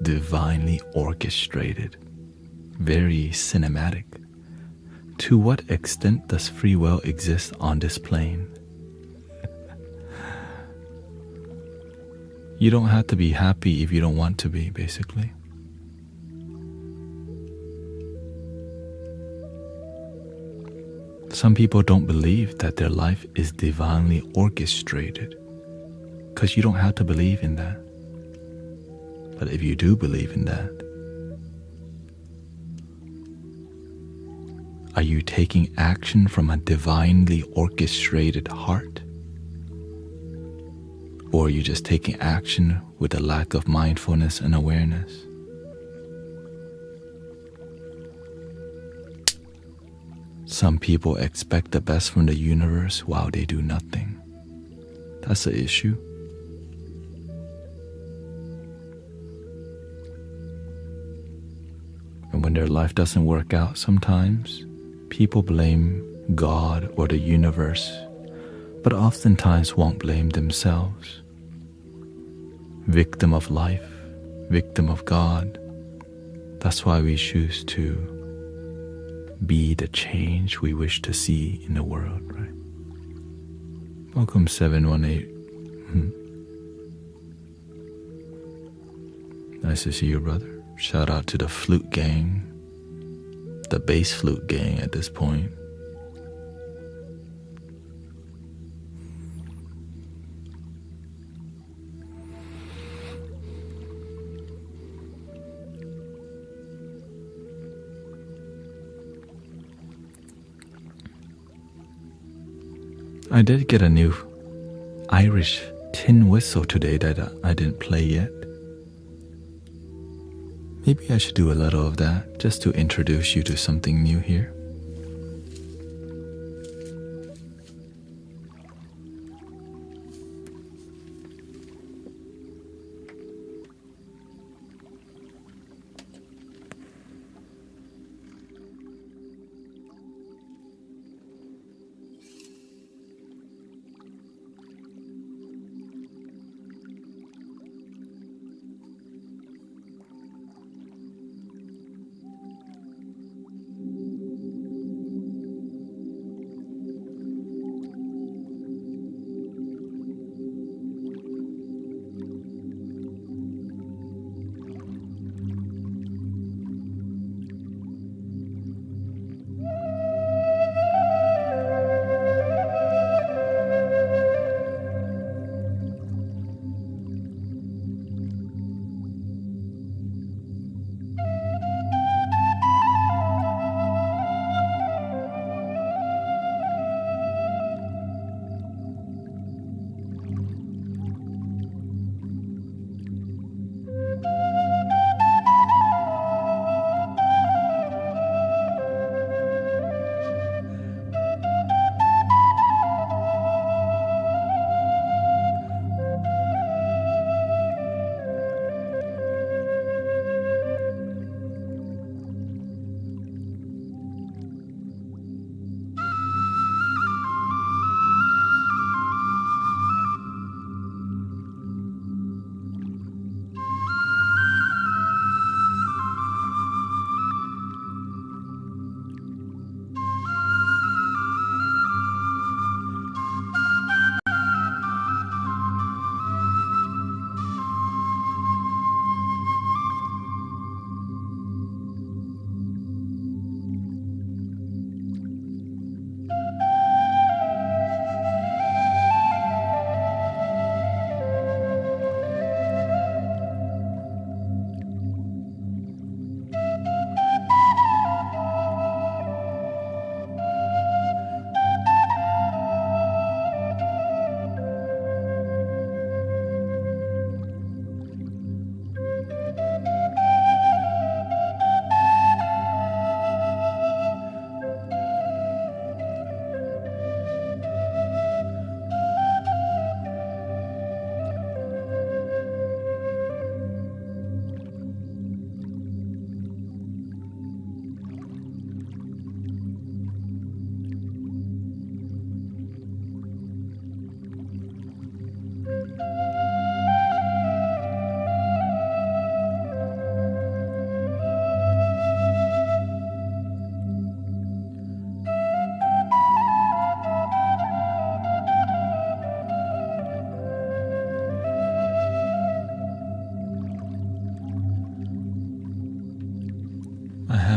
divinely orchestrated, very cinematic, "to what extent does free will exist on this plane?" You don't have to be happy if you don't want to be, basically. Some people don't believe that their life is divinely orchestrated because you don't have to believe in that. But if you do believe in that, are you taking action from a divinely orchestrated heart? Or are you just taking action with a lack of mindfulness and awareness? Some people expect the best from the universe while they do nothing. That's the issue. And when their life doesn't work out sometimes, people blame God or the universe, but oftentimes won't blame themselves. Victim of life, victim of God. That's why we choose to be the change we wish to see in the world, right? Welcome 718. Nice to see you, brother. Shout out to the flute gang, the bass flute gang at this point. I did get a new Irish tin whistle today that I didn't play yet. Maybe I should do a little of that just to introduce you to something new here.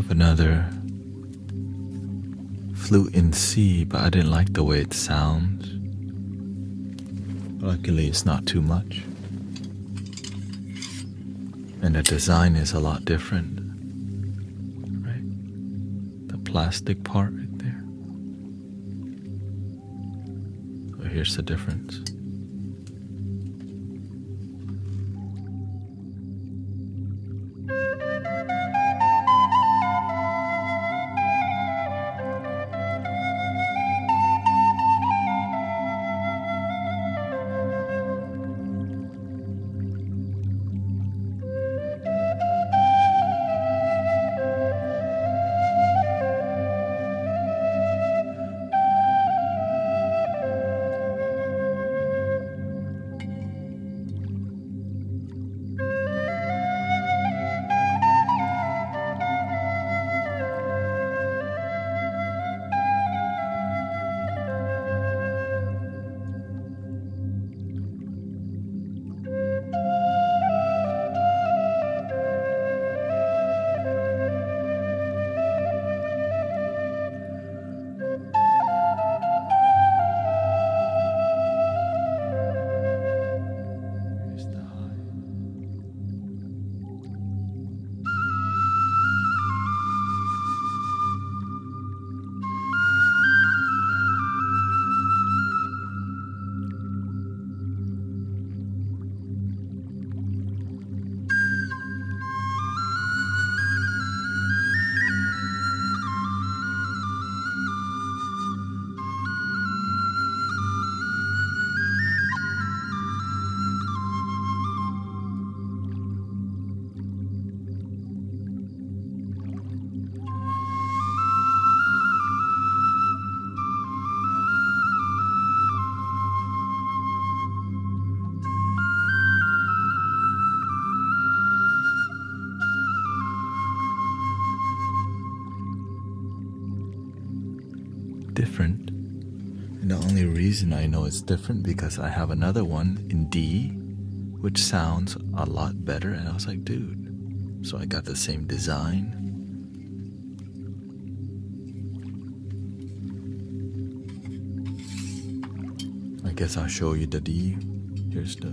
have another flute in C, but I didn't like the way it sounds. Luckily, it's not too much. And the design is a lot different, right? The plastic part right there. So here's the difference. Here's the high. Different. And the only reason I know it's different because I have another one in D, which sounds a lot better. And I was like, dude, so I got the same design. I guess I'll show you the D. Here's the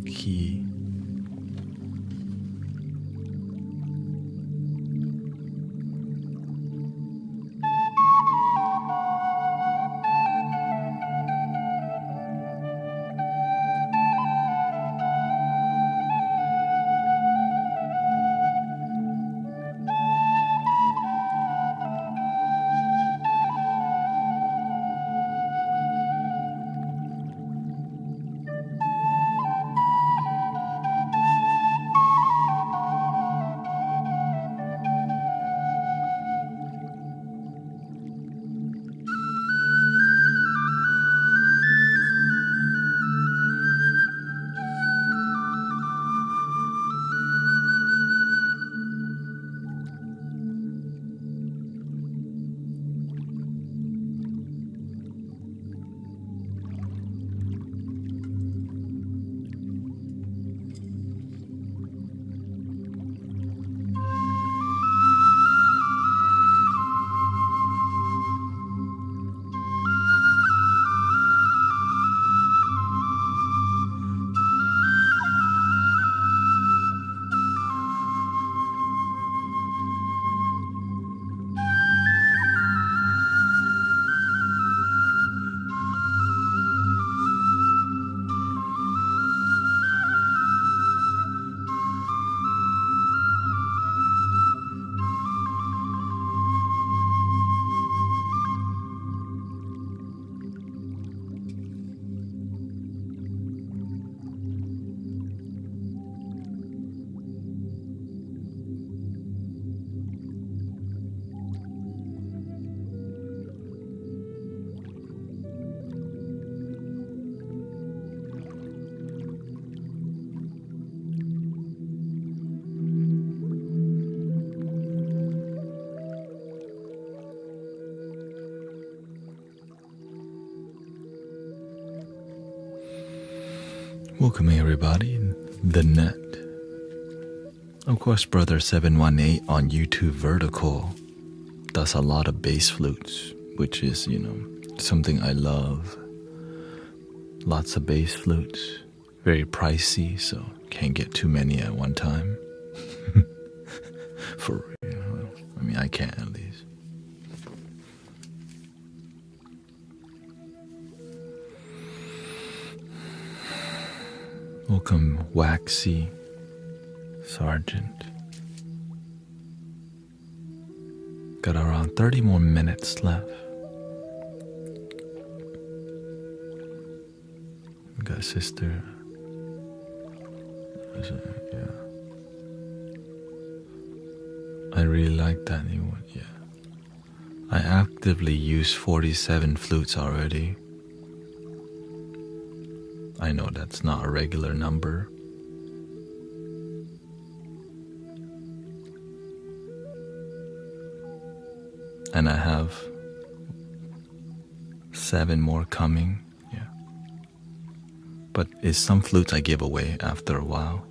key. Welcome everybody, the net. Of course, Brother 718 on YouTube Vertical does a lot of bass flutes, which is, something I love. Lots of bass flutes. Very pricey, so can't get too many at one time. For real. I mean, I can't at least. Welcome, Waxy Sergeant. Got around 30 more minutes left. We got Sister. Yeah. I really like that new one, yeah. I actively use 47 flutes already. I know that's not a regular number. And I have 7 more coming, yeah. But it's some flutes I give away after a while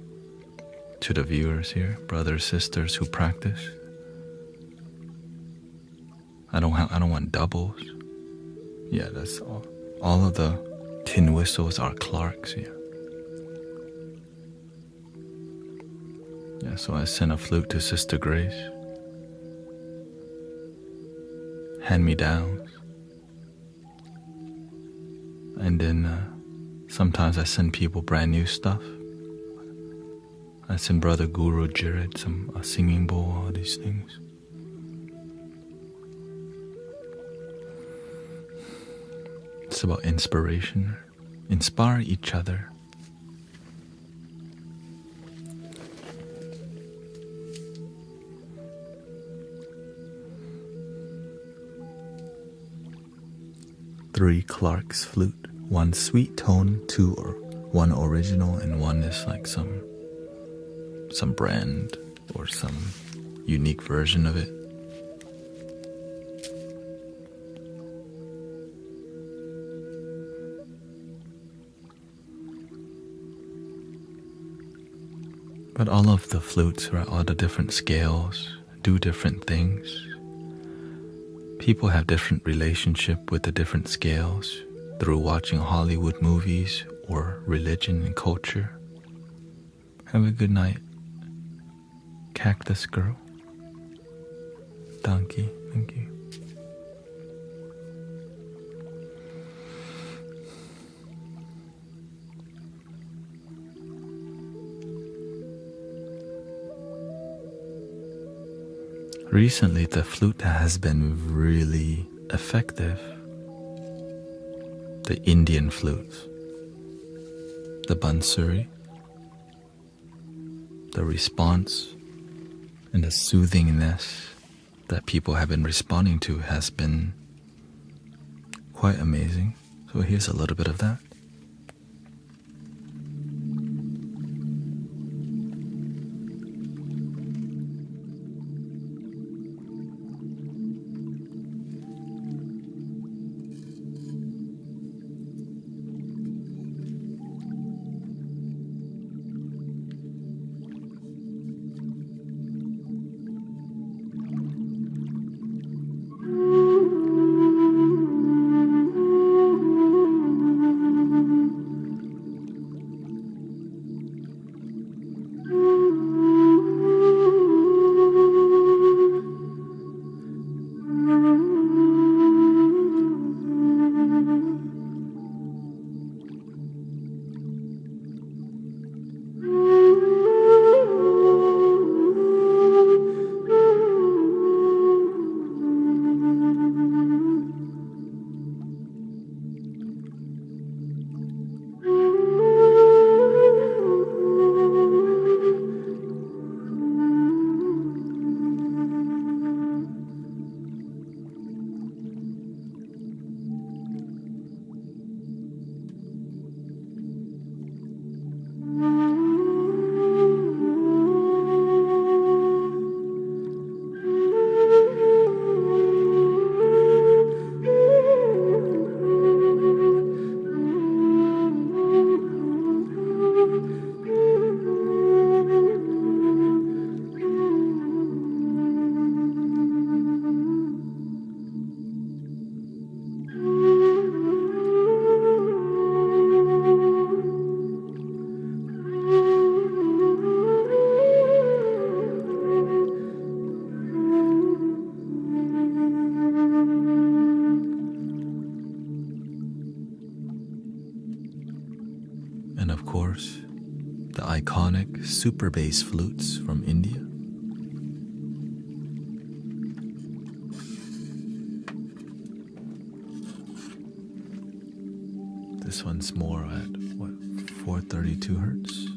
to the viewers here, brothers, sisters who practice. I don't want doubles. Yeah, that's all. All of the tin whistles are Clark's, yeah. Yeah, so I sent a flute to Sister Grace. Hand-me-downs. And then sometimes I send people brand new stuff. I send Brother Guru Jared a singing bowl, all these things. It's about inspiration. Inspire each other. Three Clark's flute. One sweet tone, 2 or 1 original, and 1 is like some brand or some unique version of it. But all of the flutes, right, all the different scales do different things. People have different relationship with the different scales through watching Hollywood movies or religion and culture. Have a good night, Cactus Girl. Donkey, thank you. Recently, the flute has been really effective. The Indian flutes, the bansuri, the response and the soothingness that people have been responding to has been quite amazing. So here's a little bit of that. course, the iconic super bass flutes from India. This one's more at, 432 hertz.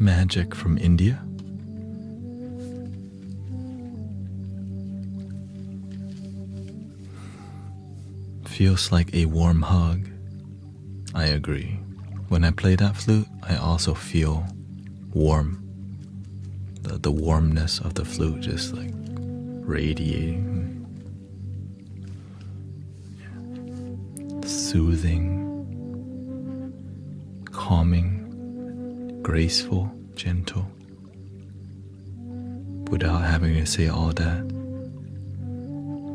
Magic from India. Feels like a warm hug. I agree. When I play that flute, I also feel warm. The warmness of the flute just like radiating. Soothing, calming, graceful, gentle. Without having to say all that,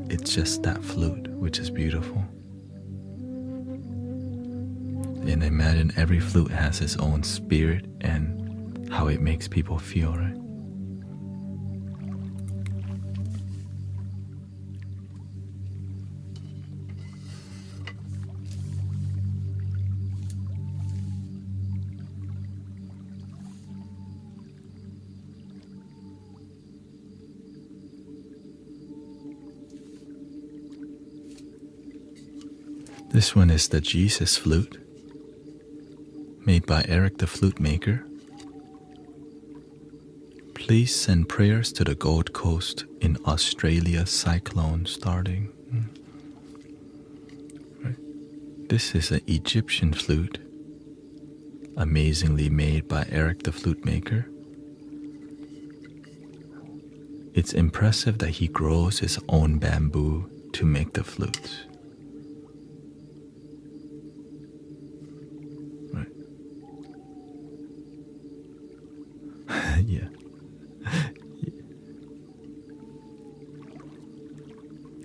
it's just that flute, which is beautiful. And imagine every flute has its own spirit and how it makes people feel, right? This one is the Jesus flute, made by Eric the Flute Maker. Please send prayers to the Gold Coast in Australia cyclone starting. Right. This is an Egyptian flute, amazingly made by Eric the flute maker. It's impressive that he grows his own bamboo to make the flutes. Right. Yeah.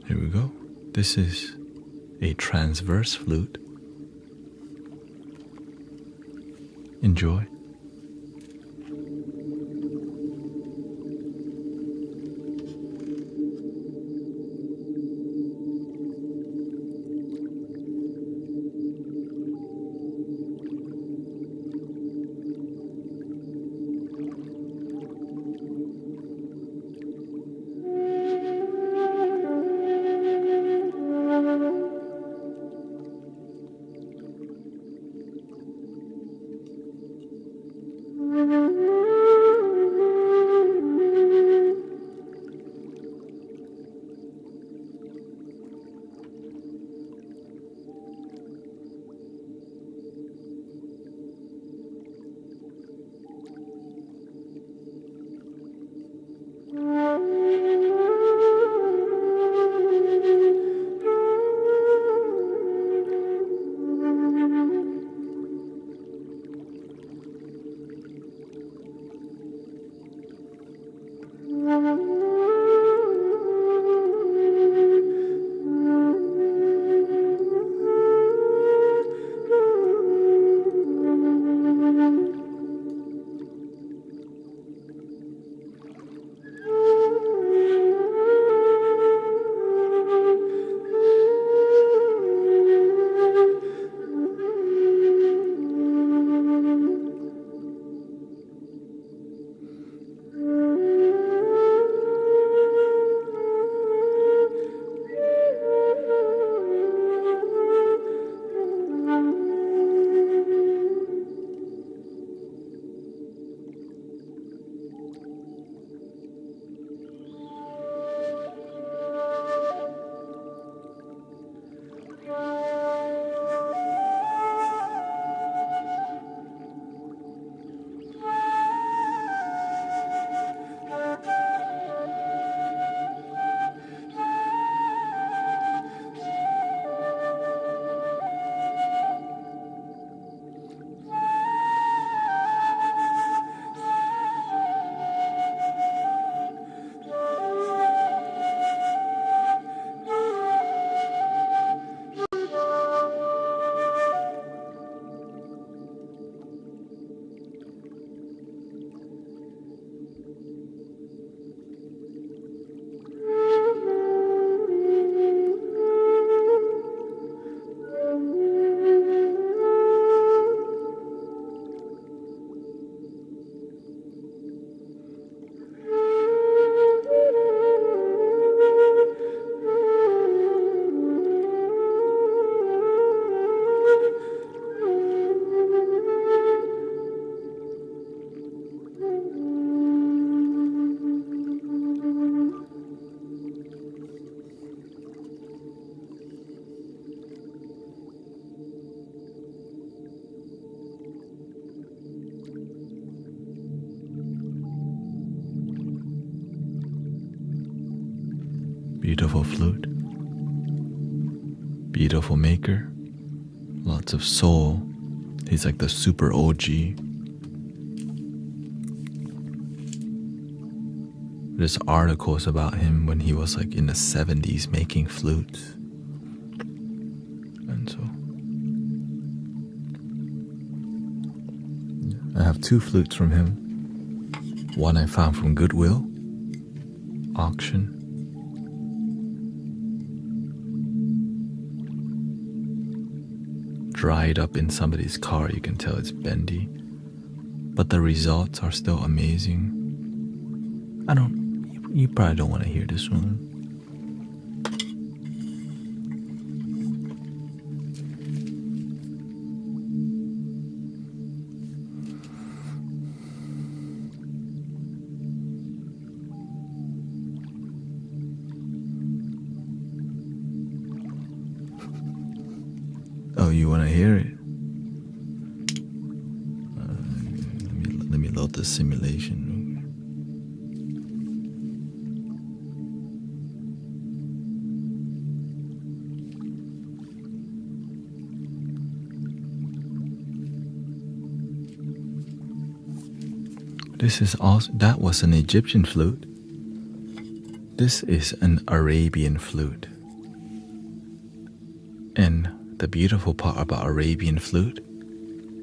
Here we go. This is a transverse flute. Enjoy. Beautiful flute. Beautiful maker. Lots of soul. He's like the super OG. There's articles about him when he was like in the 70s making flutes. And so I have 2 flutes from him. One I found from Goodwill auction. Dried up in somebody's car, you can tell it's bendy. But the results are still amazing. You probably don't want to hear this one. Oh, you want to hear it? Let me load the simulation. This is also, that was an Egyptian flute. This is an Arabian flute. And the beautiful part about Arabian flute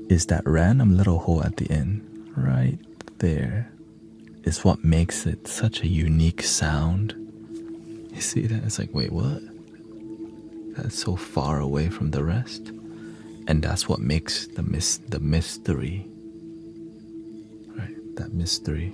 is that random little hole at the end, right there, is what makes it such a unique sound. You see that? It's like, wait, what? That's so far away from the rest. And that's what makes the mystery. Right, that mystery.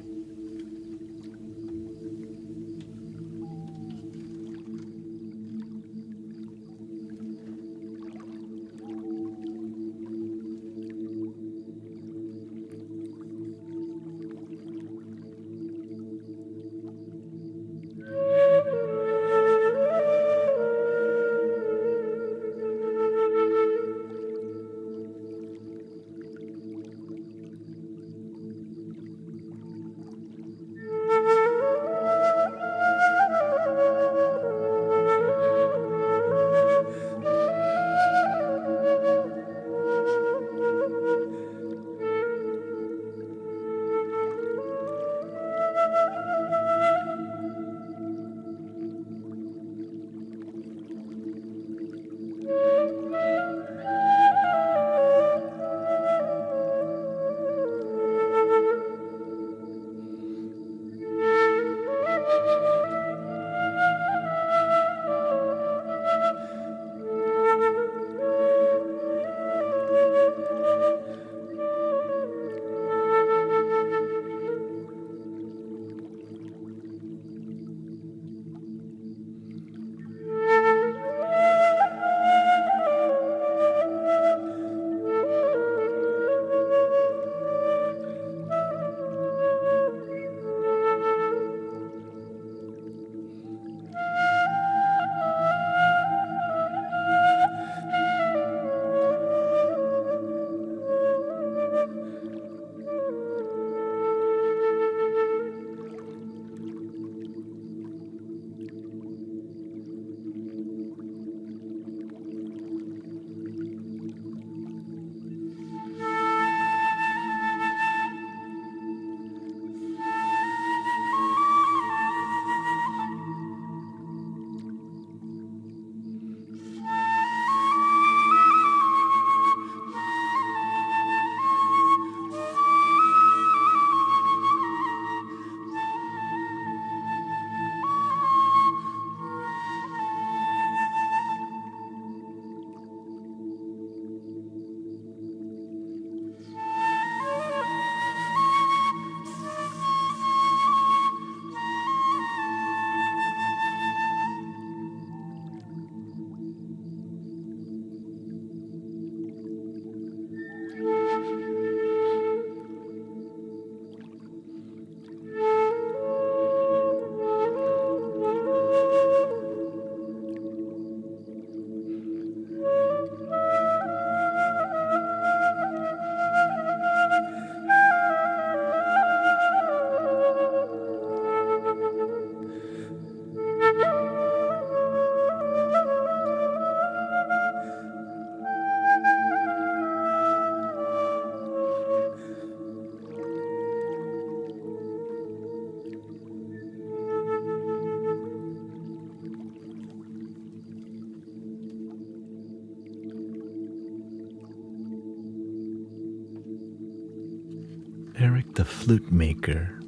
Eric the flute maker.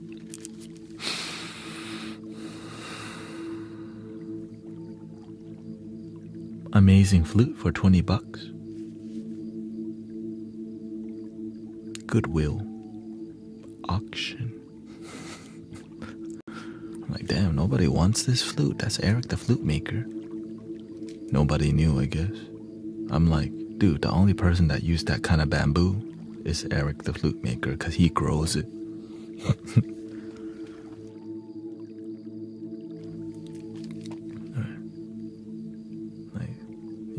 Amazing flute for $20. Goodwill. Auction. I'm like, damn, nobody wants this flute. That's Eric the flute maker. Nobody knew, I guess. I'm like, dude, the only person that used that kind of bamboo is Eric the flute maker because he grows it. Like,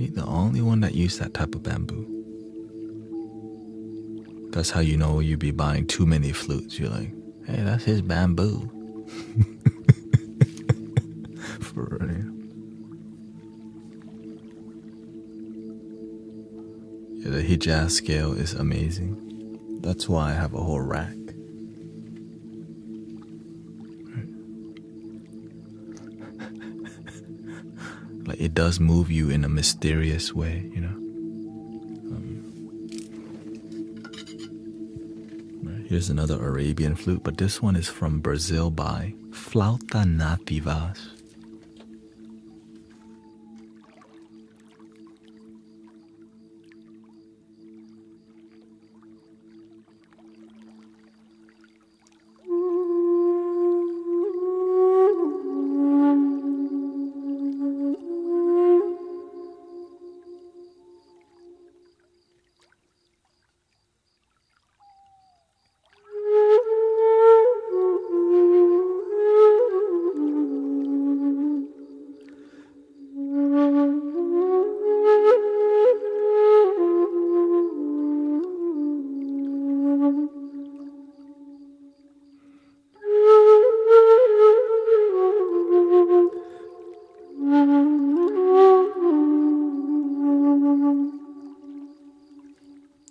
See, the only one that used that type of bamboo. That's how you know you be buying too many flutes. You're like, hey, that's his bamboo. For real. Yeah, the Hijaz scale is amazing. That's why I have a whole rack. Like, it does move you in a mysterious way, you know. Here's another Arabian flute, but this one is from Brazil by Flauta Nativas.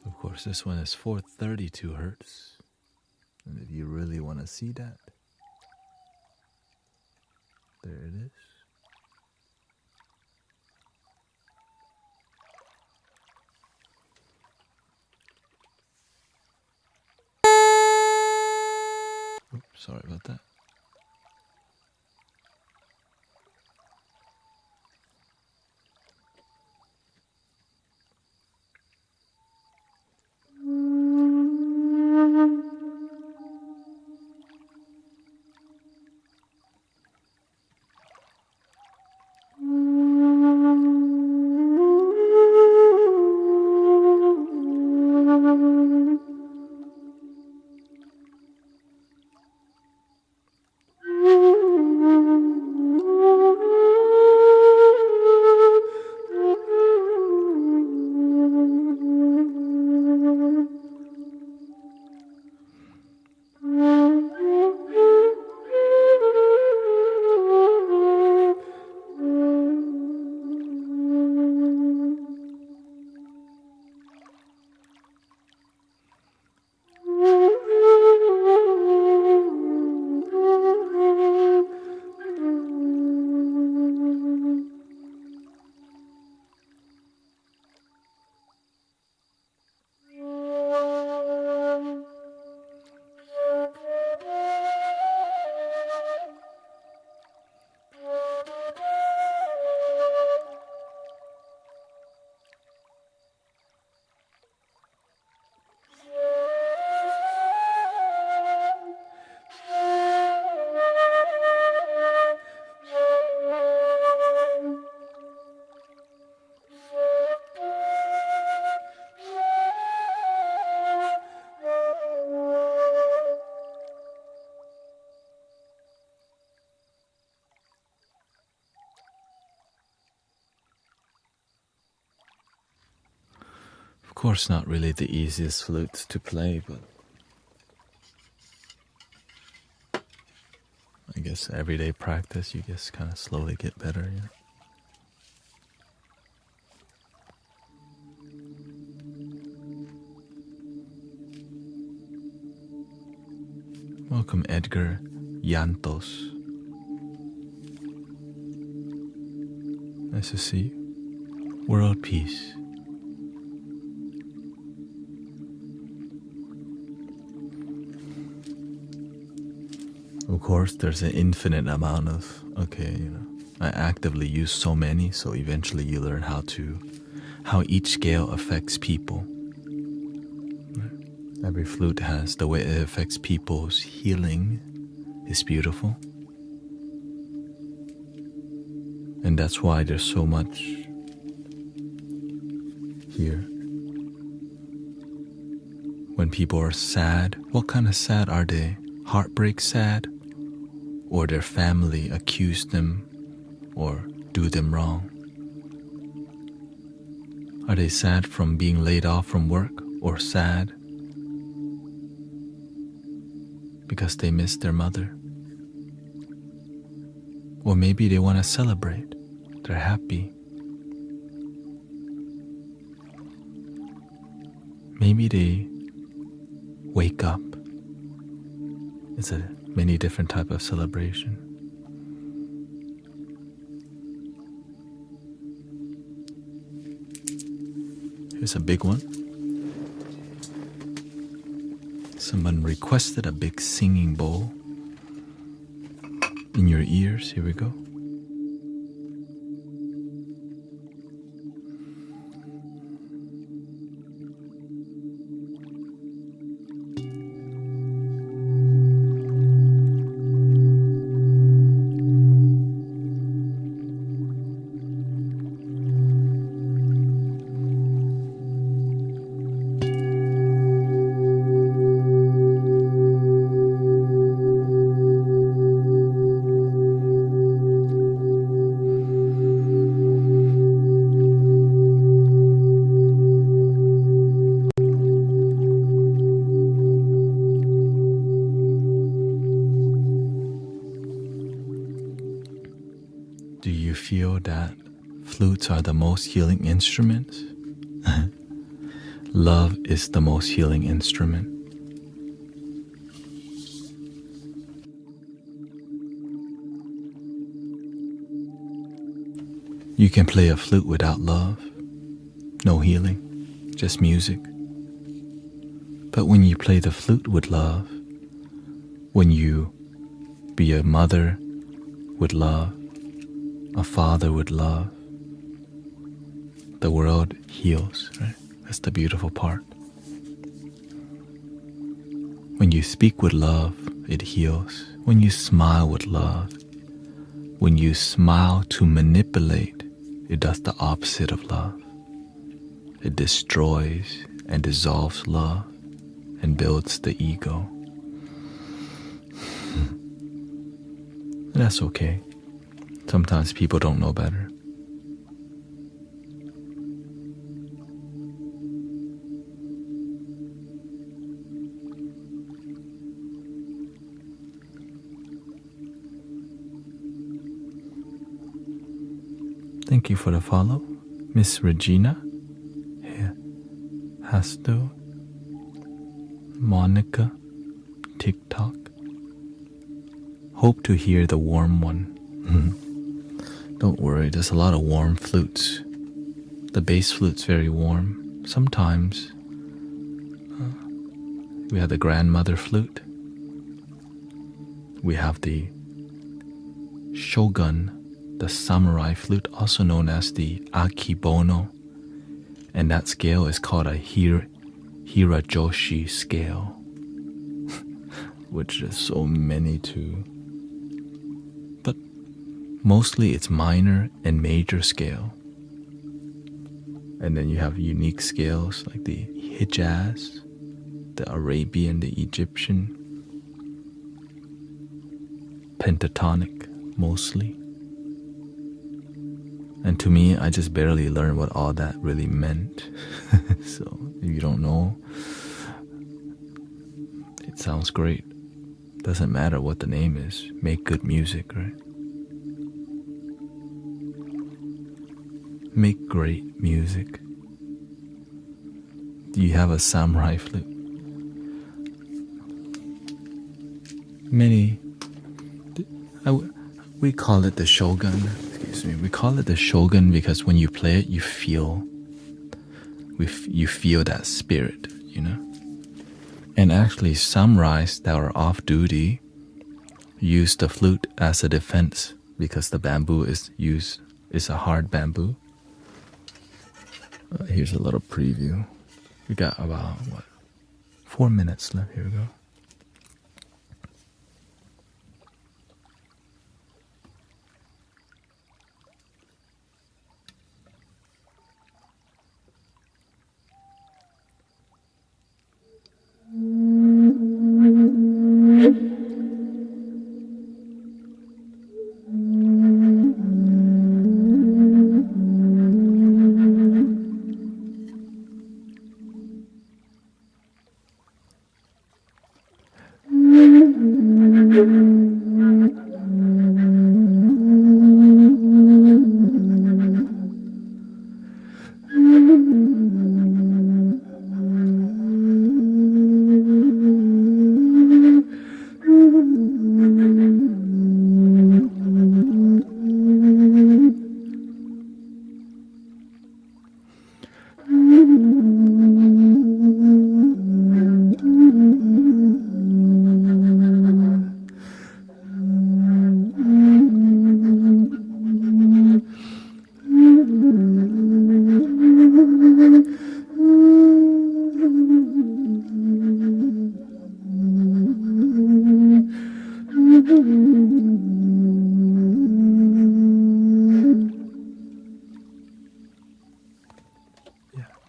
Of course, this one is 432 hertz. And if you really want to see that, there it is. Oops, sorry about that. Of course, not really the easiest flutes to play, but I guess everyday practice, you just kind of slowly get better, you know? Welcome, Edgar Yantos. Nice to see you. World peace. Of course, there's an infinite amount of, I actively use so many, so eventually you learn how each scale affects people. Every flute has the way it affects people's healing is beautiful. And that's why there's so much here. When people are sad, what kind of sad are they? Heartbreak sad? Or their family accuse them or do them wrong? Are they sad from being laid off from work, or sad because they miss their mother? Or maybe they want to celebrate. They're happy. Maybe they wake up. It's a many different type of celebration. Here's a big one. Someone requested a big singing bowl in your ears. Here we go. Do you feel that flutes are the most healing instruments? Love is the most healing instrument. You can play a flute without love, no healing, just music. But when you play the flute with love, when you be a mother with love, a father with love, the world heals, right? That's the beautiful part. When you speak with love, it heals. When you smile with love, when you smile to manipulate, it does the opposite of love. It destroys and dissolves love and builds the ego. That's okay. Sometimes people don't know better. Thank you for the follow, Miss Regina, Hasto, Monica, TikTok. Hope to hear the warm one. Don't worry, there's a lot of warm flutes. The bass flute's very warm. Sometimes we have the grandmother flute. We have the shogun, the samurai flute, also known as the akibono. And that scale is called a hirajoshi scale, which is so many too. But mostly it's minor and major scale. And then you have unique scales like the Hijaz, the Arabian, the Egyptian, pentatonic mostly. And to me, I just barely learned what all that really meant. So if you don't know, it sounds great. Doesn't matter what the name is. Make good music, right? Make great music. Do you have a samurai flute? We call it the shogun. Excuse me. We call it the shogun because when you play it, you feel that spirit, you know. And actually, samurais that are off duty use the flute as a defense because the bamboo is a hard bamboo. Here's a little preview. We got about 4 minutes left. Here we go.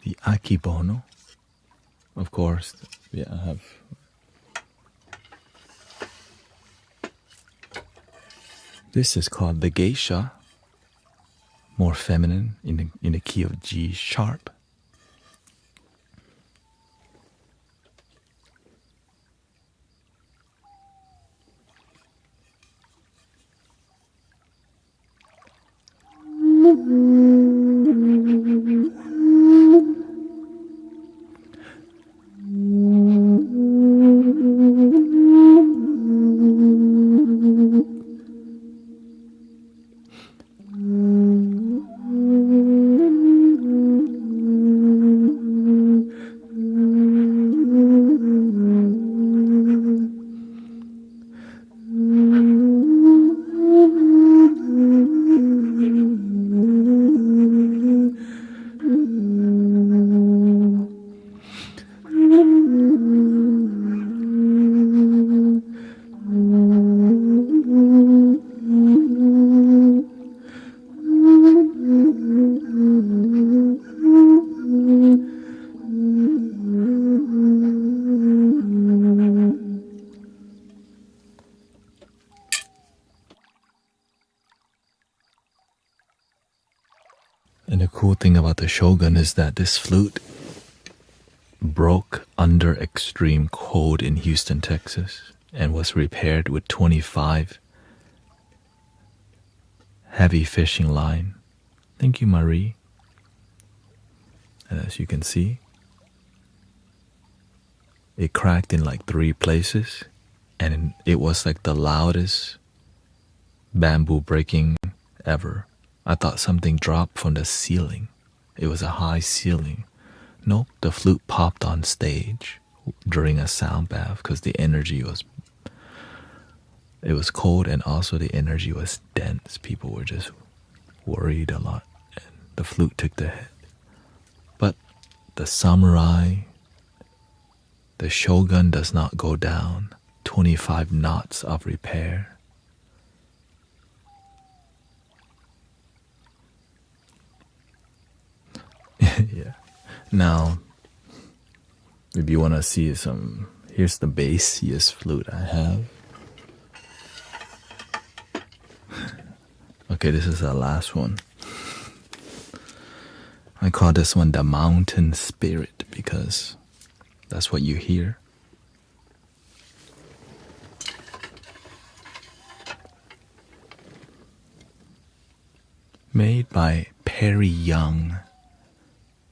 The akibono, of course. Yeah, I have. This is called the geisha, more feminine in the key of G sharp. And the cool thing about the Shogun is that this flute broke under extreme cold in Houston, Texas, and was repaired with 25 heavy fishing line. Thank you, Marie. And as you can see, it cracked in like 3 places, and it was like the loudest bamboo breaking ever. I thought something dropped from the ceiling. It was a high ceiling. Nope, the flute popped on stage during a sound bath because the energy was, it was cold, and also the energy was dense. People were just worried a lot, and the flute took the hit. But the samurai, the Shogun does not go down. 25 knots of repair. Yeah. Now, if you want to see some, here's the bassiest flute I have. Okay, this is the last one. I call this one the mountain spirit because that's what you hear. Made by Perry Young,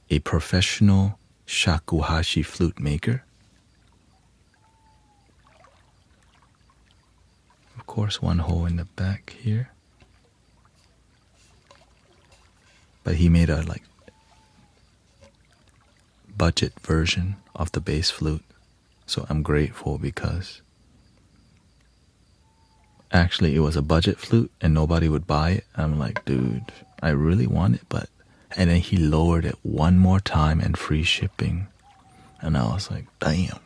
a professional shakuhachi flute maker. Of course, one hole in the back here. But he made a like budget version of the bass flute. So I'm grateful because actually it was a budget flute and nobody would buy it. I'm like, dude, I really want it, but... And then he lowered it one more time and free shipping. And I was like, damn.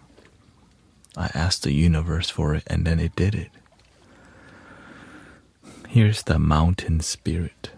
I asked the universe for it and then it did it. Here's the mountain spirit.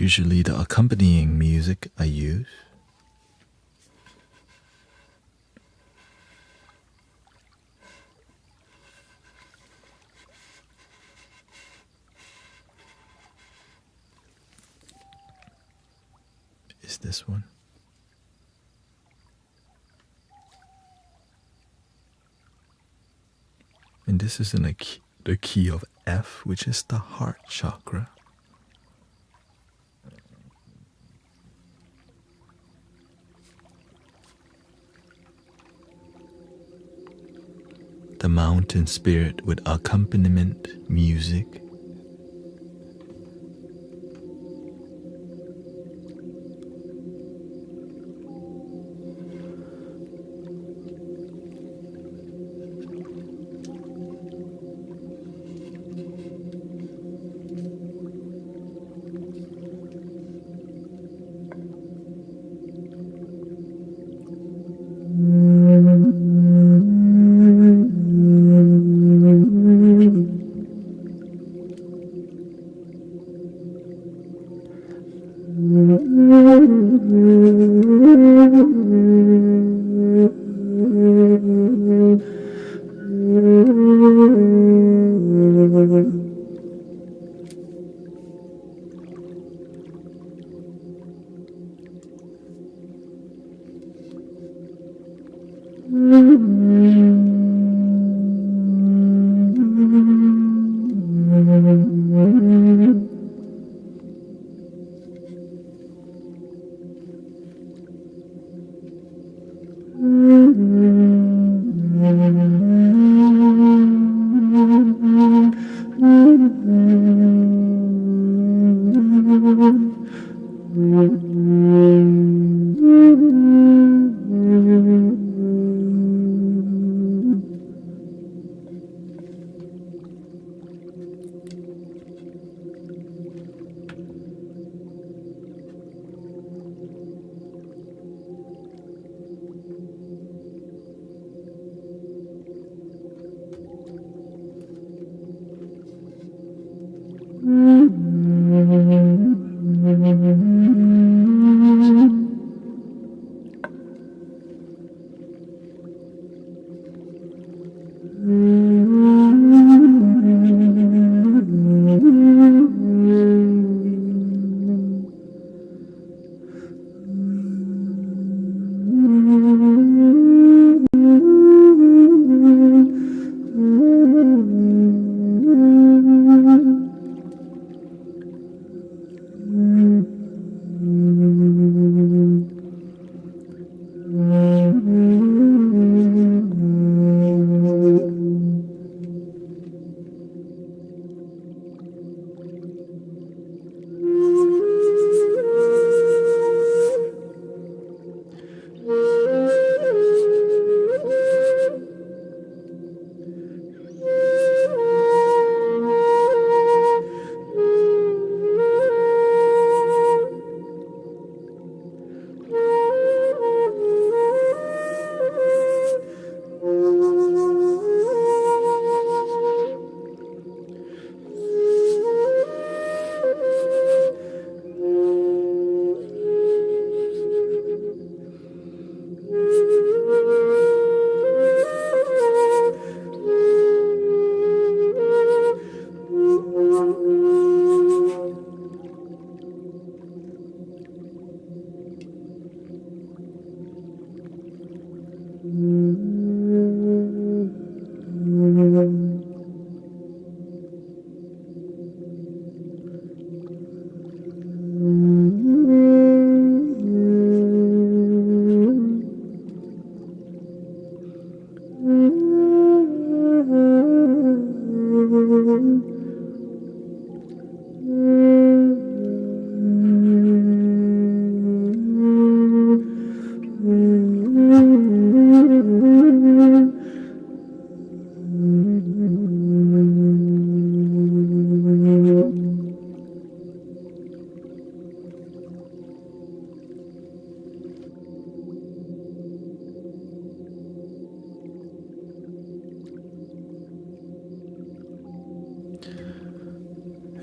usually the accompanying music I use. Is this one. And this is in the key of F, which is the heart chakra. The mountain spirit with accompaniment music.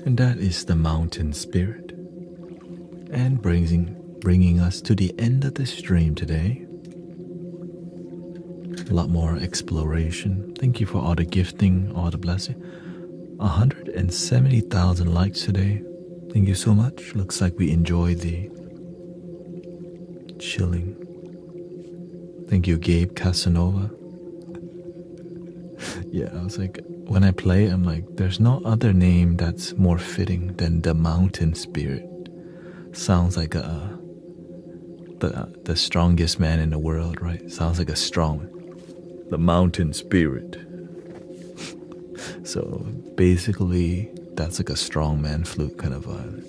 And that is the mountain spirit. and bringing us to the end of the stream today. A lot more exploration. Thank you for all the gifting, all the blessing. 170,000 likes today. Thank you so much. Looks like we enjoyed the chilling. Thank you, Gabe Casanova. Yeah, I was like, when I play, I'm like, there's no other name that's more fitting than the Mountain Spirit. Sounds like the strongest man in the world, right? Sounds like the Mountain Spirit. So basically, that's like a strongman flute kind of vibe.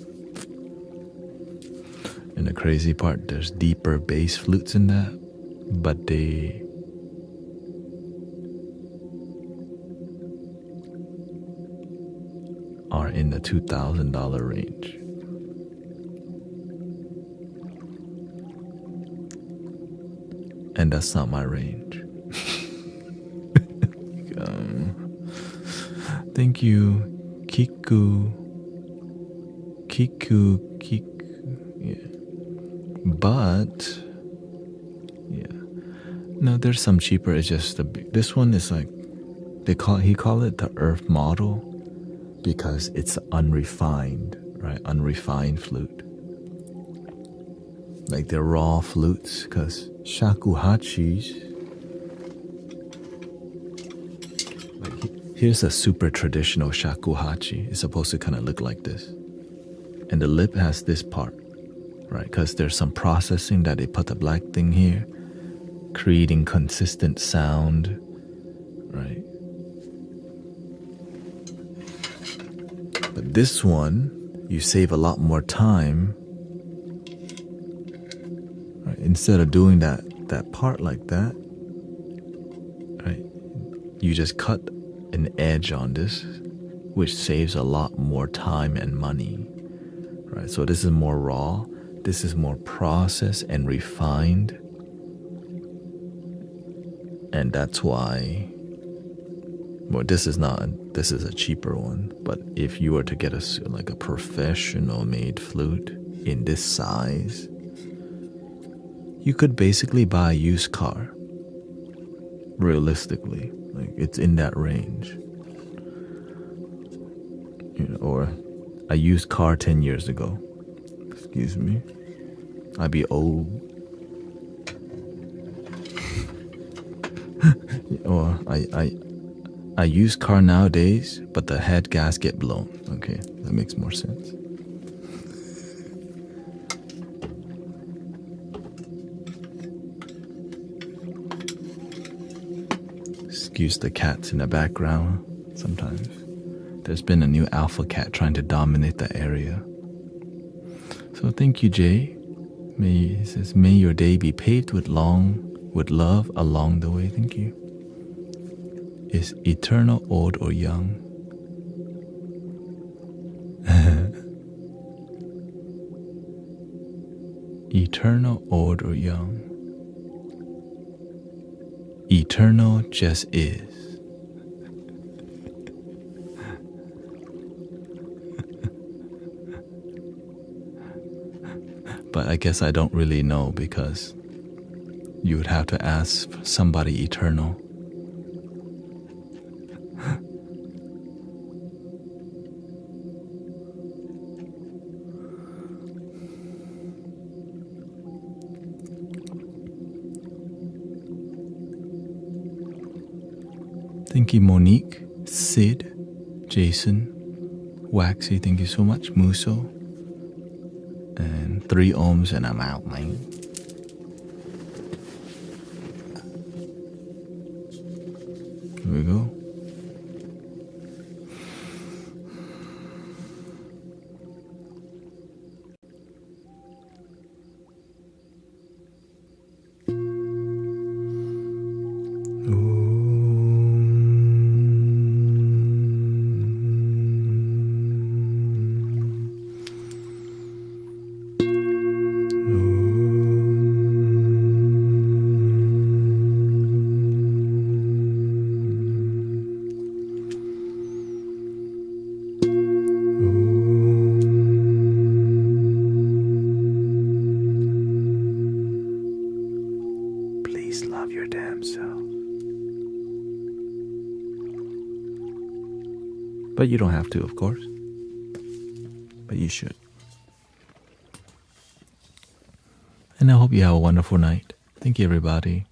And the crazy part, there's deeper bass flutes in that, but they are in the $2,000 range. And that's not my range. Thank you, Kiku. Yeah. But yeah, no, there's some cheaper. It's just this one is like he call it the Earth model because it's unrefined, right? Unrefined flute. Like they're raw flutes, because shakuhachis. Here's a super traditional shakuhachi. It's supposed to kind of look like this. And the lip has this part, right? Because there's some processing that they put the black thing here, creating consistent sound, right? But this one, you save a lot more time. Right? Instead of doing that part like that, right? You just cut an edge on this, which saves a lot more time and money, right? So this is more raw, this is more processed and refined, and that's why, well, this is a cheaper one, but if you were to get a professional made flute in this size, you could basically buy a used car, realistically. Like it's in that range, or a used car 10 years ago. Excuse me, I'd be old. Or a used car nowadays, but the head gasket blown. Okay, that makes more sense. Excuse the cats in the background sometimes. There's been a new alpha cat trying to dominate the area. So thank you, Jay. He says, may your day be paved with love along the way. Thank you. Is eternal old or young? Eternal old or young? Eternal just is. But I guess I don't really know, because you would have to ask somebody eternal. Thank you, Monique, Sid, Jason, Waxy, thank you so much, Muso, and 3 ohms and I'm out, man. Here we go. yourself. But you don't have to, of course. But you should. And I hope you have a wonderful night. Thank you, everybody.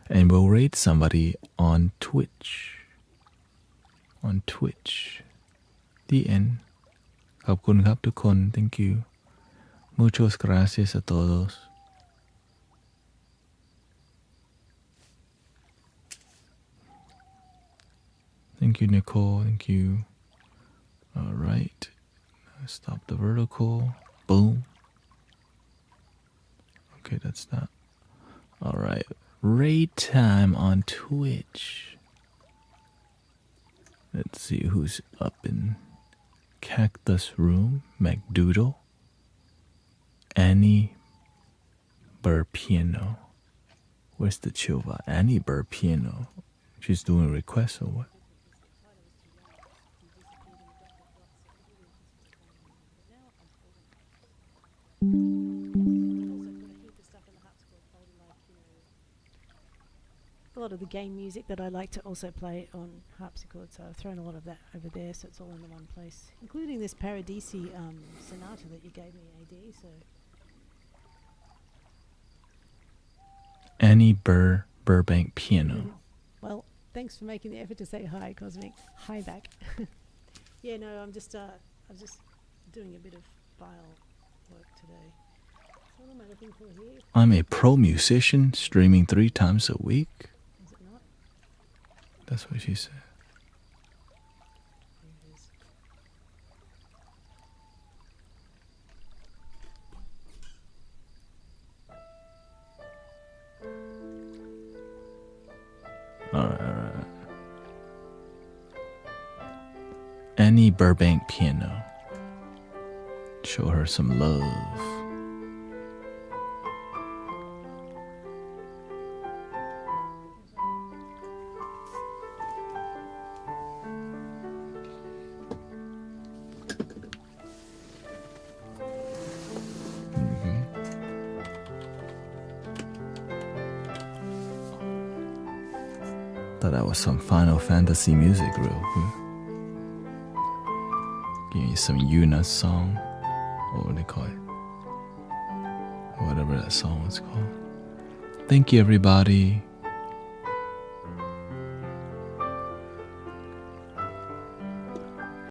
And we'll rate somebody on Twitch. On Twitch. The end. ขอบคุณครับทุกคน Thank you. Muchas gracias a todos. Thank you, Nicole. Thank you. All right. Stop the vertical. Boom. Okay, that's that. All right. Raid time on Twitch. Let's see who's up in Cactus Room. McDoodle. Annie Burpiano. Where's the Chilva? Annie Burpiano. She's doing requests or what? A lot of the game music that I like to also play on harpsichord, so I've thrown a lot of that over there, so it's all in the one place, including this Paradisi sonata that you gave me, AD. So Annie Burbank Piano. Well, thanks for making the effort to say hi, Cosmic. Hi back. Yeah, no, I was just doing a bit of file work today. So what am I looking for here? I'm a pro musician streaming 3 times a week. Is it not? That's what she said. Here it is. All right. Annie Burbank Piano. Show her some love. Thought that was some Final Fantasy music real quick. Give me some Yuna song. What would they call it? Whatever that song was called. Thank you, everybody.